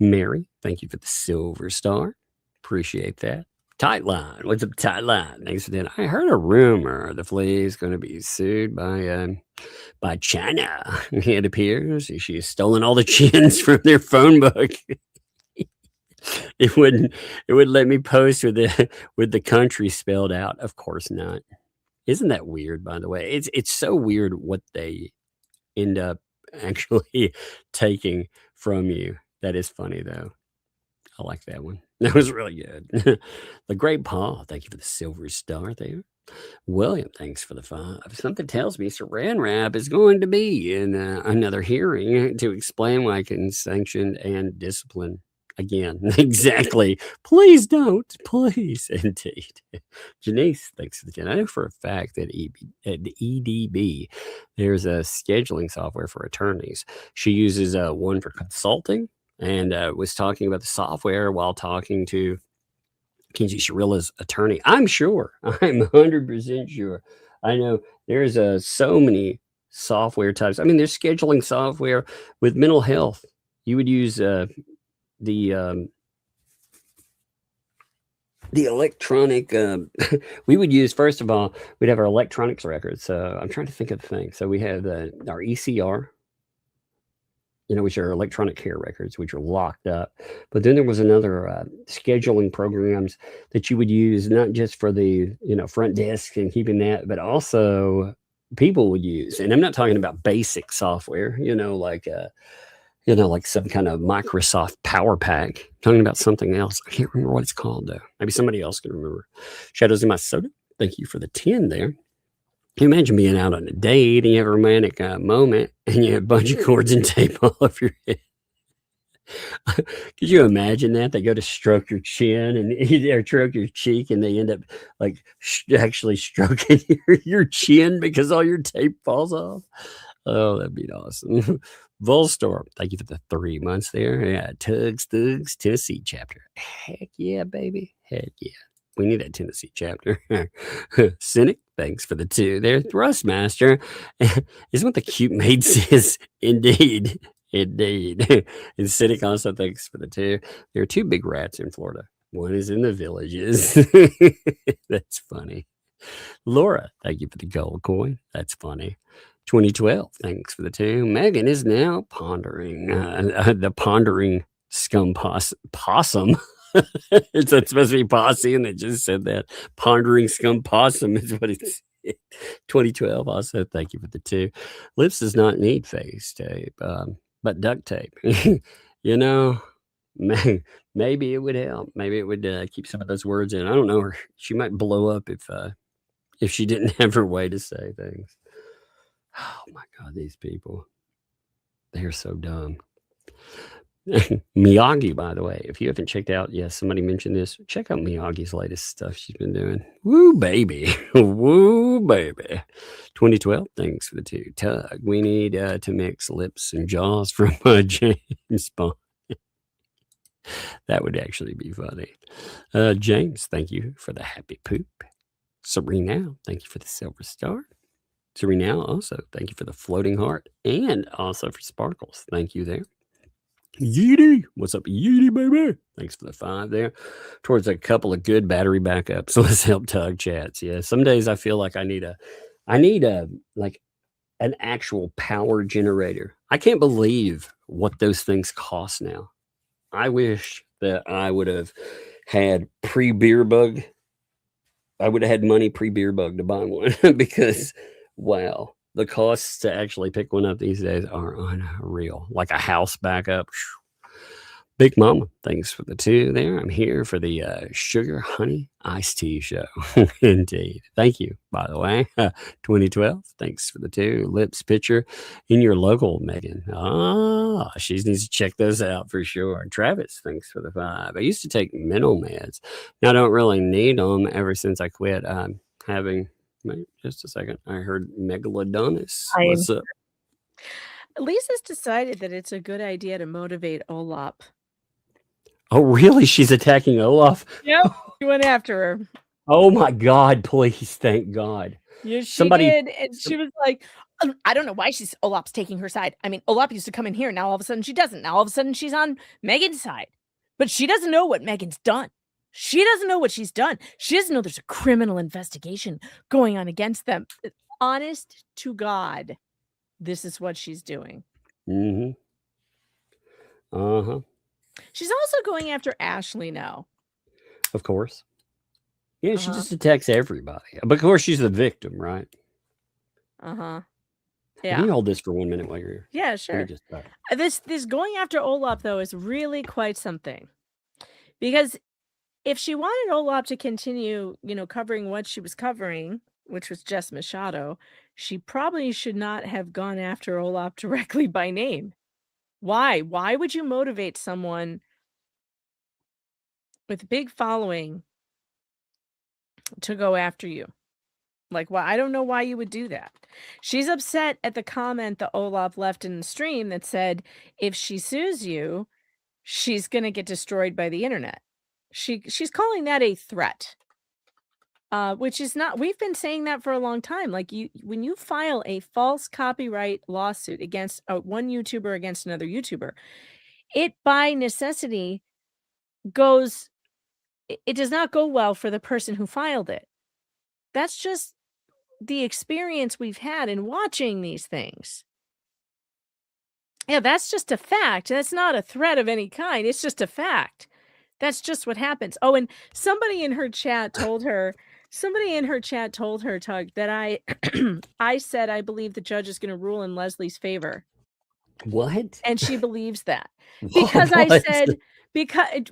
Mary, thank you for the silver star. Appreciate that. Tight line. What's up, tight line? Thanks for that. I heard a rumor the flea is going to be sued by China. It appears she's stolen all the chins from their phone book. It wouldn't let me post with the country spelled out. Of course not. Isn't that weird, by the way? It's so weird what they end up actually taking from you. That is funny, though. I like that one. That was really good. The Great Paul, thank you for the silver star there. William, thanks for the 5. Something tells me Saran Wrap is going to be in another hearing to explain why I can sanction and discipline again. Exactly. Please don't. Please. Indeed. Janice, thanks for the 10. I know for a fact that at EDB, there's a scheduling software for attorneys. She uses one for consulting and was talking about the software while talking to Kinsey Sharilla's attorney. I'm sure. I'm 100% sure. I know there's so many software types. I mean, there's scheduling software with mental health. You would use the electronic, we would use, first of all, we'd have our electronics records. So I'm trying to think of the thing. So we have our ECR, which are electronic care records, which are locked up. But then there was another scheduling programs that you would use, not just for the, front desk and keeping that, but also people would use. And I'm not talking about basic software, like some kind of Microsoft Power Pack. I'm talking about something else. I can't remember what it's called, though. Maybe somebody else can remember. Shadows in My Soda. Thank you for the 10 there. Can you imagine being out on a date and you have a romantic moment and you have a bunch of cords and tape all over your head? Could you imagine that? They go to stroke your chin or stroke your cheek and they end up actually stroking your chin because all your tape falls off. Oh, that'd be awesome. Volstorm, thank you for the 3 months there. Yeah, Thugs, Tennessee chapter. Heck yeah, baby. Heck yeah. We need that Tennessee chapter. Cynic, thanks for the 2 there. Thrustmaster is what the cute maid says. Indeed. Indeed. And Cynic also thanks for the 2. There are 2 big rats in Florida. One is in the villages. That's funny. Laura, thank you for the gold coin. That's funny. 2012, thanks for the 2. Megan is now pondering the pondering scum possum. It's supposed to be posse, and they just said that. Pondering scum possum is what it's 2012. Also, thank you for the 2. Lips does not need face tape, but duct tape. Maybe it would help. Maybe it would keep some of those words in. I don't know. She might blow up if she didn't have her way to say things. Oh my God, these people. They're so dumb. Miyagi, by the way, if you haven't checked out, somebody mentioned this. Check out Miyagi's latest stuff she's been doing. Woo, baby. Woo, baby. 2012, thanks for the 2. Tug, we need to mix lips and jaws from James Bond. That would actually be funny. James, thank you for the happy poop. Serena, thank you for the silver star. Serena, also, thank you for the floating heart and also for sparkles. Thank you there. Yeety, what's up, Yeety, baby? Thanks for the 5 there. Towards a couple of good battery backups. Let's help Tug chats. Yeah, some days I feel like I need an actual power generator. I can't believe what those things cost now. I wish that I would have had pre-beer bug. I would have had money pre-beer bug to buy one because, wow. The costs to actually pick one up these days are unreal. Like a house backup. Big Mama, thanks for the 2 there. I'm here for the Sugar Honey Iced Tea Show. Indeed. Thank you, by the way. 2012, thanks for the 2. Lips Picture in your local, Megan. She needs to check those out for sure. Travis, thanks for the 5. I used to take mental meds. Now I don't really need them ever since I quit having. Wait, just a second. I heard Megalodonus. What's up? Lisa's decided that it's a good idea to motivate Olap. Oh, really? She's attacking Olaf? Yep. She went after her. Oh my God, please, thank God. Yes, she did. And she was like, I don't know why Olap's taking her side. I mean, Olap used to come in here. Now all of a sudden she doesn't. Now all of a sudden she's on Megan's side. But she doesn't know what Megan's done. She doesn't know what she's done. She doesn't know there's a criminal investigation going on against them. Honest to God, this is what she's doing. Mm-hmm. Uh-huh. She's also going after Ashley now. Of course. Yeah, she just attacks everybody. But of course, she's the victim, right? Yeah. Can you hold this for 1 minute while you're here? Yeah, sure. This going after Olap, though, is really quite something. Because if she wanted Olap to continue, covering what she was covering, which was Jess Machado, she probably should not have gone after Olap directly by name. Why? Why would you motivate someone with a big following to go after you? Like, why? I don't know why you would do that. She's upset at the comment that Olap left in the stream that said, if she sues you, she's going to get destroyed by the internet. She's calling that a threat. Which is not, we've been saying that for a long time. Like when you file a false copyright lawsuit against one YouTuber against another YouTuber, it by necessity it does not go well for the person who filed it. That's just the experience we've had in watching these things. Yeah, that's just a fact. That's not a threat of any kind. It's just a fact. That's just what happens. Oh, and somebody in her chat told her, Tug, that I said I believe the judge is going to rule in Leslie's favor. What? And she believes that. Because I said,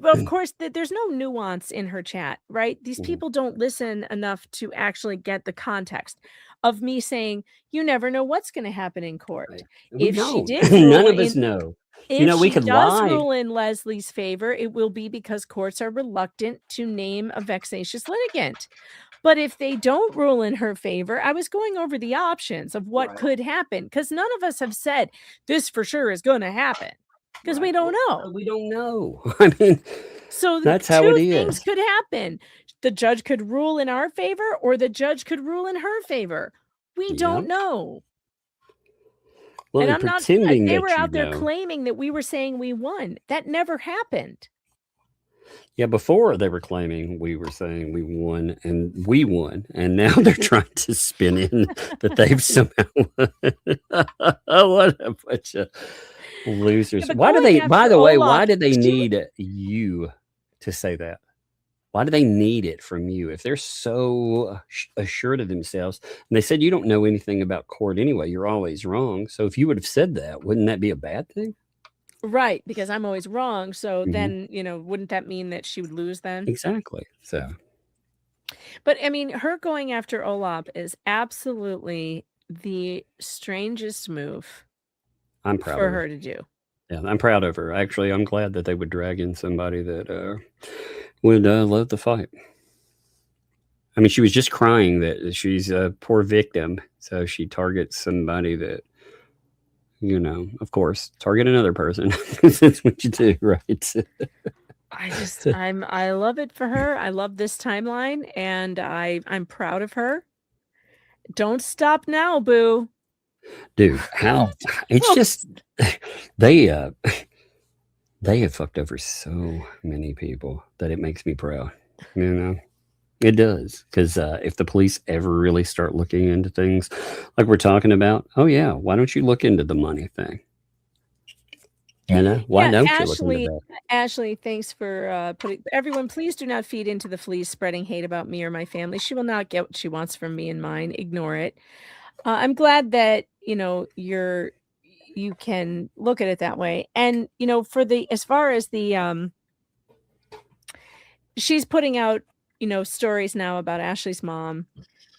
well, of course, there's no nuance in her chat, right? These people don't listen enough to actually get the context of me saying, you never know what's going to happen in court. Right. If she did, none of us know. If we she could does lie. rule in Leslie's favor, it will be because courts are reluctant to name a vexatious litigant. But if they don't rule in her favor, I was going over the options of what could happen, because none of us have said this for sure is going to happen, because we don't know. We don't know. I mean, so that's how it is. Two things could happen. The judge could rule in our favor, or the judge could rule in her favor. We don't know. Well, and I'm pretending not. They that were out there know. claiming that we were saying we won. That never happened. Yeah, before they were claiming we were saying we won, and now they're trying to spin in that they've somehow won. What a bunch of losers. Yeah, why do they, by the way, why do they she need you to say that? Why do they need it from you if they're so assured of themselves? And they said you don't know anything about court anyway. You're always wrong. So if you would have said that, wouldn't that be a bad thing? Right, because I'm always wrong. So then, wouldn't that mean that she would lose then? Exactly. So, but I mean, her going after Olap is absolutely the strangest move I'm proud for of her to do. Yeah, I'm proud of her. Actually, I'm glad that they would drag in somebody that would love the fight. I mean, she was just crying that she's a poor victim. So she targets somebody that, of course, target another person. That's what you do, right? I love it for her. I love this timeline, and I'm proud of her. Don't stop now, boo. Dude, how it's just they have fucked over so many people that it makes me proud. It does, because if the police ever really start looking into things like we're talking about, oh yeah, why don't you look into the money thing? Why don't you look into that? Ashley, thanks for putting. Everyone, please do not feed into the fleas spreading hate about me or my family. She will not get what she wants from me and mine. Ignore it. I'm glad that you're you can look at it that way. And for as far as the she's putting out stories now about Ashley's mom,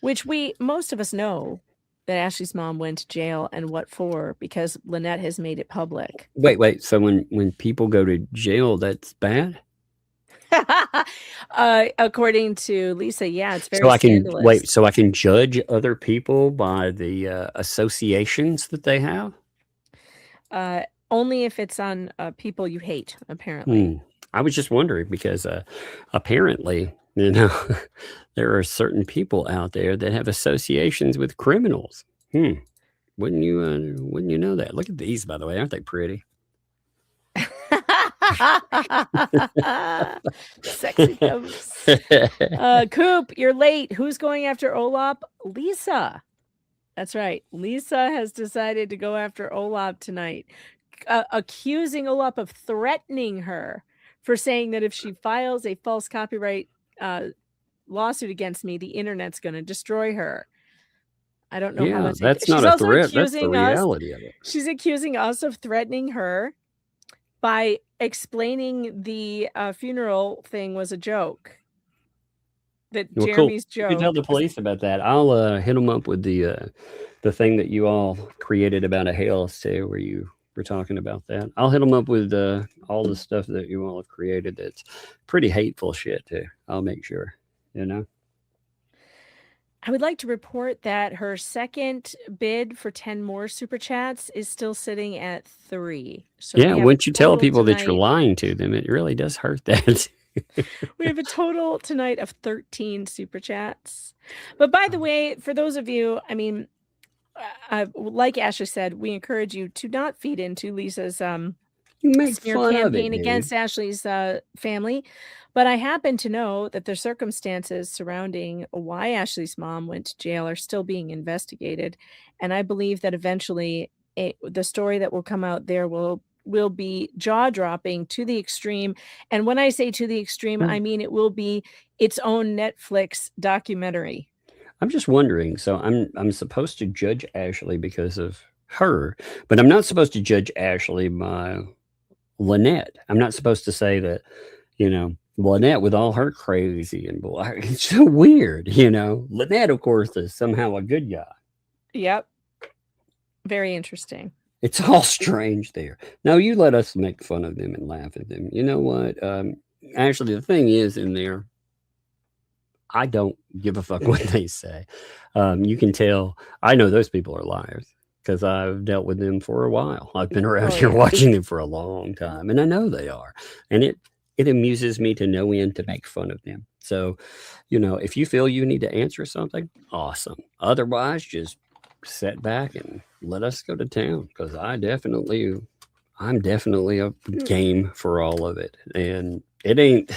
which most of us know that Ashley's mom went to jail, and what for, because Lynette has made it public. Wait. So when people go to jail, that's bad? According to Lisa, yeah, it's very scandalous. So I can judge other people by the associations that they have? Only if it's on people you hate, apparently. I was just wondering because apparently, there are certain people out there that have associations with criminals. Wouldn't you know that? Look at these, by the way. Aren't they pretty? Sexy ghosts. Coop, you're late. Who's going after Olap? Lisa. That's right. Lisa has decided to go after Olap tonight, accusing Olap of threatening her for saying that if she files a false copyright lawsuit against me, the internet's going to destroy her. I don't know how that's not a threat. That's the reality of it. She's accusing us of threatening her by explaining the funeral thing was a joke. That Jeremy's joke. You can tell the police about that. I'll hit them up with the thing that you all created about a Hale too, where you were talking about that. I'll hit them up with all the stuff that you all have created that's pretty hateful shit too. I'll make sure, I would like to report that her second bid for 10 more super chats is still sitting at 3. So once you tell people that you're lying to them, it really does hurt that. We have a total tonight of 13 super chats. But by the way, for those of you, like Ashley said, we encourage you to not feed into Lisa's smear campaign against Ashley's family. But I happen to know that the circumstances surrounding why Ashley's mom went to jail are still being investigated. And I believe that eventually the story that will come out there will be jaw-dropping to the extreme. And when I say to the extreme, I mean it will be its own Netflix documentary. I'm just wondering, so I'm supposed to judge Ashley because of her, but I'm not supposed to judge Ashley by Lynette. I'm not supposed to say that, Lynette with all her crazy and it's so weird, Lynette, of course, is somehow a good guy. Yep. Very interesting. It's all strange there. Now, you let us make fun of them and laugh at them. You know what? Actually, the thing is in there, I don't give a fuck what they say. You can tell. I know those people are liars because I've dealt with them for a while. I've been around here watching them for a long time, and I know they are. And it amuses me to no end to make fun of them. So, if you feel you need to answer something, awesome. Otherwise, just sit back and let us go to town because I'm definitely a game for all of it. And it ain't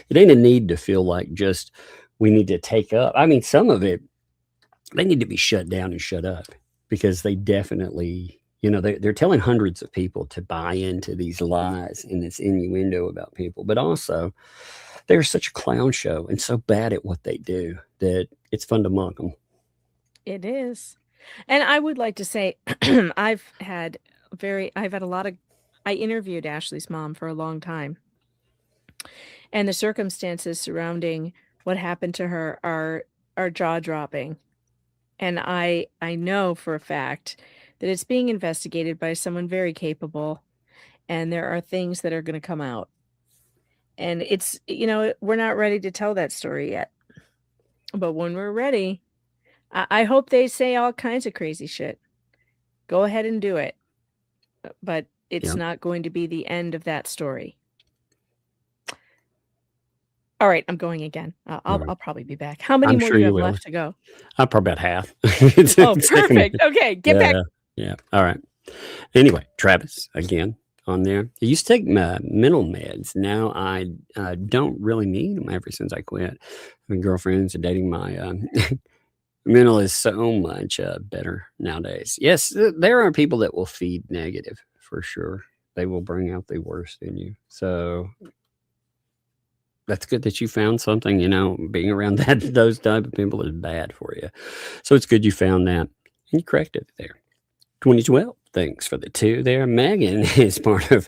a need to feel like just we need to take up. Some of it, they need to be shut down and shut up because they definitely, they're telling hundreds of people to buy into these lies and this innuendo about people. But also, they're such a clown show and so bad at what they do that it's fun to mock them. It is. And I would like to say, I interviewed Ashley's mom for a long time. And the circumstances surrounding what happened to her are jaw-dropping. And I know for a fact that it's being investigated by someone very capable. And there are things that are going to come out. And it's, we're not ready to tell that story yet. But when we're ready, I hope they say all kinds of crazy shit. Go ahead and do it. But it's not going to be the end of that story. All right, I'm going again. I'll probably be back. How many more do you have left to go? Probably about half. Perfect. Okay, get back. Yeah. All right. Anyway, Travis, again, on there. I used to take my mental meds. Now I don't really need them ever since I quit. My girlfriends are dating my... mental is so much better nowadays. Yes, there are people that will feed negative for sure. They will bring out the worst in you. So that's good that you found something, being around those type of people is bad for you. So it's good you found that and you corrected it there. 2012, thanks for the 2 there. Megan is part of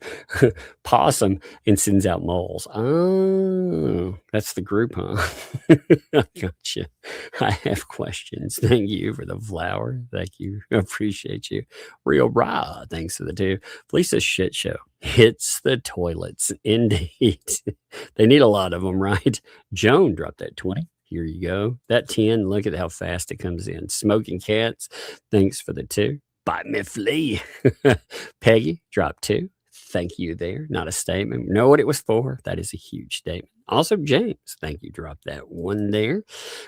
Possum and sends out moles. Oh, that's the group, huh? Gotcha. I have questions. Thank you for the flower. Thank you. Appreciate you. Real raw. Thanks for the 2. Felicia's shit show hits the toilets. Indeed. They need a lot of them, right? Joan dropped that 20. Here you go. That 10, look at how fast it comes in. Smoking Cats, thanks for the 2. Bite me flea. Peggy dropped 2. Thank you there. Not a statement. Know what it was for. That is a huge statement. Also, James, thank you. Dropped that 1 there.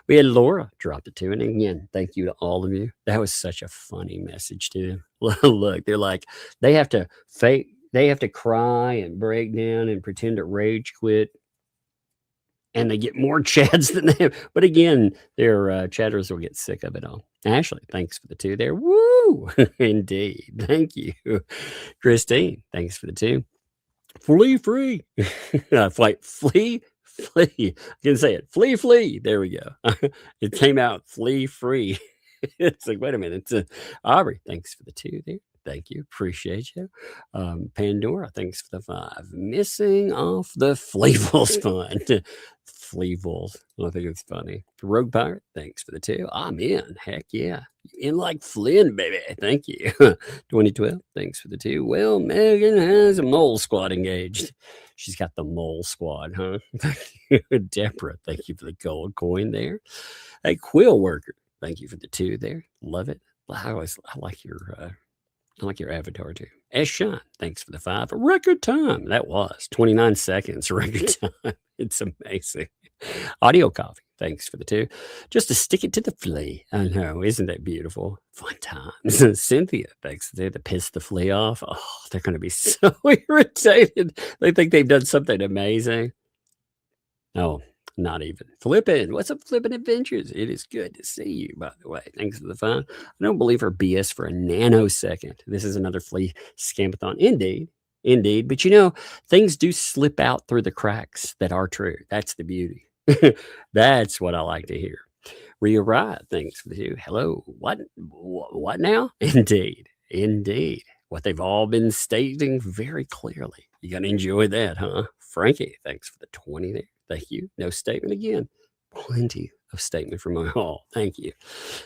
We had Laura drop a 2. And again, thank you to all of you. That was such a funny message too. Look, they're like, they have to fake, they have to cry and break down and pretend to rage quit. And they get more chads than them. But again, their chatters will get sick of it all. Ashley, thanks for the 2 there. Woo! Indeed. Thank you. Christine, thanks for the 2. Flea free. Flee. I can say it. Flee. There we go. It came out flea free. It's like, wait a minute. Aubrey, thanks for the 2 there. Thank you. Appreciate you. Pandora, thanks for the 5. Missing off the Fleebles fun. Fleebles. I think it's funny. Rogue Pirate, thanks for the 2. I'm in. Heck yeah. In like Flynn, baby. Thank you. 2012, thanks for the 2. Well, Megan has a mole squad engaged. She's got the mole squad, huh? Deborah, thank you for the gold coin there. Hey, Quill Worker, thank you for the 2 there. Love it. I like your avatar too. S. Sean, thanks for the 5. Record time. That was 29 seconds. Record time. It's amazing. Audio Coffee, thanks for the 2. Just to stick it to the flea. I know, isn't that beautiful? Fun times. Cynthia, thanks for the 2. To piss the flea off. Oh, they're going to be so irritated. They think they've done something amazing. Oh, not even. Flippin'. What's up, Flippin' Adventures? It is good to see you, by the way. Thanks for the 5. I don't believe her BS for a nanosecond. This is another flea scamathon. Indeed. But you know, things do slip out through the cracks that are true. That's the beauty. That's what I like to hear. Rhea Wright, thanks for the 2. Hello. What now? Indeed. What they've all been stating very clearly. You got to enjoy that, huh? Frankie, thanks for the 20 there. Thank you. No statement again. Plenty of statement from my all. Thank you.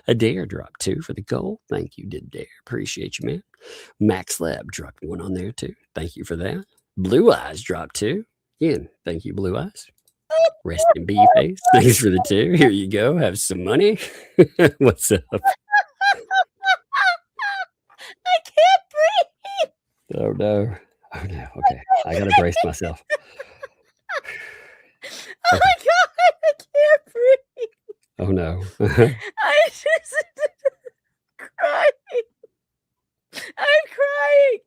Adair dropped 2 for the goal. Thank you, Adair. Appreciate you, man. Max Lab dropped 1 on there too. Thank you for that. Blue Eyes dropped 2. Again, thank you, Blue Eyes. Rest in B face. Thanks for the 2. Here you go. Have some money. What's up? I can't breathe. Oh no. Okay. I gotta brace myself. Oh my God, I can't breathe. Oh no. I just crying. I'm crying.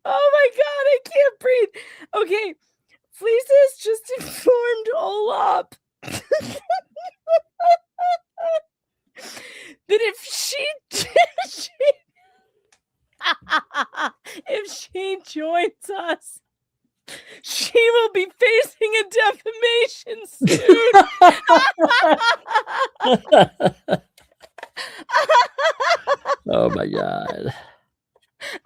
Oh my God, I can't breathe. Okay, Felisa's just informed Olap that if she joins us, she will be facing a defamation suit. Oh my God.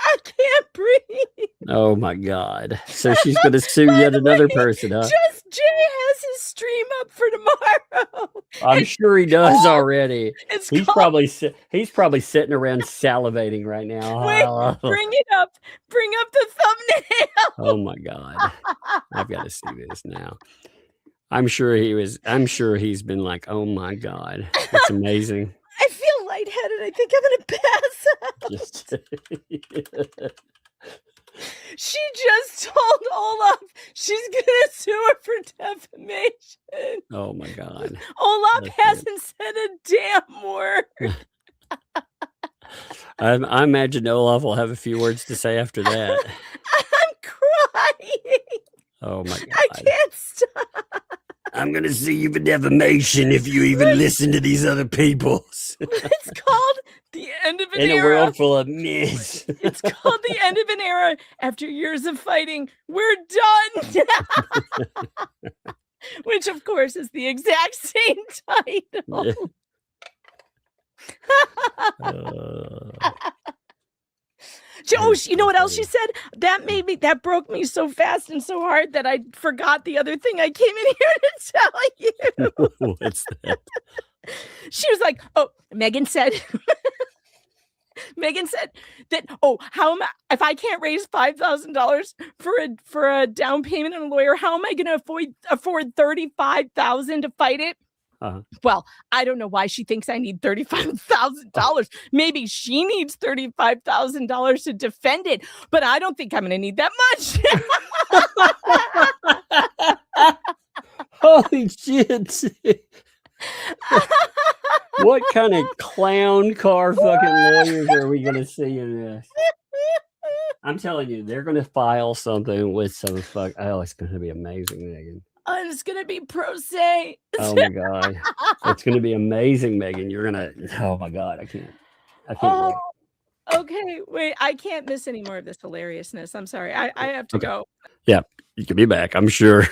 I can't breathe. Oh my God. So she's going to sue yet another person, huh? Just Jay has his stream up for tomorrow. I'm sure he does already. He's called- probably sitting around salivating right now. Wait, bring it up. Bring up the thumbnail. Oh my God. I've got to see this now. I'm sure he's been like, oh my God. It's amazing. I feel lightheaded. I think I'm going to pass out. She just told Olaf she's going to sue her for defamation. Oh my God. Olaf hasn't said a damn word. I imagine Olaf will have a few words to say after that. I'm crying. Oh my God. I can't stop. I'm going to sue you for defamation if you even listen to these other peoples. It's called the end of an era. In a world full of myths. It's called the end of an era. After years of fighting, we're done. Which, of course, is the exact same title. You know what else she said? That broke me so fast and so hard that I forgot the other thing I came in here to tell you. What's that? She was like, oh, Megan said that, how am I, if I can't raise $5,000 for a down payment on a lawyer, how am I going to afford $35,000 to fight it? Well, I don't know why she thinks I need $35,000. Maybe she needs $35,000 to defend it, but I don't think I'm going to need that much. Holy shit. What kind of clown car fucking lawyers are we going to see in this? I'm telling you, they're going to file something with some fuck. Oh, it's going to be amazing, Megan. And it's going to be pro se. Oh my God. It's going to be amazing, Megan. You're going to, oh my God, I can't wait. Okay, wait, I can't miss any more of this hilariousness. I'm sorry. I have to go. Yeah, you can be back, I'm sure.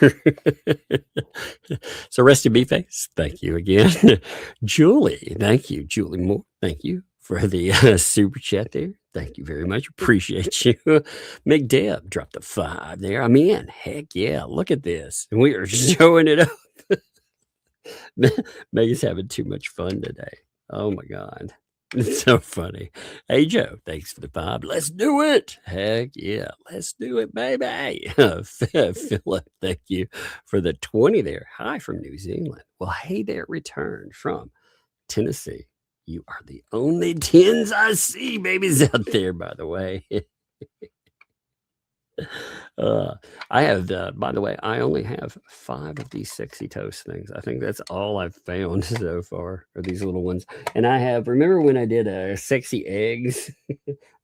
So, Rusty B-Face, thank you again. Julie, thank you. Julie Moore, thank you for the super chat there. Thank you very much. Appreciate you. McDeb dropped the 5 there. I'm in. Heck yeah. Look at this. We are showing it up. Megan's having too much fun today. Oh my God. It's so funny. Hey, Joe, thanks for the 5. Let's do it. Heck yeah. Let's do it, baby. Philip, thank you for the 20 there. Hi from New Zealand. Well, hey there, return from Tennessee. You are the only 10s I see, babies, out there, by the way. I have, by the way, I only have 5 of these sexy toast things. I think that's all I've found so far, are these little ones. And I have, remember when I did sexy eggs?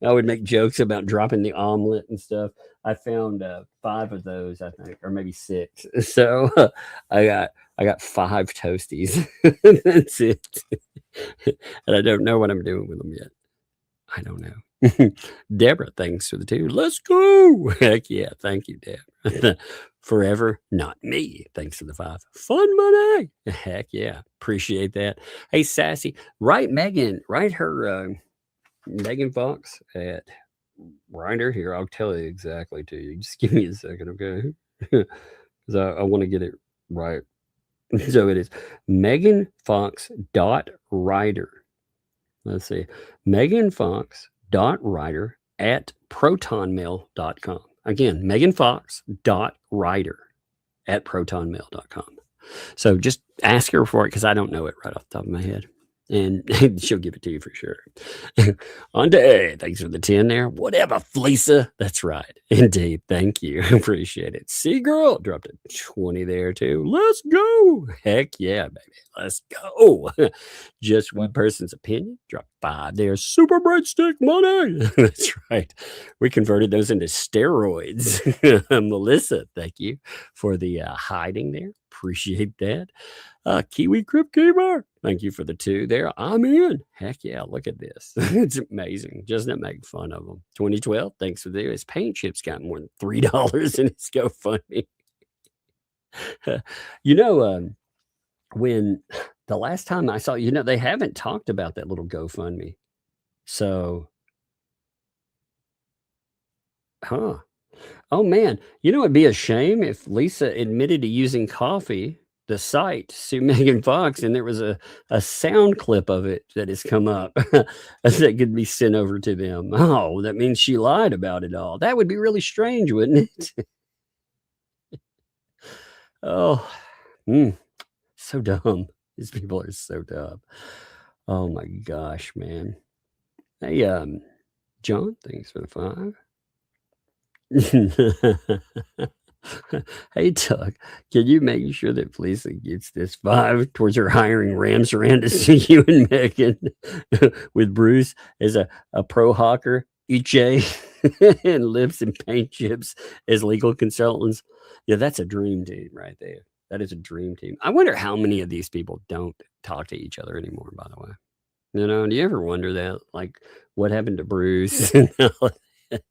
I would make jokes about dropping the omelet and stuff. I found 5 of those, I think, or maybe 6. So I got 5 toasties. That's it. And I don't know what I'm doing with them yet. I don't know. Deborah, thanks for the 2. Let's go. Heck yeah. Thank you, Deb. Forever Not Me. Thanks for the 5. Fun money. Heck yeah. Appreciate that. Hey, Sassy, write her Megan Fox at Writer here. I'll tell you exactly to you. Just give me a second, okay? Because I want to get it right. So it is meganfox.writer. Let's see. meganfox.writer at protonmail.com. Again, meganfox.writer at protonmail.com. So just ask her for it because I don't know it right off the top of my head. And she'll give it to you for sure. On to A. Thanks for the 10 there. Whatever, Fleesa. That's right. Indeed. Thank you. Appreciate it. See, girl. Dropped a 20 there too. Let's go. Heck yeah, baby. Let's go. Just one person's opinion. Drop 5 there. Super breadstick money. That's right. We converted those into steroids. Melissa, thank you for the hiding there. Appreciate that. Kiwi Crypt Gamer, thank you for the 2 there. I'm in. Heck yeah, look at this. It's amazing. Doesn't it make fun of them? 2012, thanks for this. Paint chips got more than $3 in its GoFundMe. When the last time I saw, they haven't talked about that little GoFundMe. So, oh man, it'd be a shame if Lisa admitted to using coffee, the site, to sue Megan Fox, and there was a sound clip of it that has come up that could be sent over to them. Oh, that means she lied about it all. That would be really strange, wouldn't it? Oh, so dumb. These people are so dumb. Oh my gosh, man. Hey, John, thanks for the 5. Hey, Doug, can you make sure that Felicia gets this 5 towards her hiring Rams around to see you and Megan with Bruce as a pro hawker, Uche, and Lips and Paint Chips as legal consultants? Yeah, that's a dream team right there. That is a dream team. I wonder how many of these people don't talk to each other anymore, by the way. Do you ever wonder that? Like, what happened to Bruce and all of that?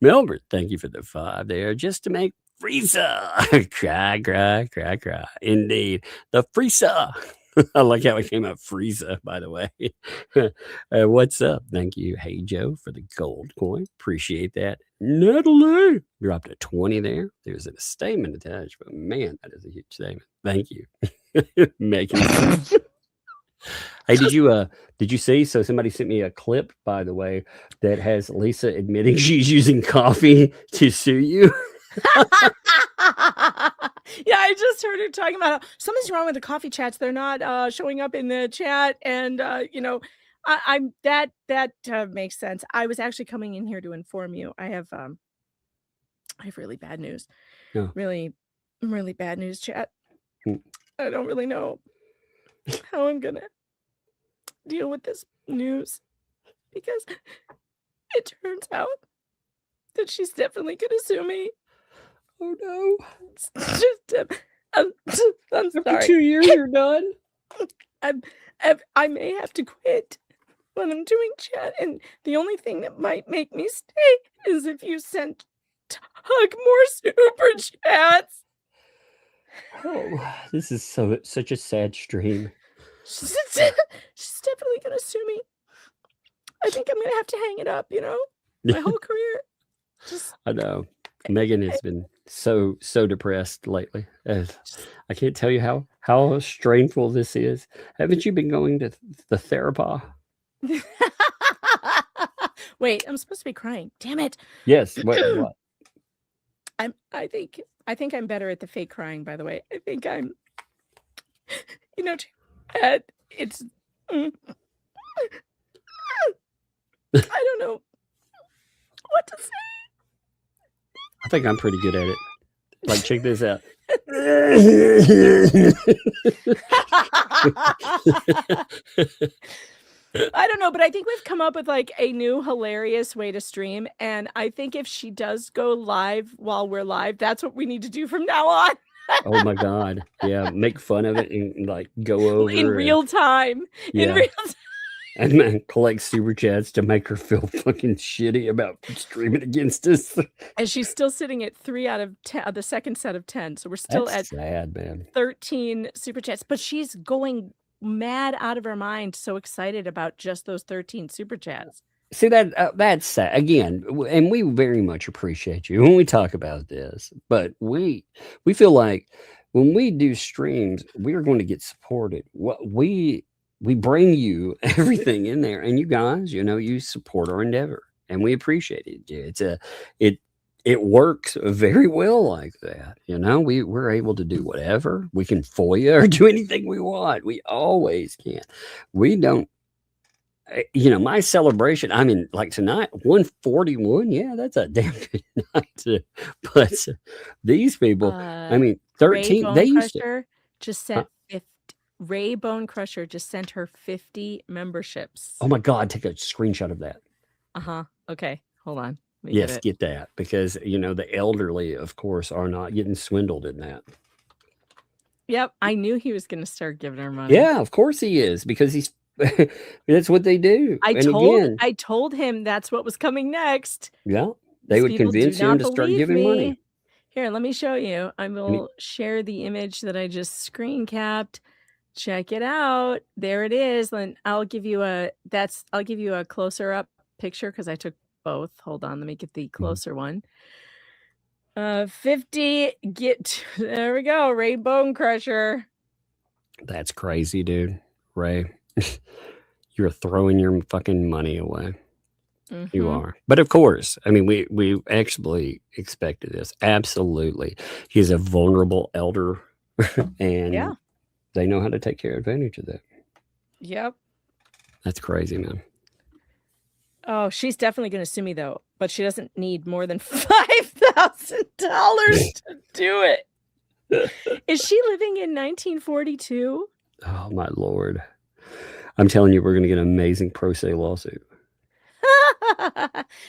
Melbourne, thank you for the 5 there, just to make Frieza cry. Indeed. The Frieza. I like how it came out Frieza, by the way. What's up? Thank you. Hey, Joe, for the gold coin. Appreciate that. Natalie dropped a 20 there. There's a statement attached, but man, that is a huge statement. Thank you. Making sense. Hey, did you see? So somebody sent me a clip, by the way, that has Lisa admitting she's using coffee to sue you. Yeah, I just heard her talking about how something's wrong with the coffee chats. They're not showing up in the chat, and I'm that makes sense. I was actually coming in here to inform you. I have really bad news. Yeah. Really bad news, chat. Hmm. I don't really know how I'm gonna deal with this news because it turns out that she's definitely gonna sue me. Oh no! I'm After sorry. 2 years, you're done. I may have to quit when I'm doing chat, and the only thing that might make me stay is if you send Tug more super chats. Oh, this is such a sad stream. She's definitely gonna sue me. I think I'm gonna have to hang it up. My whole career. I know. Megan has been so depressed lately. I can't tell you how strainful this is. Haven't you been going to the therapy? Wait, I'm supposed to be crying. Damn it. Yes. What? I think I'm better at the fake crying, by the way. I think I'm it's I don't know what to say. I think I'm pretty good at it. Like, check this out. I don't know, but I think we've come up with like a new hilarious way to stream. And I think if she does go live while we're live, that's what we need to do from now on. Oh my God. Yeah. Make fun of it and like go over in real time. Yeah. In real time. And then collect super chats to make her feel fucking shitty about streaming against us. And she's still sitting at 3 out of 10, the second set of 10. So we're still That's at sad, man. 13 super chats. But she's going mad out of her mind, so excited about just those 13 super chats. See, that's sad. Again, and we very much appreciate you when we talk about this. But we feel like when we do streams, we are going to get supported. What we bring you everything in there, and you guys, you support our endeavor, and we appreciate it. It works very well like that. We're able to do whatever. We can FOIA or do anything we want. We always can. We don't. My celebration. I mean, like tonight, 141. Yeah, that's a damn good night. But these people, 13. They used to just sent 50. Ray Bone Crusher just sent her 50 memberships. Oh my God, take a screenshot of that. Okay, hold on. Yes, get that, because the elderly, of course, are not getting swindled in that. Yep, I knew he was going to start giving her money. Yeah, of course he is, because he's that's what they do. I told him that's what was coming next. Yeah, they would convince him to start giving money. Here, let me show you. I will share the image that I just screen capped. Check it out. There it is. And I'll give you a closer up picture because I took both. Hold on, let me get the closer one. 50 there we go. Ray Bone Crusher. That's crazy, dude. Ray, you're throwing your fucking money away. You are. But of course, I mean, we actually expected this. Absolutely. He's a vulnerable elder and they know how to take advantage of that. Yep. That's crazy, man. Oh, she's definitely going to sue me though, but she doesn't need more than $5,000 to do it. Is she living in 1942? Oh my Lord. I'm telling you, we're going to get an amazing pro se lawsuit.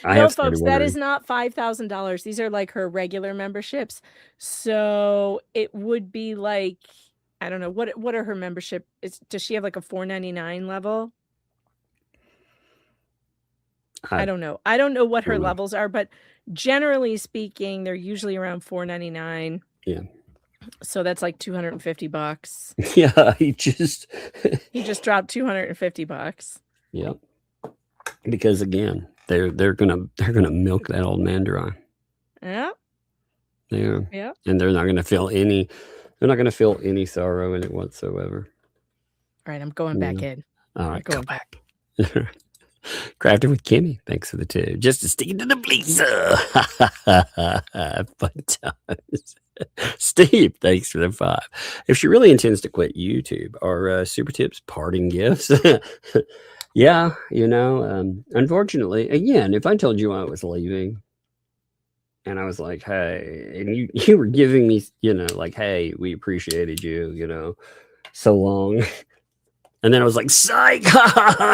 No, folks, that is not $5,000. These are like her regular memberships. So it would be like, I don't know, what are her membership? Does she have like a $4.99 level? I don't know. I don't know what her levels are, but generally speaking, they're usually around $4.99. Yeah. So that's like $250. Yeah, he just dropped $250. Yep. Because again, they're gonna milk that old man dry. Yeah. Yeah. Yeah. And they're not gonna feel any sorrow in it whatsoever. All right, I'm going back in. All right, go back. Crafted with Kimmy, thanks for the 2. Just to stick it to the blazer. Fun times. Steve, thanks for the 5. If she really intends to quit YouTube, are super tips parting gifts? Yeah, unfortunately, again, if I told you I was leaving and I was like, hey, and you were giving me, like, hey, we appreciated you, so long. And then I was like, psych,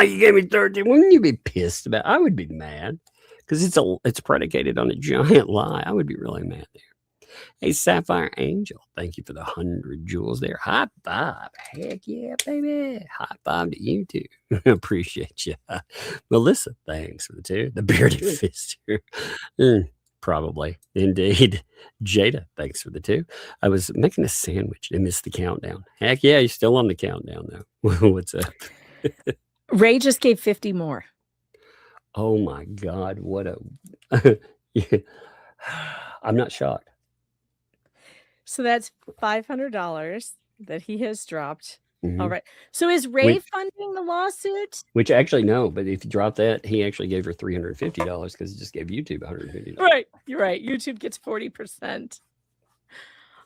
you gave me 13. Wouldn't you be pissed about it? I would be mad because it's predicated on a giant lie. I would be really mad there. Hey, Sapphire Angel, thank you for the 100 jewels there. High five. Heck yeah, baby. High five to you too. Appreciate you. Melissa, thanks for the 2. The bearded fist here. Probably. Indeed. Jada, thanks for the 2. I was making a sandwich and missed the countdown. Heck yeah, you're still on the countdown though. What's up? Ray just gave 50 more. Oh my God. What a... I'm not shocked. So that's $500 that he has dropped. Mhm. All right. So is Ray funding the lawsuit? Which actually, no, but if you drop that, he actually gave her $350 because he just gave YouTube $150. Right. You're right. YouTube gets 40%.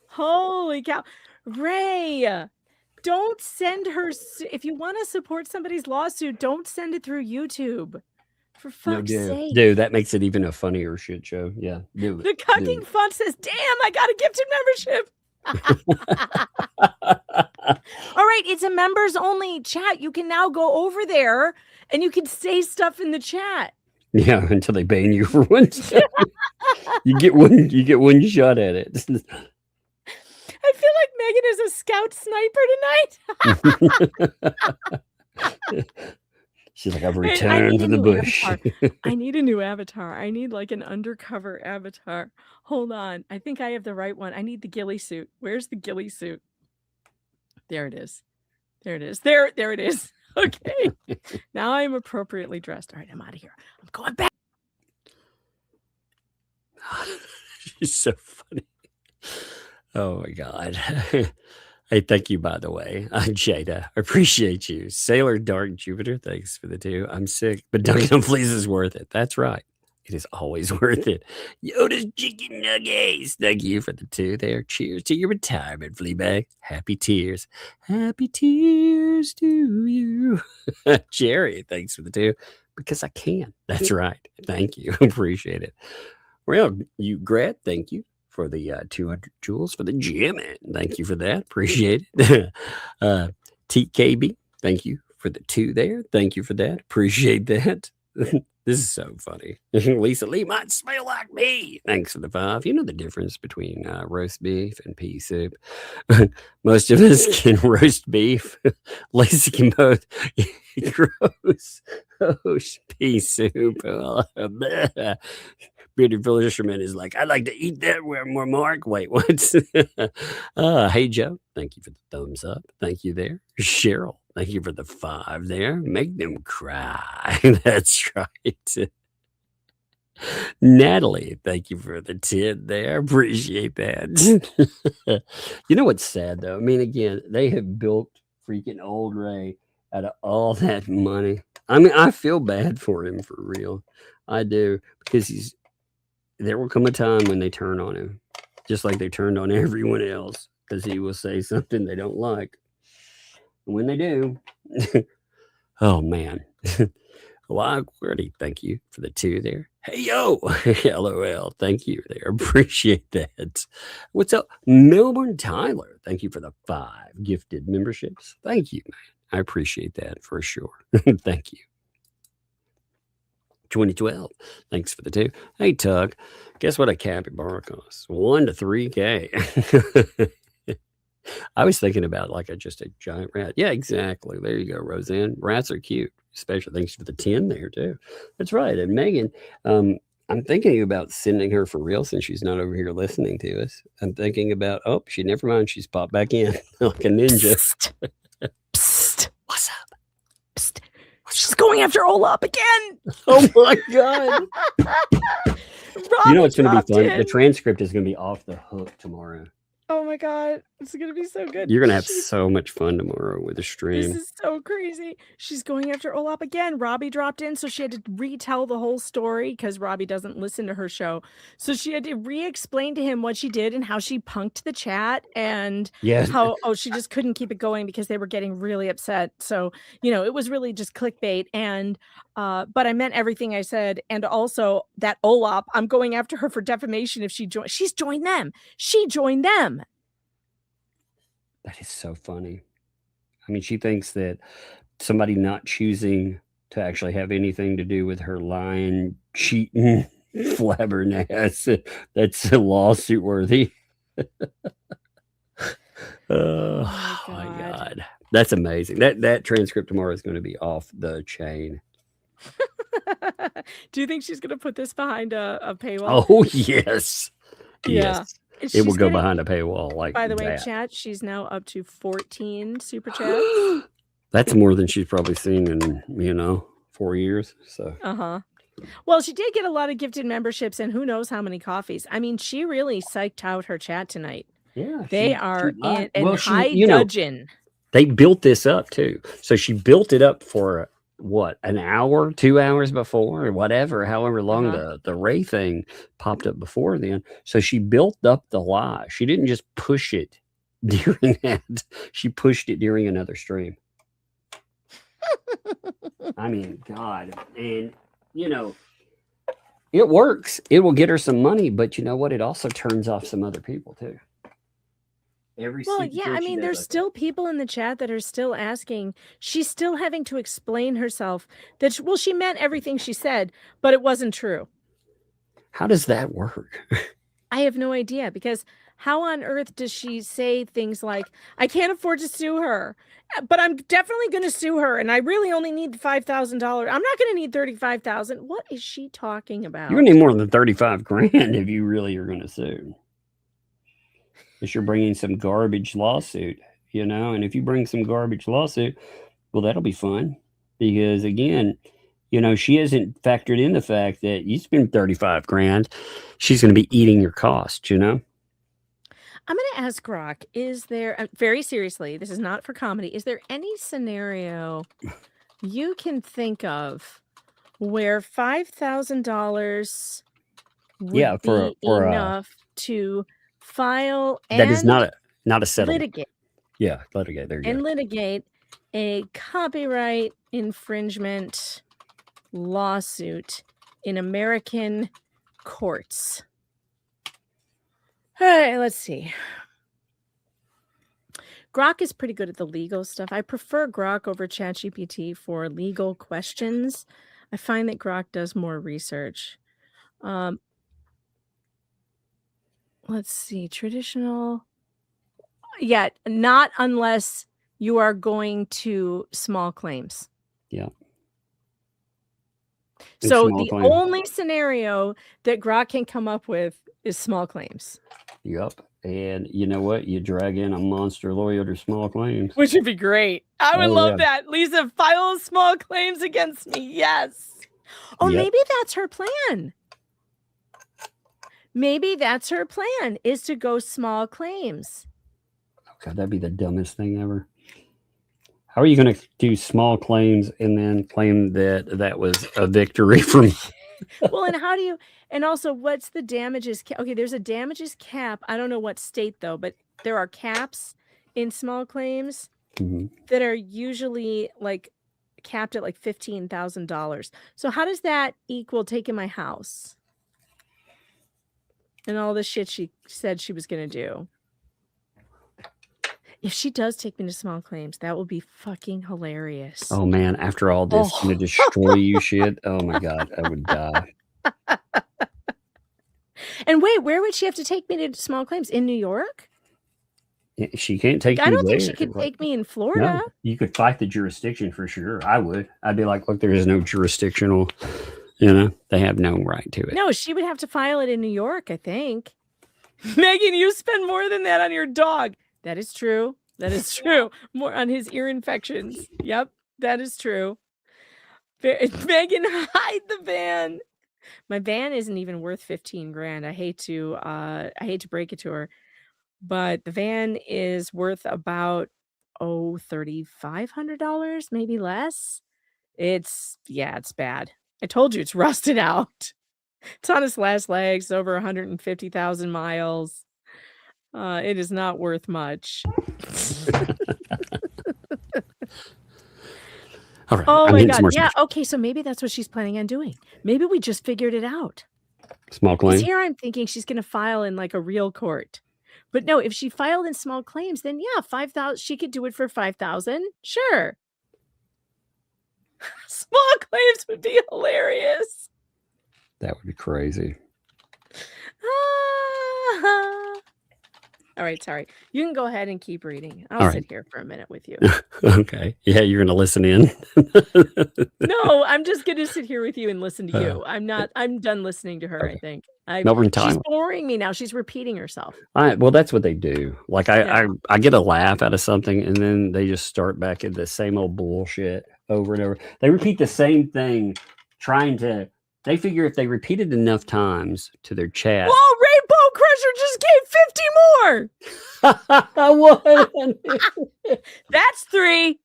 Holy cow. Ray, don't send her. If you want to support somebody's lawsuit, don't send it through YouTube. For fuck's sake. Dude, that makes it even a funnier shit show. Yeah. Do it. The Cucking Fun says, damn, I got a gifted membership. All right, it's a members only chat. You can now go over there and you can say stuff in the chat. Yeah, until they ban you for one shot. You get one shot at it. I feel like Megan is a scout sniper tonight. She's like, I've returned to the bush. I need a new avatar. I need like an undercover avatar. Hold on. I think I have the right one. I need the ghillie suit. Where's the ghillie suit? There it is. There it is. There it is. Okay. Now I am appropriately dressed. All right, I'm out of here. I'm going back. She's so funny. Oh my God. Hey, thank you, by the way. I'm Jada. I appreciate you. Sailor Dark Jupiter, thanks for the 2. I'm sick, but Dunkin' Please is worth it. That's right. It is always worth it. Yoda's Chicken Nuggets. Thank you for the 2 there. Cheers to your retirement, Fleabag. Happy tears. Happy tears to you. Jerry, thanks for the 2. Because I can. That's right. Thank you. Appreciate it. Well, you, Gret, thank you for the 200 jewels for the gym. Thank you for that. Appreciate it. TKB, thank you for the 2 there. Thank you for that. Appreciate that. This is so funny. Lisa Lee might smell like me. Thanks for the 5. You know the difference between roast beef and pea soup. Most of us can roast beef. Lisa can both gross pea soup. Bearded Fisherman is like, I'd like to eat that where more Mark. Wait, what? Hey, Joe. Thank you for the thumbs up. Thank you there. Cheryl, thank you for the 5 there. Make them cry. That's right. Natalie, thank you for the 10 there. Appreciate that. You know what's sad, though? I mean, again, they have built freaking old Ray out of all that money. I mean, I feel bad for him for real. I do, because there will come a time when they turn on him, just like they turned on everyone else, because he will say something they don't like. And when they do, oh man. Awkwardly, thank you for the 2 there. Hey yo, LOL, thank you there. Appreciate that. What's up, Melbourne Tyler? Thank you for the 5 gifted memberships. Thank you, man. I appreciate that for sure. Thank you. 2012. Thanks for the 2. Hey, Tug. Guess what a capybara costs? 1 to 3K. I was thinking about just a giant rat. Yeah, exactly. There you go, Roseanne. Rats are cute. Especially thanks for the 10 there, too. That's right. And Megan, I'm thinking about sending her for real since she's not over here listening to us. I'm thinking about, never mind. She's popped back in like a ninja. Psst. Psst. What's up? Psst. She's going after Olap again. Oh my God. You know what's going to be fun? In. The transcript is going to be off the hook tomorrow. Oh my God. It's going to be so good. You're going to have so much fun tomorrow with the stream. This is so crazy. She's going after Olap again. Robbie dropped in, so she had to retell the whole story because Robbie doesn't listen to her show. So she had to re-explain to him what she did and how she punked the chat and how, she just couldn't keep it going because they were getting really upset. So, it was really just clickbait. And, but I meant everything I said. And also that Olap, I'm going after her for defamation if she joined. She's joined them. She joined them. That is so funny. I mean, she thinks that somebody not choosing to actually have anything to do with her lying, cheating, flabbernass, that's lawsuit worthy. Oh my God. That's amazing. That transcript tomorrow is going to be off the chain. Do you think she's going to put this behind a paywall? Oh, yes. Yeah. Yes. It will go behind a paywall. By the way, chat, she's now up to 14 super chats. That's more than she's probably seen in, 4 years. So Well, she did get a lot of gifted memberships and who knows how many coffees. I mean, she really psyched out her chat tonight. Yeah. They are in high dudgeon. They built this up too. So she built it up for an hour, 2 hours before, or whatever, however long the Ray thing popped up before then. So she built up the lie. She didn't just push it during that. She pushed it during another stream. I mean, God. And, it works. It will get her some money, but you know what? It also turns off some other people too. I mean, there's still people in the chat that are still asking. She's still having to explain herself that, she meant everything she said, but it wasn't true. How does that work? I have no idea, because how on earth does she say things like, I can't afford to sue her, but I'm definitely going to sue her, and I really only need $5,000. I'm not going to need $35,000. What is she talking about? You're going to need more than $35,000 if you really are going to sue. If you're bringing some garbage lawsuit, and if you bring some garbage lawsuit, well, that'll be fun because again, she hasn't factored in the fact that you spend $35,000, she's going to be eating your cost, I'm going to ask Grok, is there, very seriously, this is not for comedy, is there any scenario you can think of where $5,000 would be enough to file and that is not a settlement. Litigate. Yeah, litigate. There you and go. Litigate a copyright infringement lawsuit in American courts. All right, let's see. Grok is pretty good at the legal stuff. I prefer Grok over ChatGPT for legal questions. I find that Grok does more research. Let's see, traditional. Yeah, not unless you are going to small claims. Yeah. So the only scenario that Grok can come up with is small claims. Yep. And you know what? You drag in a monster lawyer to small claims. Which would be great. I would love that. Lisa, file small claims against me. Yes. Oh, maybe that's her plan. Maybe that's her plan, is to go small claims. Oh, God, that'd be the dumbest thing ever. How are you going to do small claims and then claim that was a victory from... Well, and how do you... And also, what's the damages? Okay, there's a damages cap. I don't know what state, though, but there are caps in small claims that are usually capped at $15,000. So how does that equal taking my house? And all the shit she said she was going to do. If she does take me to small claims, that will be fucking hilarious. Oh, man. After all this, I'm going to destroy you shit. Oh, my God. I would die. And wait, where would she have to take me to small claims? In New York? She can't take you I don't there. think she could take me in Florida. No, you could fight the jurisdiction for sure. I would. I'd be like, look, there is no jurisdictional You know, they have no right to it. No, she would have to file it in New York, I think. Megan, you spend more than that on your dog. That is true. That is true. More on his ear infections. Yep, that is true. Megan, hide the van. My van isn't even worth 15 grand. I hate to break it to her, but the van is worth about $3,500, maybe less. It's bad. I told you it's rusted out. It's on its last legs, over 150,000 miles. It is not worth much. All right. Oh my God. Yeah. Okay. So maybe that's what she's planning on doing. Maybe we just figured it out. Small claim. Here I'm thinking she's going to file in like a real court. But no, if she filed in small claims, then yeah, 5,000. She could do it for 5,000. Sure. Small claims would be hilarious. That would be crazy. All right, sorry. You can go ahead and keep reading. I'll sit here for a minute with you. Okay. Yeah, you're going to listen in? No, I'm just going to sit here with you and listen to you. I'm done listening to her, okay. I think. She's boring me now. She's repeating herself. Well, that's what they do. Like I get a laugh out of something and then they just start back at the same old bullshit over and over. They repeat the same thing they figure if they repeat it enough times to their chat. Whoa, Rainbow Crusher just gave 50 more. That's 3.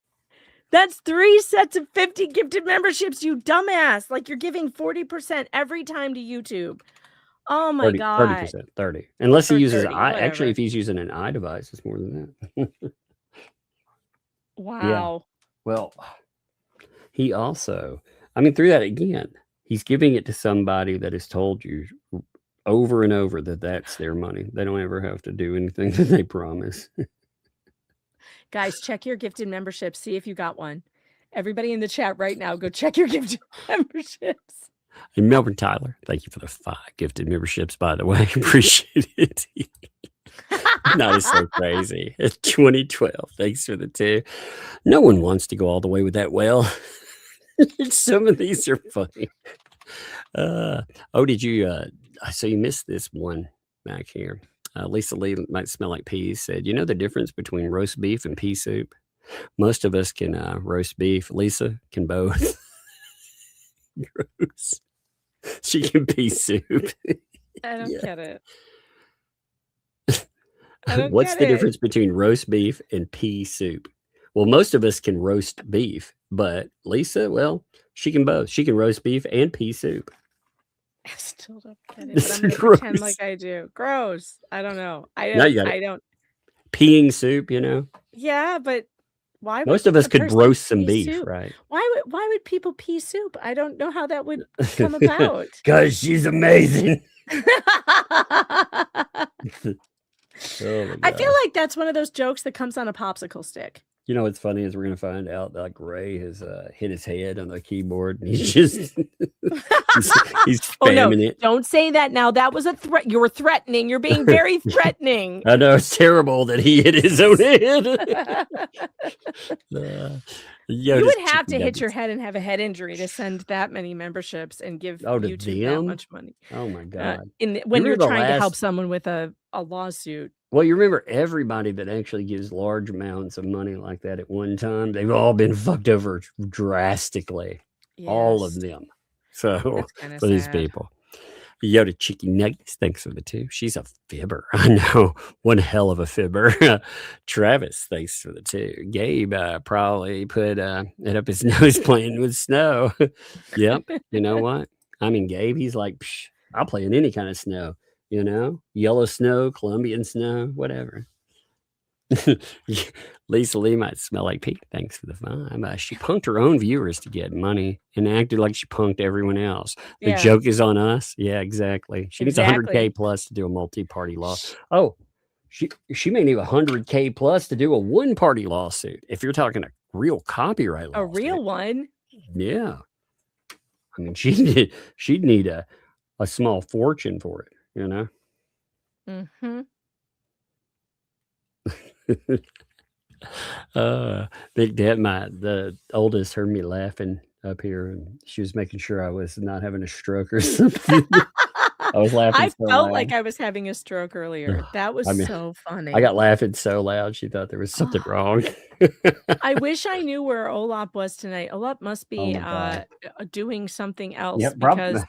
That's 3 sets of 50 gifted memberships, you dumbass. Like you're giving 40% every time to YouTube. Oh my God. 30%, 30. Unless he uses actually if he's using an iDevice, it's more than that. Wow. Yeah. Well, he also, through that again, he's giving it to somebody that has told you over and over that that's their money. They don't ever have to do anything that they promise. Guys, check your gifted memberships. See if you got one. Everybody in the chat right now, go check your gifted memberships. And Melbourne Tyler, thank you for the 5 gifted memberships, by the way. Appreciate it. Not as so crazy. 2012, thanks for the 2. No one wants to go all the way with that well. Some of these are funny. Did you so you missed this one back here. Lisa Lee might smell like peas said, you know the difference between roast beef and pea soup? Most of us can roast beef. Lisa can both. Gross. She can pea soup. I don't get it. What's the difference between roast beef and pea soup? Well, most of us can roast beef, but Lisa, well, she can both. She can roast beef and pea soup. I still don't get it, but I'm going to pretend like I do. Gross. I don't know. I don't. Peeing soup, you know? Yeah, but why? Most of us could roast some beef, soup? Right? Why would people pea soup? I don't know how that would come about. Because she's amazing. I feel like that's one of those jokes that comes on a popsicle stick. You know what's funny is we're going to find out that Ray has hit his head on the keyboard and he's just he's spamming it. Don't say that now. That was a threat. You're threatening. You're being very threatening. I know it's terrible that he hit his own head. You would have to hit your head and have a head injury to send that many memberships and give YouTube that much money. Oh my God. When you're trying to help someone with a lawsuit. Well, you remember everybody that actually gives large amounts of money like that at one time, they've all been fucked over drastically. Yes. All of them. So for these people. Yoda Chicky Nuggets, thanks for the 2. She's a fibber. I know. One hell of a fibber. Travis, thanks for the 2. Gabe probably put it up his nose playing with snow. Yep. You know what? Gabe, he's like, I'll play in any kind of snow. You know, yellow snow, Colombian snow, whatever. Lisa Lee might smell like Pete. Thanks for the 5. She punked her own viewers to get money and acted like she punked everyone else. The joke is on us. Yeah, exactly. She needs 100K plus to do a multi-party law. Oh, she may need 100K plus to do a one-party lawsuit. If you're talking a real copyright lawsuit. A real one? Yeah. She'd need a small fortune for it. You know? Mm-hmm. Big Dad, the oldest, heard me laughing up here, and she was making sure I was not having a stroke or something. I was laughing. I so felt loud. like I was having a stroke earlier. That was so funny. I got laughing so loud. She thought there was something wrong. I wish I knew where Olap was tonight. Olap must be doing something else because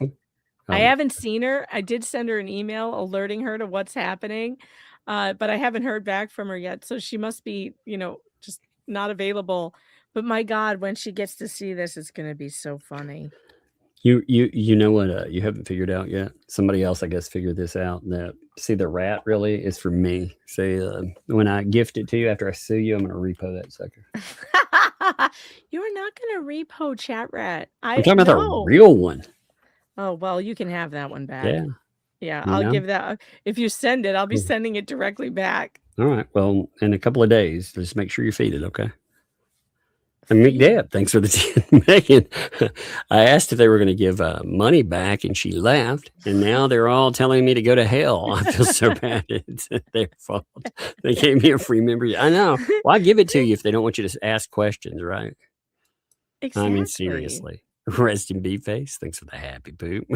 I haven't seen her. I did send her an email alerting her to what's happening, but I haven't heard back from her yet. So she must be, just not available. But my God, when she gets to see this, it's going to be so funny. You know what you haven't figured out yet? Somebody else, I guess, figured this out. That the rat really is for me. Say when I gift it to you after I sue you, I'm going to repo that sucker. You're not going to repo Chat Rat. I'm talking about the real one. Oh, well, you can have that one back. Yeah, You I'll know? give that. If you send it, I'll be sending it directly back. All right. Well, in a couple of days, just make sure you feed it, okay? And McDeb, thanks for the Megan. I asked if they were going to give money back, and she laughed. And now they're all telling me to go to hell. I feel so bad. It's their fault. They gave me a free membership. I know. Well, I give it to you if they don't want you to ask questions, right? Exactly. I mean, seriously. Rest in B-Face. Thanks for the happy poop.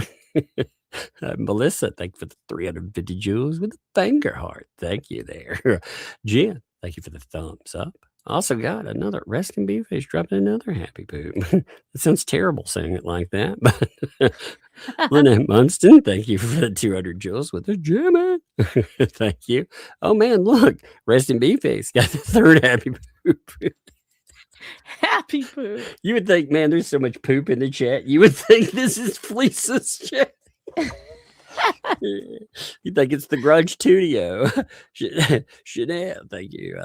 Melissa, thank you for the 350 jewels with the finger heart. Thank you there. Jen, thank you for the thumbs up. Also got another Rest in B-Face dropping another happy poop. It sounds terrible saying it like that, but Lynette Munston, thank you for the 200 jewels with the Jimmy. Thank you. Oh man, look, Rest in B-Face got the third happy poop. Happy poop. You would think, man, there's so much poop in the chat. You would think this is Fleece's chat. You think it's the Grudge Studio. Chanel, thank you.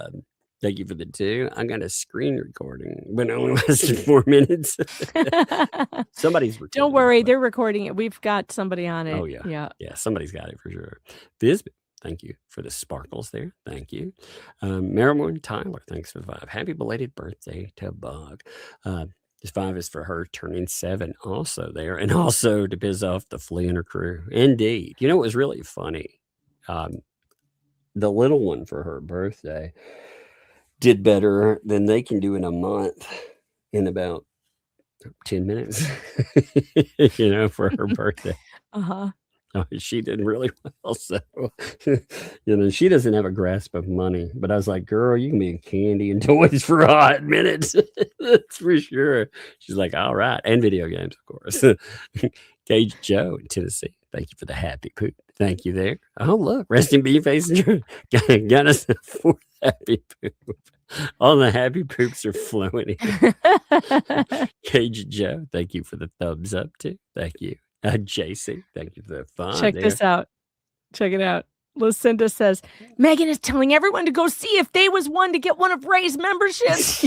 Thank you for the 2. I got a screen recording, but it only lasted 4 minutes. Somebody's recording. Don't worry, they're recording it. We've got somebody on it. Oh, yeah. Yeah, somebody's got it for sure. Bisbee, thank you for the sparkles there. Thank you. Marilyn Tyler, thanks for the 5. Happy belated birthday to Bug. This 5 is for her turning 7 also there, and also to piss off the flea and her crew. Indeed. You know what was really funny? The little one for her birthday did better than they can do in a month in about 10 minutes, for her birthday. Uh-huh. Oh, she did really well. So, she doesn't have a grasp of money. But I was like, girl, you can be in candy and toys for a hot minute. That's for sure. She's like, all right. And video games, of course. Cage Joe in Tennessee. Thank you for the happy poop. Thank you there. Oh, look. Rest in B-Face. Got us a 4th happy poop. All the happy poops are flowing in. Cage Joe, thank you for the thumbs up, too. Thank you. JC, thank you for the fun. Check this out. Check it out. Lucinda says, Megan is telling everyone to go see if they was one to get one of Ray's memberships.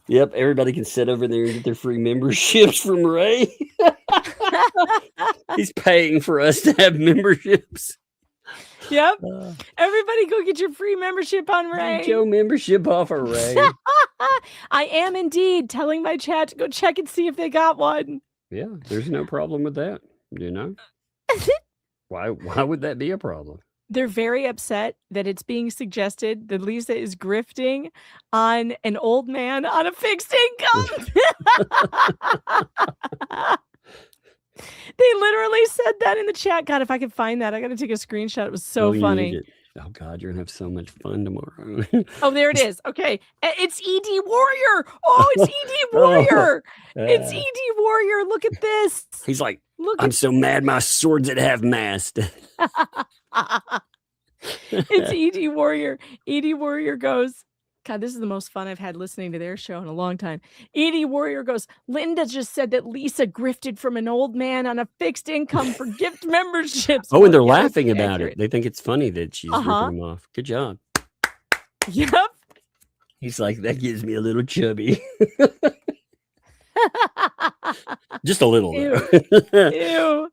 Yep, everybody can sit over there and get their free memberships from Ray. He's paying for us to have memberships. Yep. Everybody go get your free membership on Ray. Get your membership off of Ray. I am indeed telling my chat to go check and see if they got one. Yeah, there's no problem with that. Why would that be a problem? They're very upset that it's being suggested that Lisa is grifting on an old man on a fixed income. They literally said that in the chat. God, if I could find that, I got to take a screenshot. It was so funny. Oh, God, you're going to have so much fun tomorrow. Oh, there it is. Okay. It's ED Warrior. Oh, it's ED Warrior. It's ED Warrior. Look at this. He's like, I'm so mad my swords that have mast. It's ED Warrior. ED Warrior goes, God, this is the most fun I've had listening to their show in a long time. ED Warrior goes, Linda just said that Lisa grifted from an old man on a fixed income for gift memberships. Oh, and they're laughing about it. They think it's funny that she's ripping them off. Good job. Yep. He's like, that gives me a little chubby. Just a little. Ew.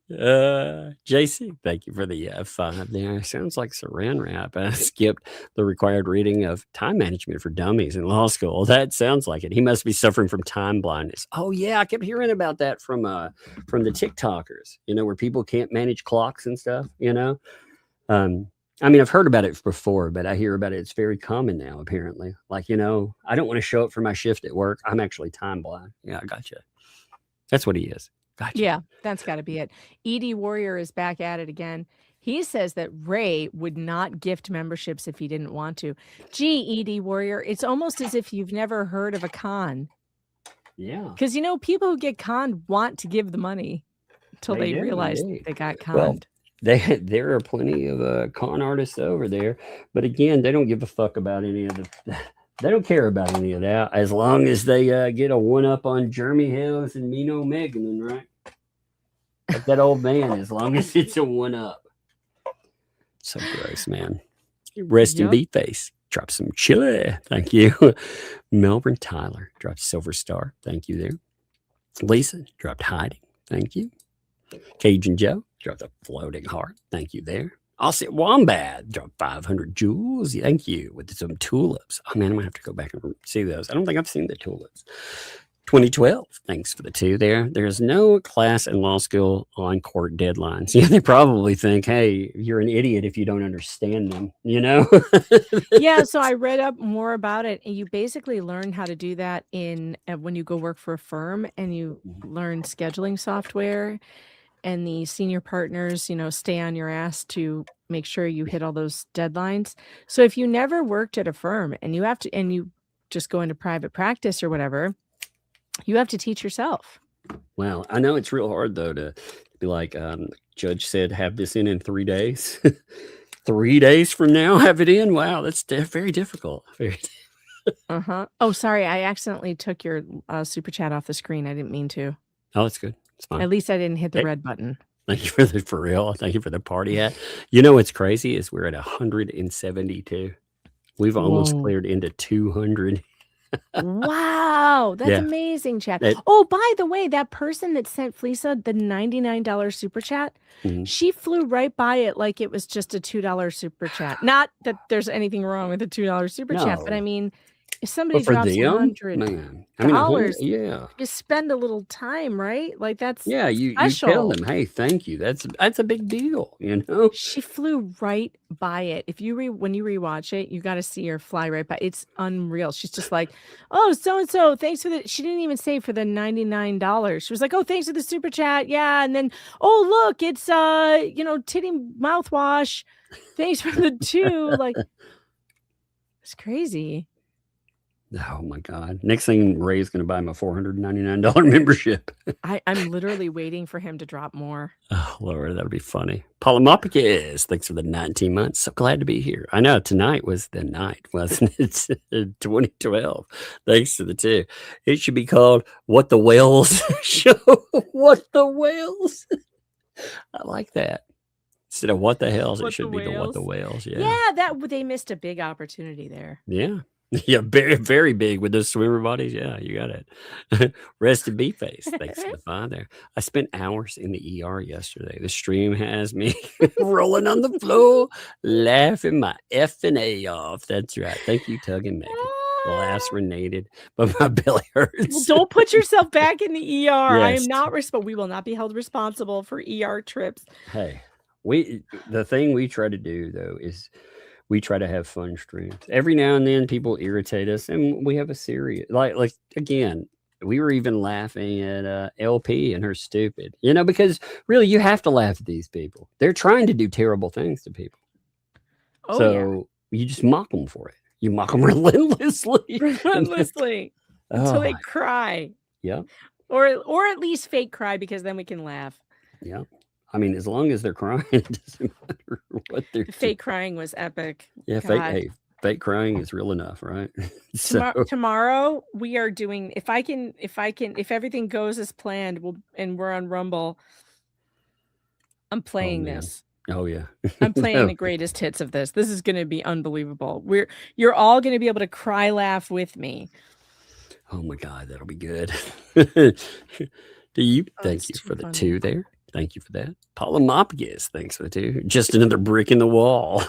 JC, thank you for the 5 there. Sounds like Saran Wrap. I skipped the required reading of time management for dummies in law school. That sounds like it. He must be suffering from time blindness. Oh yeah, I kept hearing about that from the TikTokers. Where people can't manage clocks and stuff. I mean, I've heard about it before, but I hear about it. It's very common now, apparently. Like, I don't want to show up for my shift at work. I'm actually time blind. Yeah, I gotcha. That's what he is. Gotcha. Yeah, that's got to be it. ED Warrior is back at it again. He says that Ray would not gift memberships if he didn't want to. Gee, ED Warrior, it's almost as if you've never heard of a con. Yeah. Because, people who get conned want to give the money until they realize they got conned. Well, there are plenty of con artists over there, but again, they don't give a fuck about any of they don't care about any of that as long as they get a one-up on Jeremy Hales and Mino Megan, right? Like that old man, as long as it's a one-up. So gross, man. Rest in beat face. Drop some chili. Thank you. Melbourne Tyler dropped Silver Star. Thank you there. Lisa dropped Hiding. Thank you. Cajun Joe dropped a Floating Heart. Thank you there. Aussie Wombat dropped 500 jewels. Thank you. With some tulips. Oh, man, I'm going to have to go back and see those. I don't think I've seen the tulips. 2012. Thanks for the 2 there. There's no class in law school on court deadlines. Yeah, they probably think, hey, you're an idiot if you don't understand them, Yeah, so I read up more about it, and you basically learn how to do that when you go work for a firm, and you learn scheduling software, and the senior partners, stay on your ass to make sure you hit all those deadlines. So if you never worked at a firm and you just go into private practice or whatever, you have to teach yourself. Wow. I know it's real hard, though, to be like, judge said, have this in 3 days. 3 days from now, have it in. Wow. That's very difficult. Oh, sorry. I accidentally took your super chat off the screen. I didn't mean to. Oh, that's good. It's fine. At least I didn't hit the red button. Thank you for real. Thank you for the party hat. What's crazy is we're at 172. We've almost cleared into 200. Wow, that's amazing, chat. Oh, by the way, that person that sent Fleesa the $99 super chat, she flew right by it like it was just a $2 super chat. Not that there's anything wrong with a $2 super chat, but I mean, if somebody drops $100, you spend a little time, right? Like that's you tell them, hey, thank you. That's a big deal, She flew right by it. When you rewatch it, you got to see her fly right by. It's unreal. She's just like, oh, so and so, thanks for the. She didn't even say for the $99. She was like, oh, thanks for the super chat, yeah, and then look, it's titty mouthwash. Thanks for the 2. Like, it's crazy. Oh my God. Next thing, Ray's going to buy him a $499 membership. I'm literally waiting for him to drop more. Oh, Lord, that'll be funny. Polymopicus, thanks for the 19 months. So glad to be here. I know tonight was the night, wasn't it? 2012. Thanks to the 2. It should be called What the Whales Show. What the Whales. I like that. Instead of What the Hells, it should be the What the Whales. Yeah, they missed a big opportunity there. Yeah. Yeah, very, very big with those swimmer bodies. Yeah, you got it. Rest in beat face. Thanks for the 5 there. I spent hours in the ER yesterday. The stream has me rolling on the floor, laughing my effing A off. That's right. Thank you, Tug and Megan. Lacerated, but my belly hurts. Well, don't put yourself back in the ER. I am not we will not be held responsible for ER trips. Hey, the thing we try to do though is we try to have fun streams. Every now and then people irritate us and we have a serious, like again, we were even laughing at LP and her stupid, because really you have to laugh at these people. They're trying to do terrible things to people. You just mock them for it. You mock them relentlessly. Until they cry. Yeah. Or at least fake cry, because then we can laugh. Yeah. I mean, as long as they're crying, it doesn't matter what they're doing. Fake crying was epic. Yeah, fake crying is real enough, right? Tomorrow we are doing, if everything goes as planned, we're on Rumble, I'm playing this. Oh yeah. I'm playing the greatest hits of this. This is going to be unbelievable. You're all going to be able to cry laugh with me. Oh my God, that'll be good. Thank you for the 2 there. Thank you for that. Polymopicus, thanks for the 2. Just another brick in the wall.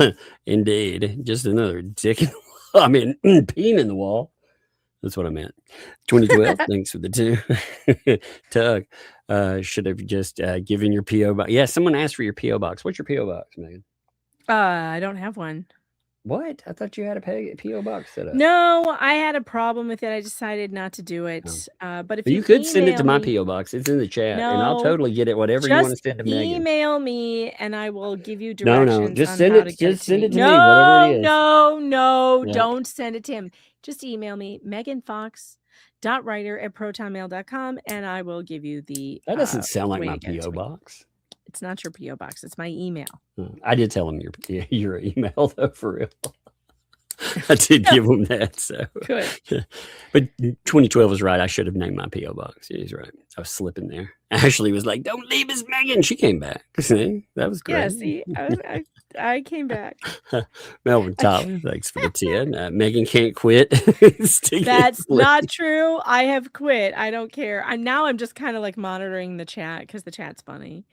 Indeed. Just another dick in the wall. I mean, peen in the wall. That's what I meant. 2012, thanks for the 2. Tug, should have just given your P.O. box. Yeah, someone asked for your P.O. box. What's your P.O. box, Megan? I don't have one. What? I thought you had a PO box set up. No, I had a problem with it. I decided not to do it. But if you you could send it to email my me- PO box. It's in the chat, and No, I'll totally get it. Whatever you want to just send to Megan. email me, and I will give you No, directions just on send how it. to get Just it to send me. it to me. Whatever it is. No, Yeah. don't send it to him. Just email me, meganfox.writer@protonmail.com, and I will give you the. That doesn't sound like way my to get it to PO me. box. It's not your PO box. It's my email. I did tell him your email though, for real. I did give him that. So Good. But 2012 was right. I should have named my PO box. He's right. I was slipping there. Ashley was like, "Don't leave us, Megan." She came back. See, that was great. Yeah, see, I came back. Melvin Tyler, thanks for the 10. Megan can't quit. That's not true. I have quit. I don't care. I'm just kind of like monitoring the chat because the chat's funny.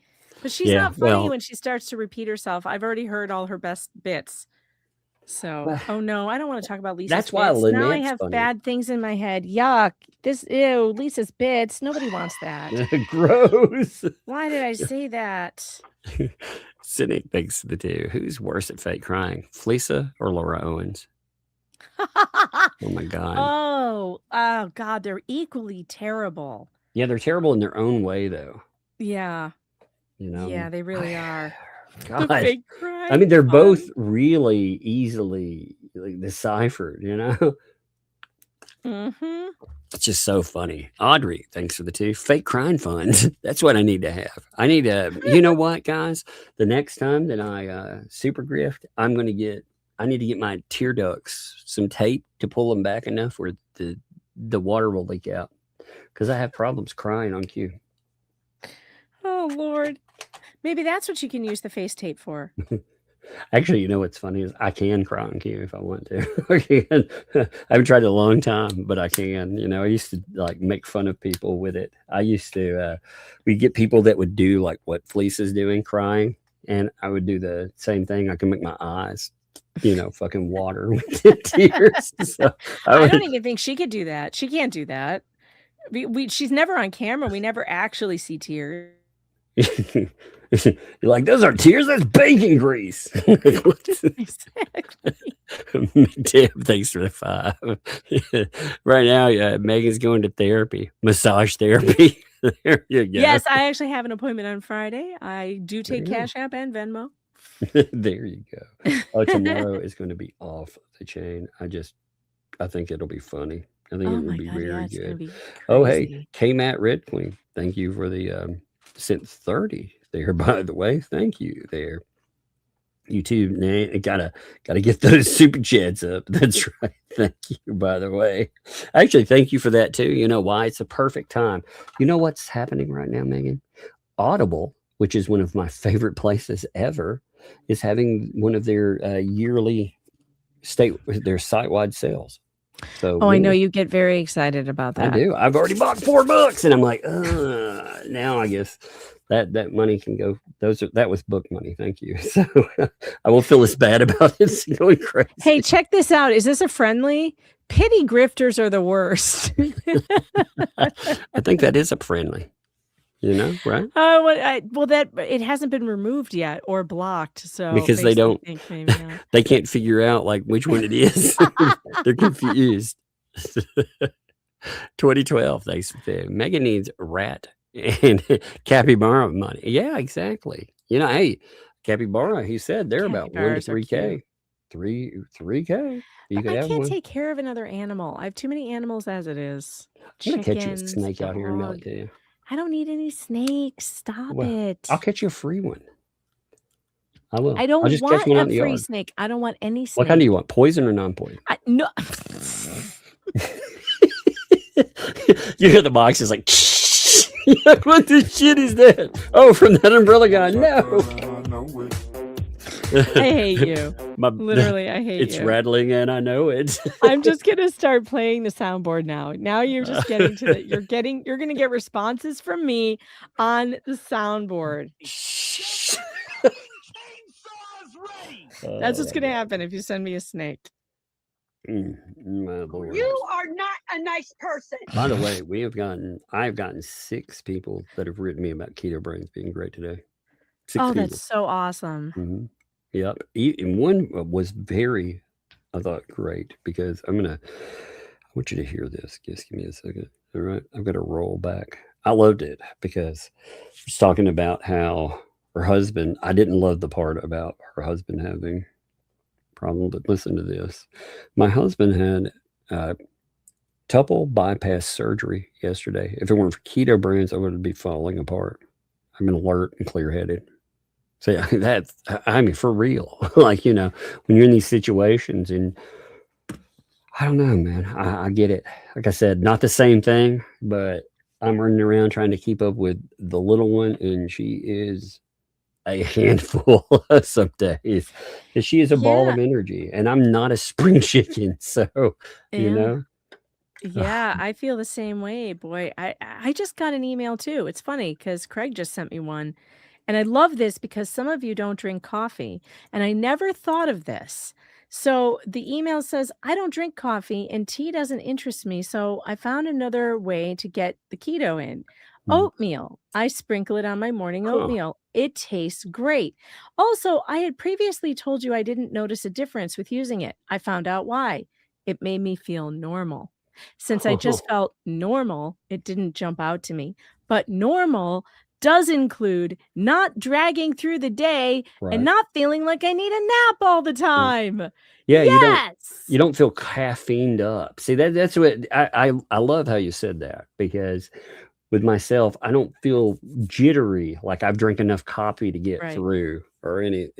But she's not funny when she starts to repeat herself. I've already heard all her best bits. So, oh no, I don't want to talk about Lisa's That's why bits. Now I Lynette's have funny. bad things in my head. Yuck. Ew, Lisa's bits. Nobody wants that. Gross. Why did I say that? Cynic thanks for the 2. Who's worse at fake crying, Fleesa or Laura Owens? Oh my God. Oh God, they're equally terrible. Yeah, they're terrible in their own way, though. Yeah. You know. Yeah, they really are. God. The fake crying. I mean, they're both really easily deciphered, you know? Mm-hmm. It's just so funny. Audrey, thanks for the 2. Fake crying funds. That's what I need to have. I need to, you know what, guys? The next time that I super grift, I need to get my tear ducts, some tape to pull them back enough where the water will leak out. Because I have problems crying on cue. Oh, Lord. Maybe that's what you can use the face tape for. Actually, you know what's funny is I can cry on cue if I want to. I can. I haven't tried it a long time, but I can. You know, I used to like make fun of people with it. I used to, we'd get people that would do like what Fleece is doing, crying. And I would do the same thing. I can make my eyes, fucking water with the tears. So I don't even think she could do that. She can't do that. She's never on camera. We never actually see tears. You're like, those are tears, that's bacon grease. Exactly. Damn, thanks for the 5. Right now, Megan's going to therapy, massage therapy. There you go. Yes, I actually have an appointment on Friday. I do take Cash App and Venmo. There you go. Oh, tomorrow is going to be off the chain. I think it'll be funny. I think it will be very good. Oh, hey, K-Matt Red Queen, thank you for the sent 30 there, by the way. Thank you there. YouTube, gotta get those super chats up. That's right. Thank you, by the way. Actually, thank you for that too. You know why? It's a perfect time. You know what's happening right now, Megan? Audible, which is one of my favorite places ever, is having one of their yearly their site-wide sales. So I know you get very excited about that. I do. I've already bought 4 books, and I'm like, now I guess that money can go. That was book money. Thank you. So I won't feel as bad about it. It's going crazy. Hey, check this out. Is this a friendly? Pity grifters are the worst. I think that is a friendly. Right? That it hasn't been removed yet or blocked. So because they don't, they can't figure out like which one it is. They're confused. 2012. Thanks for that. Megan needs rat and capybara money. Yeah, exactly. Hey, capybara. He said they're about 1 to 3K. 3K. I can't take care of another animal. I have too many animals as it is. I'm gonna catch you a snake out here and mail it to you. I don't need any snakes. Stop it. I'll catch you a free one. I will. I don't I'll just want catch one out in a the free yard. snake. I don't want any snake. What kind do you want? Poison or non-poison? No. You hear the box is like, what the shit is that? Oh, from that umbrella guy. No. I hate you. Literally, I hate you. It's rattling and I know it. I'm just gonna start playing the soundboard now. Now you're just getting to you're gonna get responses from me on the soundboard. That's what's gonna happen if you send me a snake. My Lord. You are not a nice person. By the way, I've gotten 6 people that have written me about keto brains being great today. 6 people. That's so awesome. Mm-hmm. Yep. And one was very, I thought, great because I want you to hear this. Just give me a second. All right. I've got to roll back. I loved it because she's talking about how her husband, I didn't love the part about her husband having problem, but listen to this. My husband had tuple bypass surgery yesterday. If it weren't for keto brands, I would be falling apart. I'm alert and clear-headed. So yeah, I mean, for real. Like, when you're in these situations and I don't know, man, I get it. Like I said, not the same thing, but I'm running around trying to keep up with the little one, and she is a handful some days. And she is a ball of energy, and I'm not a spring chicken. So, Yeah. Yeah, I feel the same way, boy. I just got an email too. It's funny because Craig just sent me one. And I love this because some of you don't drink coffee, and I never thought of this. So the email says, I don't drink coffee and tea doesn't interest me. So I found another way to get the keto in. Oatmeal. I sprinkle it on my morning oatmeal. It tastes great. Also, I had previously told you I didn't notice a difference with using it. I found out why. It made me feel normal. Since I just felt normal, it didn't jump out to me. But normal does include not dragging through the day and not feeling like I need a nap all the time. Yeah, Yes. you don't feel caffeined up. See, that's what I love how you said that, because with myself, I don't feel jittery like I've drank enough coffee to get through or any,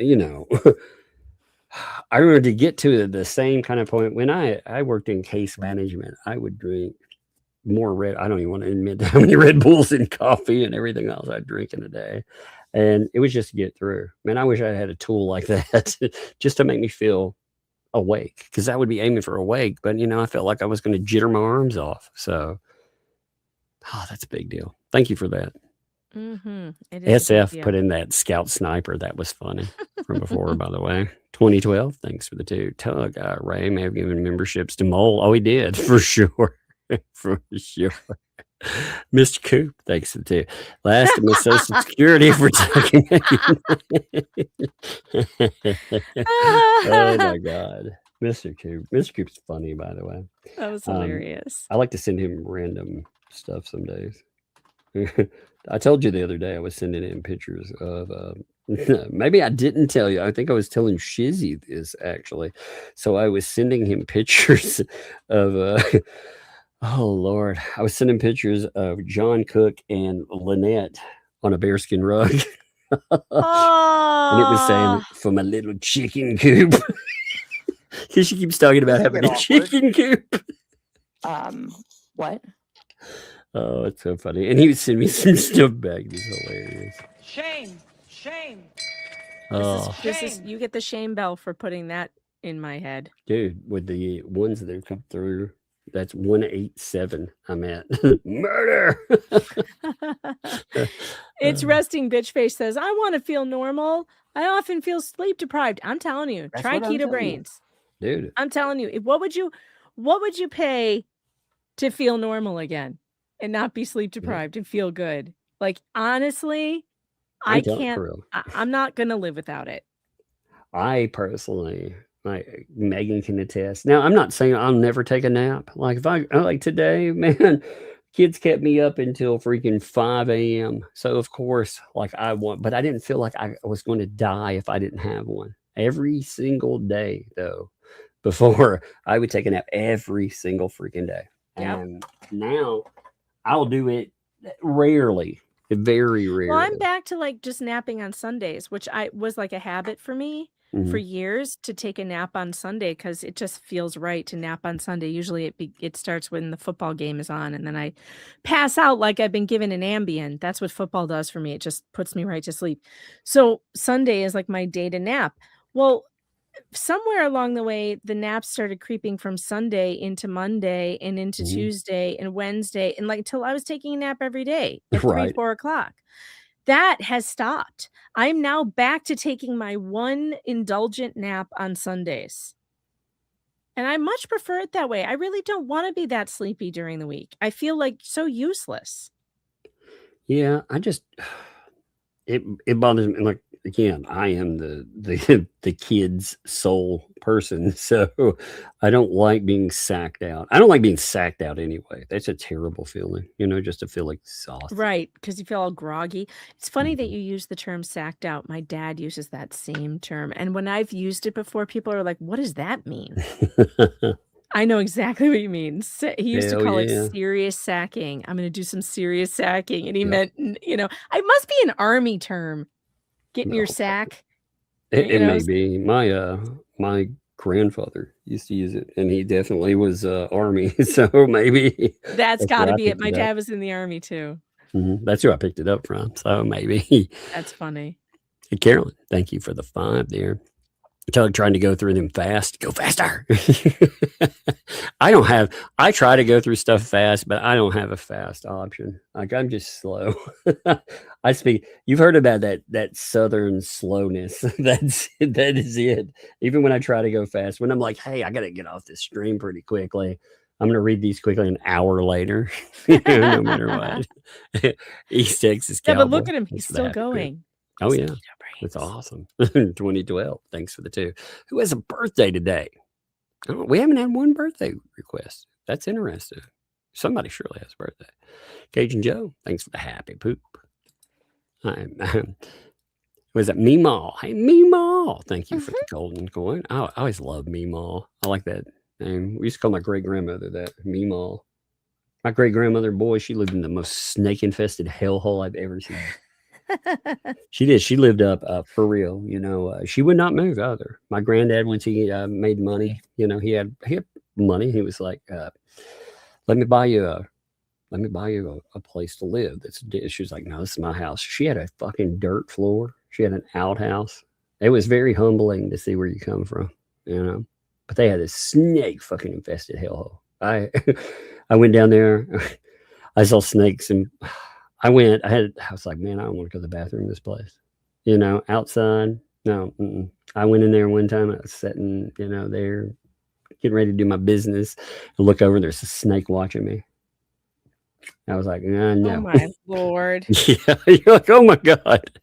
I remember to get to the same kind of point when I worked in case management, I would drink more I don't even want to admit how many Red Bulls and coffee and everything else I'd drink in a day. And it was just to get through. Man, I wish I had a tool like that just to make me feel awake, because I would be aiming for awake. But, I felt like I was going to jitter my arms off. So, that's a big deal. Thank you for that. Mm-hmm. It is SF put in that Scout Sniper. That was funny from before, by the way. 2012. Thanks for the two. Tug. Ray may have given memberships to Mole. Oh, he did, for sure. For sure. Mr. Coop, thanks for the two. Last of my Social Security for taking. Oh my God. Mr. Coop. Mr. Coop's funny, by the way. That was hilarious. I like to send him random stuff some days. I told you the other day I was sending in pictures of maybe I didn't tell you. I think I was telling Shizzy this actually. So I was sending him pictures of oh Lord. I was sending pictures of John Cook and Lynette on a bearskin rug. And it was saying, for my little chicken coop. Because she keeps talking about having a chicken coop. What? Oh, it's so funny. And he would send me some stuff back. It was hilarious. Shame. This is you get the shame bell for putting that in my head. Dude, with the ones that have come through, that's 187 I'm at. Murder. It's Resting Bitch Face says, I want to feel normal. I often feel sleep deprived. I'm telling you, try Keto Brains. Dude. I'm telling you, what would you pay to feel normal again and not be sleep deprived and feel good? Like, honestly, I can't. I'm not going to live without it. I personally, like Megan can attest. Now, I'm not saying I'll never take a nap. Like if I like today, man, kids kept me up until freaking 5 a.m. So of course, but I didn't feel like I was going to die if I didn't have one. Every single day, though, before I would take a nap every single freaking day. Yep. And now I'll do it rarely. Very rarely. Well, I'm back to like just napping on Sundays, which was like a habit for me for years to take a nap on Sunday because it just feels right to nap on Sunday. Usually it starts when the football game is on, and then I pass out like I've been given an Ambien. That's what football does for me. It just puts me right to sleep. So Sunday is like my day to nap. Well, somewhere along the way, the naps started creeping from Sunday into Monday and into Tuesday and Wednesday, and like till I was taking a nap every day at 3-4 o'clock. That has stopped. I'm now back to taking my one indulgent nap on Sundays. And I much prefer it that way. I really don't want to be that sleepy during the week. I feel like so useless. Yeah, it bothers me. Like again, I am the kid's soul person, so I don't like being sacked out. I don't like being sacked out anyway. That's a terrible feeling, just to feel exhausted. Right, because you feel all groggy. It's funny that you use the term sacked out. My dad uses that same term. And when I've used it before, people are like, what does that mean? I know exactly what you mean. He used to Hell call yeah. it serious sacking. I'm going to do some serious sacking. And he Yeah. meant, I must be an army term. Getting your sack. It may be. My grandfather used to use it, and he definitely was Army, so maybe That's got where to I be it. picked My it up. dad was in the army too. That's who I picked it up from, so maybe. That's funny. Hey, Carolyn, thank you for the 5 there. Trying to go through them fast. Go faster. I try to go through stuff fast, but I don't have a fast option. Like, I'm just slow. You've heard about that Southern slowness. That is it. Even when I try to go fast, when I'm like, hey, I got to get off this stream pretty quickly. I'm going to read these quickly an hour later, no matter what. East Texas Cowboy. Yeah, but look at him. He's Thanks for the still happy going. Oh, yeah. That's awesome. 2012. Thanks for the 2. Who has a birthday today? Oh, we haven't had one birthday request. That's interesting. Somebody surely has a birthday. Cajun Joe, thanks for the happy poop. Was it Meemaw? Hey, Meemaw. Thank you for the golden coin. I always love Meemaw. I like that name. We used to call my great-grandmother that, Meemaw. My great-grandmother, boy, she lived in the most snake-infested hellhole I've ever seen. She did. She lived up for real. She would not move either. My granddad, once he made money, he had money. He was like, let me buy you a place to live. She was like, no, this is my house. She had a fucking dirt floor. She had an outhouse. It was very humbling to see where you come from, but they had this snake fucking infested hellhole. I went down there. I saw snakes, and I was like, man, I don't want to go to the bathroom in this place. Outside. No. I went in there one time. I was sitting, there, getting ready to do my business, and look over. There's a snake watching me. I was like, no. Oh my Lord. Yeah, you're like, oh my God.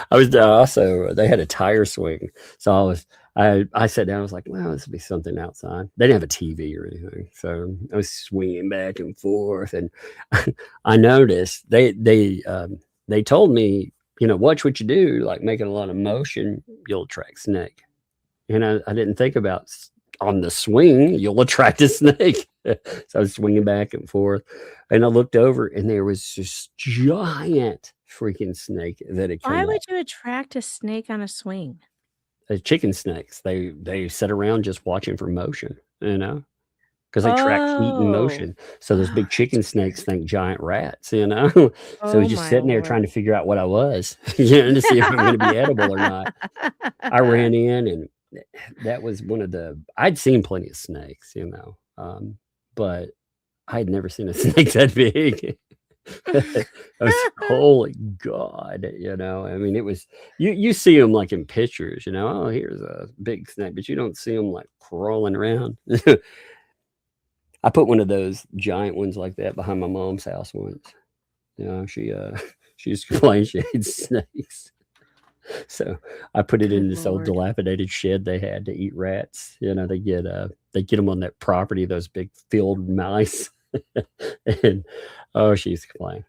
I was also, they had a tire swing. So I sat down. I was like, well, this would be something outside. They didn't have a TV or anything. So I was swinging back and forth. And I noticed they told me, watch what you do, like making a lot of motion, you'll attract snake. And I didn't think about on the swing, you'll attract a snake. So I was swinging back and forth. And I looked over, and there was this giant freaking snake that had come Why up. would you attract a snake on a swing? Chicken snakes, they sit around just watching for motion, because they track heat and motion. So those big chicken snakes think giant rats, So I was just sitting there trying to figure out what I was, to see if I'm going to be edible or not. I ran in, and that was I'd seen plenty of snakes, but I had never seen a snake that big. I was, holy God, I mean, it was, you see them like in pictures, oh, here's a big snake, but you don't see them like crawling around. I put one of those giant ones like that behind my mom's house once. She used to complain she hates snakes. So I put it in this old dilapidated shed they had to eat rats. They get them on that property, those big field mice. And she used to complain.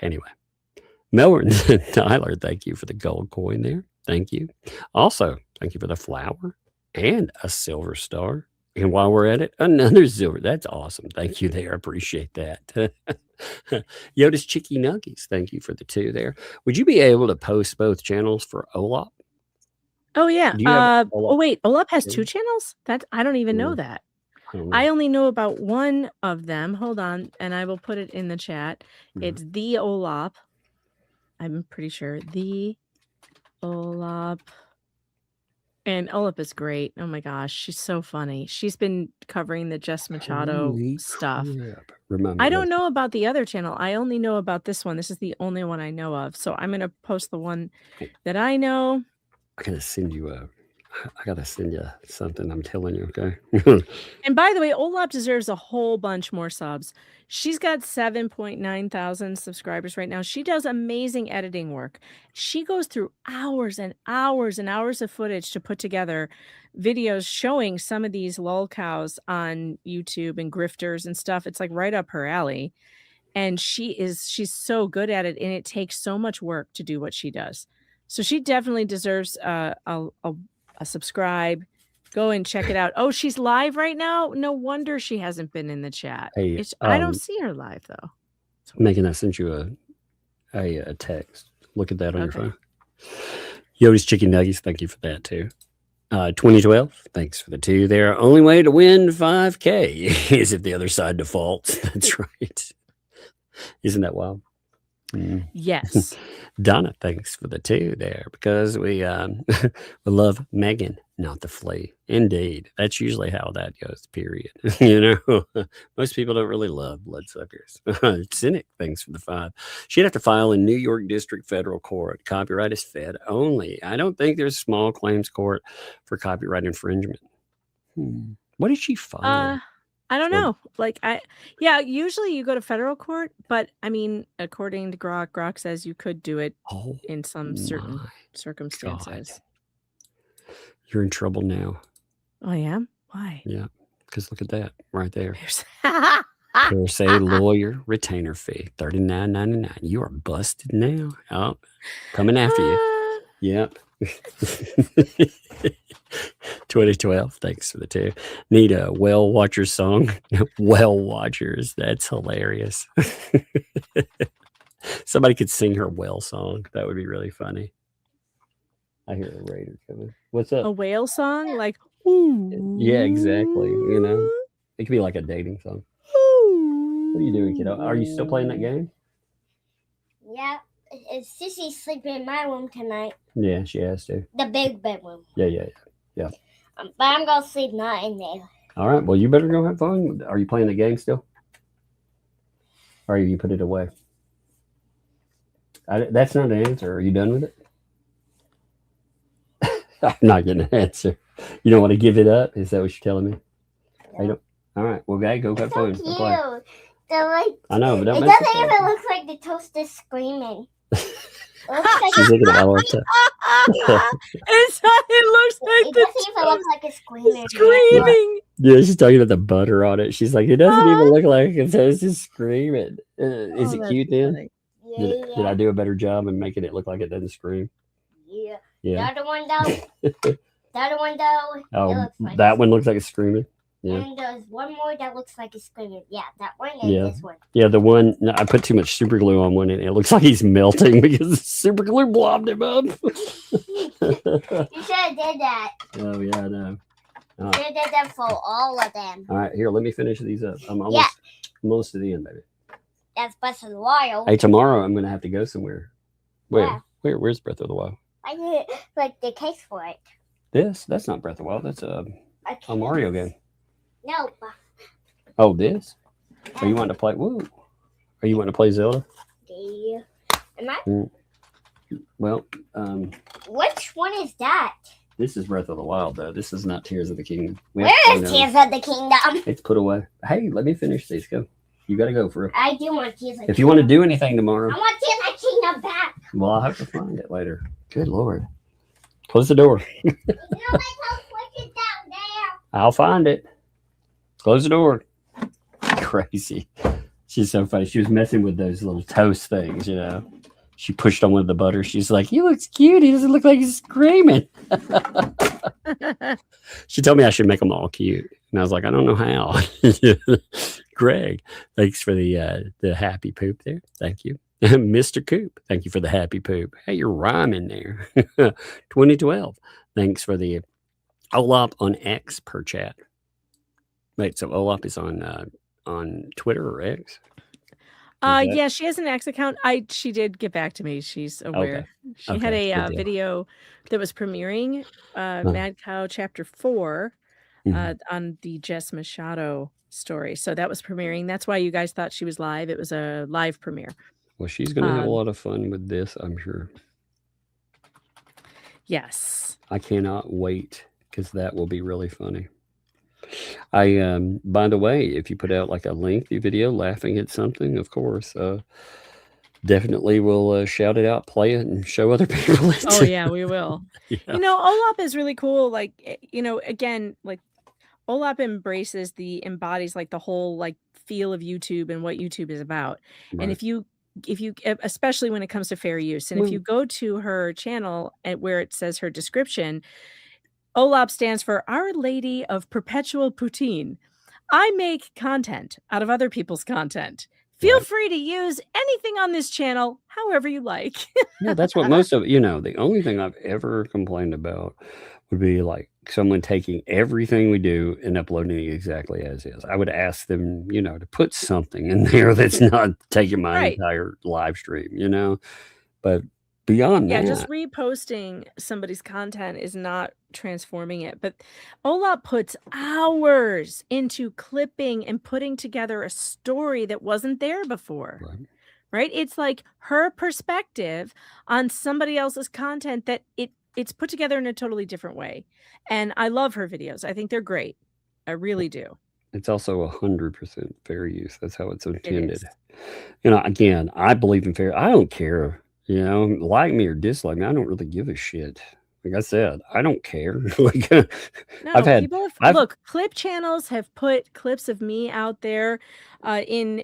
Anyway, Melbourne, Tyler, thank you for the gold coin there. Thank you. Also, thank you for the flower and a silver star. And while we're at it, another silver. That's awesome. Thank you there. I appreciate that. Yoda's Chicky Nuggies, thank you for the 2 there. Would you be able to post both channels for Olap? Oh, yeah. Wait, Olap has 2 channels? I don't even know that. I only know about one of them. Hold on, and I will put it in the chat. It's the Olap. I'm pretty sure the Olap. And Olap is great. Oh my gosh, she's so funny. She's been covering the Jess Machado stuff. Remember, I don't know about the other channel. I only know about this one. This is the only one I know of. So I'm going to post the one that I know. I'm going to send you I gotta send you something. I'm telling you, okay? And by the way, Olap deserves a whole bunch more subs. She's got 7.9 thousand subscribers right now. She does amazing editing work. She goes through hours and hours and hours of footage to put together videos showing some of these lol cows on YouTube and grifters and stuff. It's like right up her alley. And she's so good at it, and it takes so much work to do what she does. So she definitely deserves a subscribe. Go and check it out. Oh, she's live right now. No wonder she hasn't been in the chat. Hey, I don't see her live though. Megan, I sent you a text. Look at that on your Okay. phone. Yoda's Chicken Nuggets, thank you for that too. 2012, thanks for the 2 there. Only way to win 5K is if the other side defaults. That's right. Isn't that wild? Yes. Donna, thanks for the 2 there, because we love Megan, not the flea. Indeed. That's usually how that goes, period. You know, most people don't really love bloodsuckers. Cynic, thanks for the 5. She'd have to file in New York District Federal Court. Copyright is fed only. I don't think there's small claims court for copyright infringement. What did she file? I don't know. Like usually you go to federal court, but I mean, according to Grok says you could do it in some certain circumstances. You're in trouble now. I am? Why? Yeah, because look at that right there. Per se lawyer retainer fee, $39.99. You are busted now. Oh, coming after you. Yep. 2012, thanks for the 2. Need a Whale Watchers song? Whale Watchers, that's hilarious. Somebody could sing her whale song. That would be really funny. I hear a raider coming. What's up? A whale song? Like, yeah, exactly. You know, it could be like a dating song. What are you doing, kiddo? Are you still playing that game? Yeah. Sissy sleeping in my room tonight. Yeah, she has to. The big bedroom. Yeah. But I'm going to sleep not in there. All right. Well, you better go have fun. Are you playing the game still? Or you put it away? That's not an answer. Are you done with it? I'm not getting an answer. You don't want to give it up? Is that what you're telling me? No. I don't. All right. Well, guys, go have fun. So cute. I know, but don't it make doesn't even look like the toaster screaming. She's looking at all the it looks like it doesn't even look like it's screaming. Yeah, she's talking about the butter on it. She's like, it doesn't even look like it's just screaming. Is it cute then? Yeah. Did I do a better job in making it look like it doesn't scream? Yeah. Yeah. The other one though. Oh, that one looks like it's screaming. Yeah. And there's one more that looks like it's screaming. Yeah, that one and this one. Yeah, the one, I put too much super glue on one and it looks like he's melting because the super glue blobbed him up. You should have did that. Oh, yeah, I know. You should have did that for all of them. All right, here, let me finish these up. I'm almost to the end, baby. That's Breath of the Wild. Hey, tomorrow I'm going to have to go somewhere. Yeah. Where's Breath of the Wild? I need like the case for it. That's not Breath of the Wild. That's a Mario game. No. Oh, this? Are you wanting to play? Woo. Are you wanting to play Zelda? Yeah. Am I? Well, which one is that? This is Breath of the Wild, though. This is not Tears of the Kingdom. Where is Tears of the Kingdom? It's put away. Hey, let me finish these. Go. You got to go for it. I do want Tears of the Kingdom. If you want to do anything tomorrow. I want Tears of the Kingdom back. Well, I'll have to find it later. Good Lord. Close the door. You know my toast switch is down there. I'll find it. Close the door. Crazy. She's so funny. She was messing with those little toast things, you know. She pushed on one of the butter. She's like, he looks cute. He doesn't look like he's screaming. She told me I should make them all cute. And I was like, I don't know how. Greg, thanks for the happy poop there. Thank you. Mr. Coop, thank you for the happy poop. Hey, you're rhyming there. 2012, thanks for the Olap on X per chat. Wait, so Olap is on Twitter or X? Yeah, she has an X account. She did get back to me. She's aware. Okay. She had a video that was premiering Mad Cow Chapter 4 on the Jess Machado story. So that was premiering. That's why you guys thought she was live. It was a live premiere. Well, she's going to have a lot of fun with this, I'm sure. Yes. I cannot wait because that will be really funny. By the way, if you put out like a lengthy video laughing at something, of course, definitely will shout it out, play it, and show other people it. Oh yeah, we will. Yeah. You know, OLAP is really cool. Like, you know, again, like OLAP embodies like the whole like feel of YouTube and what YouTube is about. And Right. if you especially when it comes to fair use, and if you go to her channel and where it says her description, OLAP stands for Our Lady of Perpetual Poutine. I make content out of other people's content. Feel free to use anything on this channel however you like. Yeah, that's what most of the only thing I've ever complained about would be like someone taking everything we do and uploading it exactly as is. I would ask them, to put something in there that's not taking my Right. entire live stream, but beyond Yeah, that, just reposting somebody's content is not transforming it. But OLAP puts hours into clipping and putting together a story that wasn't there before. Right? It's like her perspective on somebody else's content that it's put together in a totally different way. And I love her videos. I think they're great. I really do. it's also 100% fair use. That's how it's It intended. is. Again, I believe in fair. I don't care, like me or dislike me. I don't really give a shit. Like I said, I don't care. Like No, I've look, clip channels have put clips of me out there in,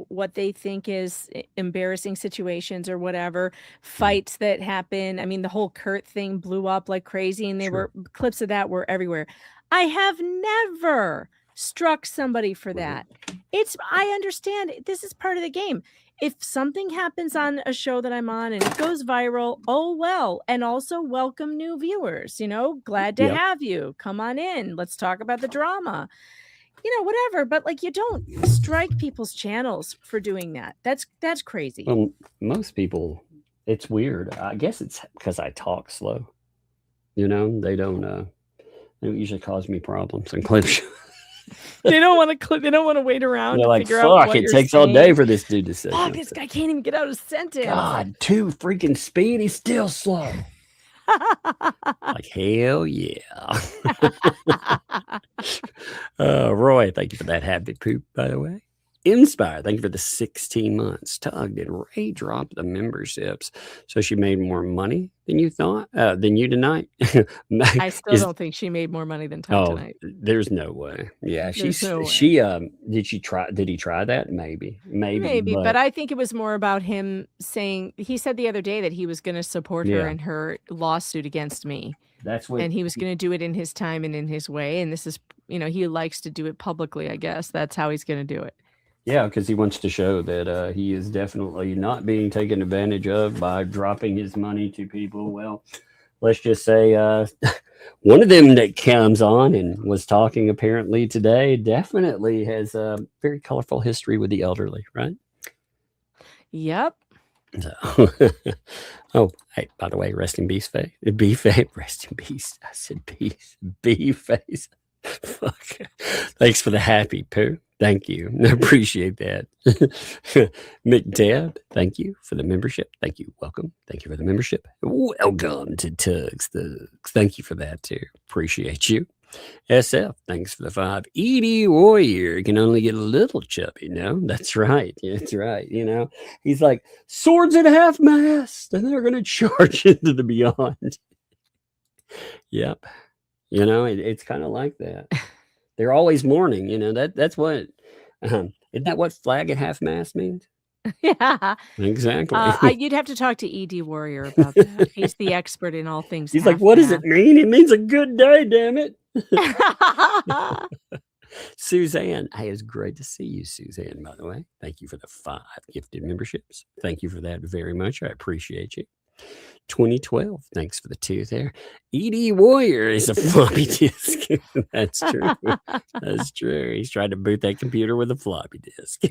what they think is embarrassing situations or whatever, fights that happen. I mean, the whole Kurt thing blew up like crazy, and clips of that were everywhere. I have never struck somebody for that. I understand this is part of the game. If something happens on a show that I'm on and it goes viral, oh well. And also welcome new viewers, glad to have you. Come on in. Let's talk about the drama. Whatever. But like, you don't strike people's channels for doing that. That's crazy. Well, most people, it's weird. I guess it's because I talk slow. They don't usually cause me problems in clips. They don't want to They don't want to wait around. They're to like, figure out fuck, what it you're takes all saying. day for this dude to say Fuck, something. this guy can't even get out a sentence. God, 2 freaking speed, he's still slow. Like, hell yeah. Roy, thank you for that happy poop, by the way. Inspire, thank you for the 16 months. Tug, did Ray drop the memberships so she made more money than you thought? Than you tonight? I still don't think she made more money than Tug tonight. There's no way. Yeah, There's no way. did he try that? Maybe, but I think it was more about him saying, he said the other day that he was going to support her in her lawsuit against me. That's what, and he was going to do it in his time and in his way. And this is, he likes to do it publicly, I guess. That's how he's going to do it. Yeah, because he wants to show that he is definitely not being taken advantage of by dropping his money to people. Well, let's just say one of them that comes on and was talking apparently today definitely has a very colorful history with the elderly, right? Yep. So, oh, hey, by the way, rest in peace, rest in peace. I said peace, B-face. Fuck. Thanks for the happy poo. Thank you. I appreciate that. McDeb, thank you for the membership. Thank you. Welcome. Thank you for the membership. Welcome to Tugs. Thank you for that too. Appreciate you. SF, thanks for the 5. Edie Warrior can only get a little chubby, That's right. That's right. He's like, swords at half mast, and they're going to charge into the beyond. Yep. It's kind of like that. They're always mourning, that's what, isn't that what flag at half mast means? Yeah. Exactly. You'd have to talk to ED Warrior about that. He's the expert in all things. He's like, what does it mean? It means a good day, damn it. Suzanne, hey, it's great to see you, Suzanne, by the way. Thank you for the 5 gifted memberships. Thank you for that very much. I appreciate you. 2012, thanks for the 2 there. ED Warrior is a floppy disk. That's true. That's true. He's trying to boot that computer with a floppy disk.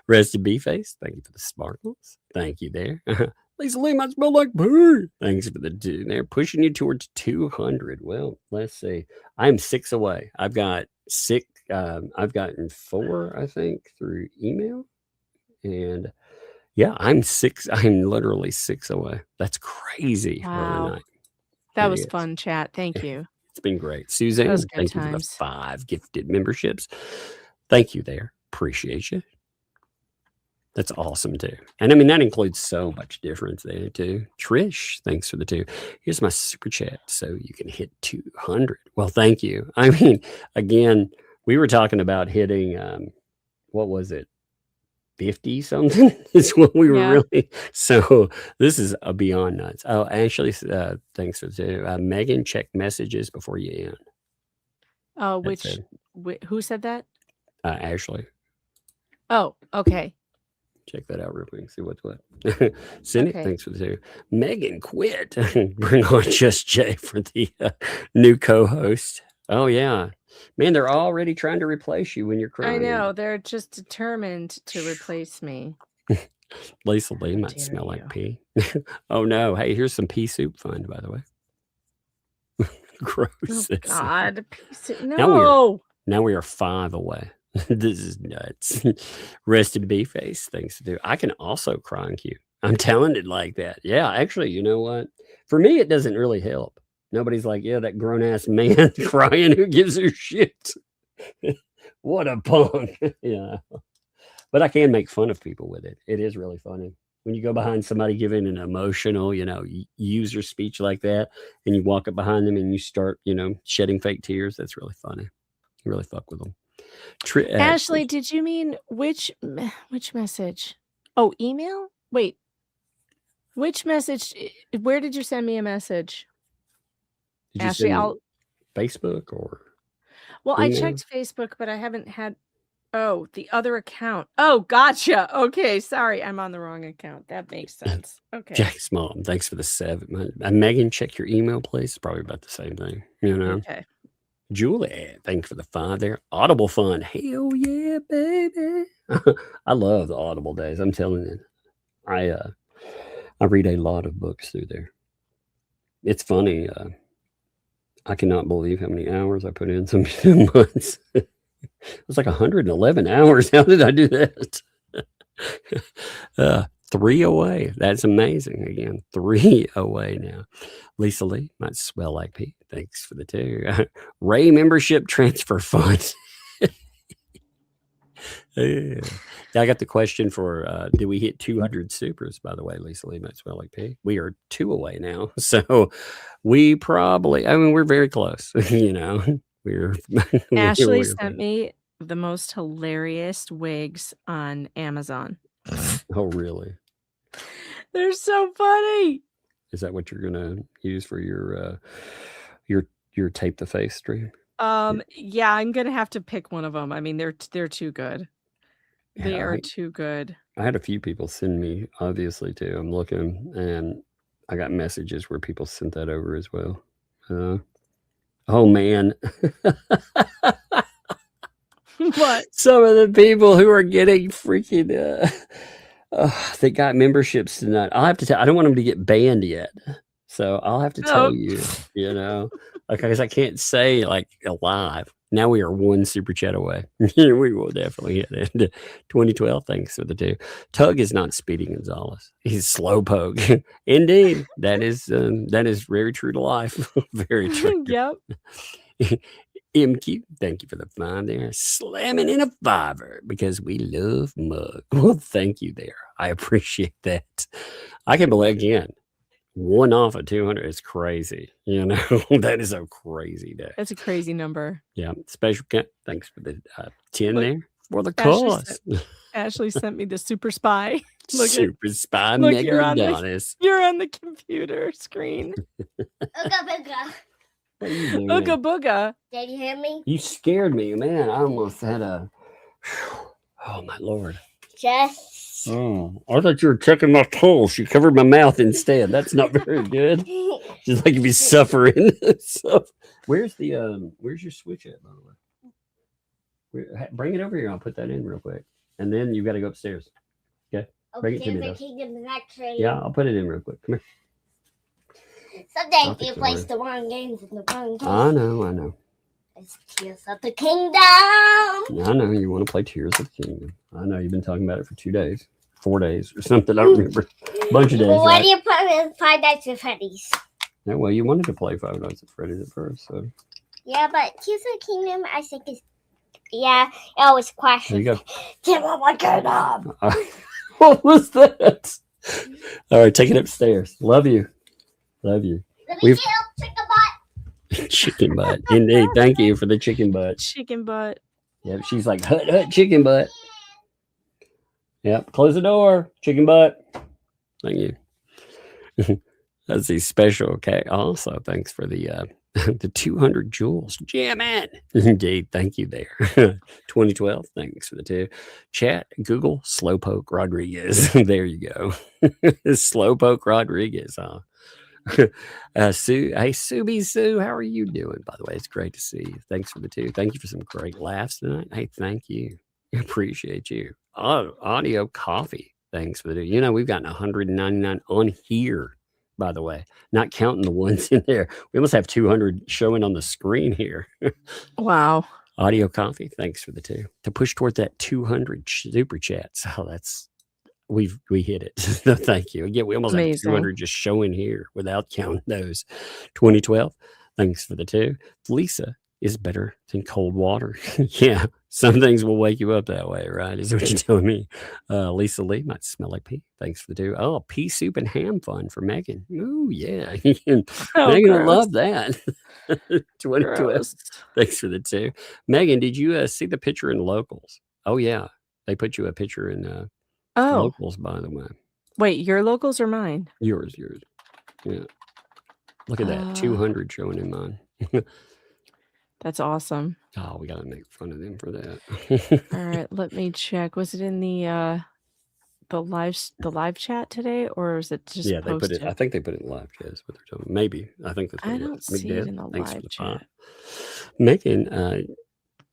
Rest in B-face, thank you for the sparkles. Thank you there. Lisa Lee might smell like poo. Thanks for the 2 there. Pushing you towards 200. Well, let's see. I'm 6 away. I've got 6. I've gotten 4, I think, through email. And yeah, I'm 6. I'm literally 6 away. That's crazy. Wow. That was fun, chat. Thank you. It's been great. Suzanne, thank you for the 5 gifted memberships. Thank you there. Appreciate you. That's awesome, too. And I mean, that includes so much difference there, too. Trish, thanks for the 2. Here's my super chat so you can hit 200. Well, thank you. I mean, again, we were talking about hitting, what was it? 50 something is what we were really. So this is a beyond nuts. Oh, Ashley, thanks for the 2. Megan, check messages before you end. Oh, who said that? Ashley. Oh, okay. Check that out real quick. See what's what. Cindy, thanks for the 2. Megan, quit. Bring on Just Jay for the new co-host. Oh, yeah. Man, they're already trying to replace you when you're crying. I know. They're just determined to replace me. Lisa Lee might smell like pee. Oh, no. Hey, here's some pea soup fun, by the way. Gross. Oh, God. Pea soup. Now we are 5 away. This is nuts. Rested bee face. Thanks to do. I can also cry and cute. I'm telling it like that. Yeah, actually, you know what? For me, it doesn't really help. Nobody's like, yeah, that grown ass man crying who gives a shit. What a punk. Yeah. But I can make fun of people with it. It is really funny. When you go behind somebody giving an emotional, user speech like that, and you walk up behind them and you start, shedding fake tears, that's really funny. You really fuck with them. Ashley, did you mean which message? Oh, email? Wait. Which message? Where did you send me a message? Did you Ashley, send Facebook or? Well, email? I checked Facebook, but I haven't had. Oh, the other account. Oh, gotcha. Okay, sorry, I'm on the wrong account. That makes sense. Okay. Jack's mom, thanks for the 7. Megan, check your email, please. It's probably about the same thing, Okay. Julie, thanks for the 5 there. Audible fun. Hell yeah, baby. I love the Audible days. I'm telling you. I read a lot of books through there. It's funny. I cannot believe how many hours I put in some months. It was like 111 hours. How did I do that? 3 away. That's amazing. Again, 3 away now. Lisa Lee might smell like pee. Thanks for the 2. Ray membership transfer fund. Yeah. I got the question for did we hit 200 supers, by the way. Lisa Lee might smell like pee. We are 2 away now. So we probably, we're very close. Ashley sent me the most hilarious wigs on Amazon. Oh, really? They're so funny. Is that what you're gonna use for your tape the face stream? Yeah, I'm gonna have to pick one of them. I mean, they're too good. They are too good. I had a few people send me, obviously, too. I'm looking, and I got messages where people sent that over as well. Oh man. What? Some of the people who are getting freaking they got memberships tonight. I'll have to tell. I don't want them to get banned yet, so I'll have to tell you. Because I can't say like live. Now we are 1 super chat away. We will definitely hit it. 2012. Thanks for the 2. Tug is not Speedy Gonzalez. He's slowpoke. Indeed, that is very true to life. Very true. Yep. MQ, thank you for the 5 there. Slamming in a 5 because we love mug. Well, thank you there. I appreciate that. I can believe, again, 1 off of 200 is crazy. That is a crazy day. That's a crazy number. Yeah. Special thanks for the 10 there for the cause. Ashley sent me the super spy. Super spy Megan Adonis. You're on the computer screen. Ooga booga. What are you doing? Ooga booga. Did you hear me? You scared me, man. I almost had a. Oh my lord. Just. Oh, I thought you were checking my pulse. You covered my mouth instead. That's not very good. Just like if you're suffering. So, where's your switch at, by the way? Bring it over here. I'll put that in real quick, and then you got to go upstairs. Okay. Bring it to me. Yeah, I'll put it in real quick. Come here. Sometimes you place the wrong games in the wrong game. I know. It's Tears of the Kingdom. I know you want to play Tears of the Kingdom. I know you've been talking about it for 2 days, 4 days, or something. I don't remember. Bunch of days. Well, why do you put in 5 Nights at Freddy's? Yeah, well, you wanted to play Five Nights at Freddy's at first, so. Yeah, but Tears of the Kingdom, I think is. Yeah, it always crashes. There you go. Give up my kingdom. What was that? All right, take it upstairs. Love you. Love you. Let me get chicken butt. Chicken butt. Indeed. Thank you for the chicken butt. Chicken butt. Yep, she's like, hut, hut, chicken butt. Yep, close the door. Chicken butt. Thank you. That's the special. Okay. Also, thanks for the 200 jewels. Jam it. Indeed. Thank you there. 2012. Thanks for the 2. Chat, Google, Slowpoke Rodriguez. There you go. Slowpoke Rodriguez, huh? Sue, hey, Subi Sue, how are you doing? By the way, it's great to see you. Thanks for the 2. Thank you for some great laughs tonight. Hey, thank you. Appreciate you. Audio coffee. Thanks for the 2. You know, we've gotten 199 on here, by the way, not counting the ones in there. We almost have 200 showing on the screen here. Wow. Audio coffee. Thanks for the 2. To push toward that 200 super chats. Oh, that's. We hit it. So thank you. Again, we almost have 200 just showing here without counting those. 2012. Thanks for the 2. Lisa is better than cold water. Yeah, some things will wake you up that way, right? Is what you're telling me. Lisa Lee might smell like pee. Thanks for the 2. Oh, pea soup and ham fun for Megan. Ooh, yeah. Megan will love that. 2012. Thanks for the 2. Megan, did you see the picture in Locals? Oh, yeah. They put you a picture in Locals, by the way. Wait, your Locals or mine? Yours. Yeah. Look at that. 200 showing in mine. That's awesome. Oh, we got to make fun of them for that. All right, let me check. Was it in the live chat today, or is it just Yeah, they put posted? it. I think they put it in live chat. Is what they're telling me. Maybe. I think that's what I it don't is. see it in the Thanks for live the chat. 5. Megan,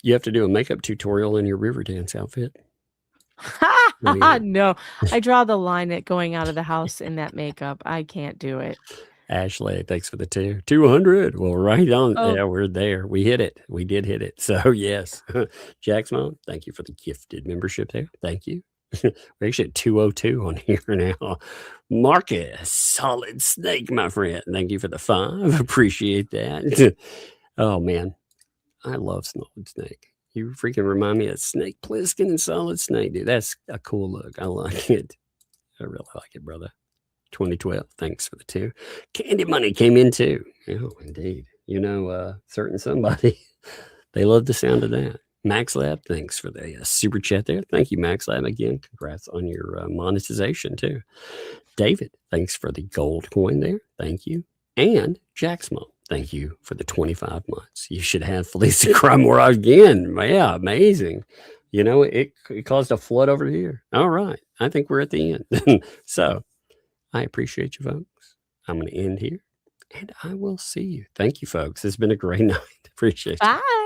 you have to do a makeup tutorial in your Riverdance outfit. No, I draw the line at going out of the house in that makeup. I can't do it. Ashley, thanks for the 2. 200. Well, right on. Oh. Yeah, we're there. We hit it. We did hit it. So, yes. Jack's mom, thank you for the gifted membership there. Thank you. We're actually at 202 on here now. Marcus, solid snake, my friend. Thank you for the 5. Appreciate that. Oh, man. I love Solid Snake. You freaking remind me of Snake Plissken and Solid Snake, dude. That's a cool look. I like it. I really like it, brother. 2012. Thanks for the 2. Candy Money came in too. Oh, indeed. You know, certain somebody, they love the sound of that. Max Lab, thanks for the super chat there. Thank you, Max Lab. Again, congrats on your monetization too. David, thanks for the gold coin there. Thank you. And Jack's mom, thank you for the 25 months. You should have Felicia cry more again. Yeah, amazing. You know, it caused a flood over here. All right. I think we're at the end. So I appreciate you, folks. I'm going to end here, and I will see you. Thank you, folks. It's been a great night. Appreciate you. Bye.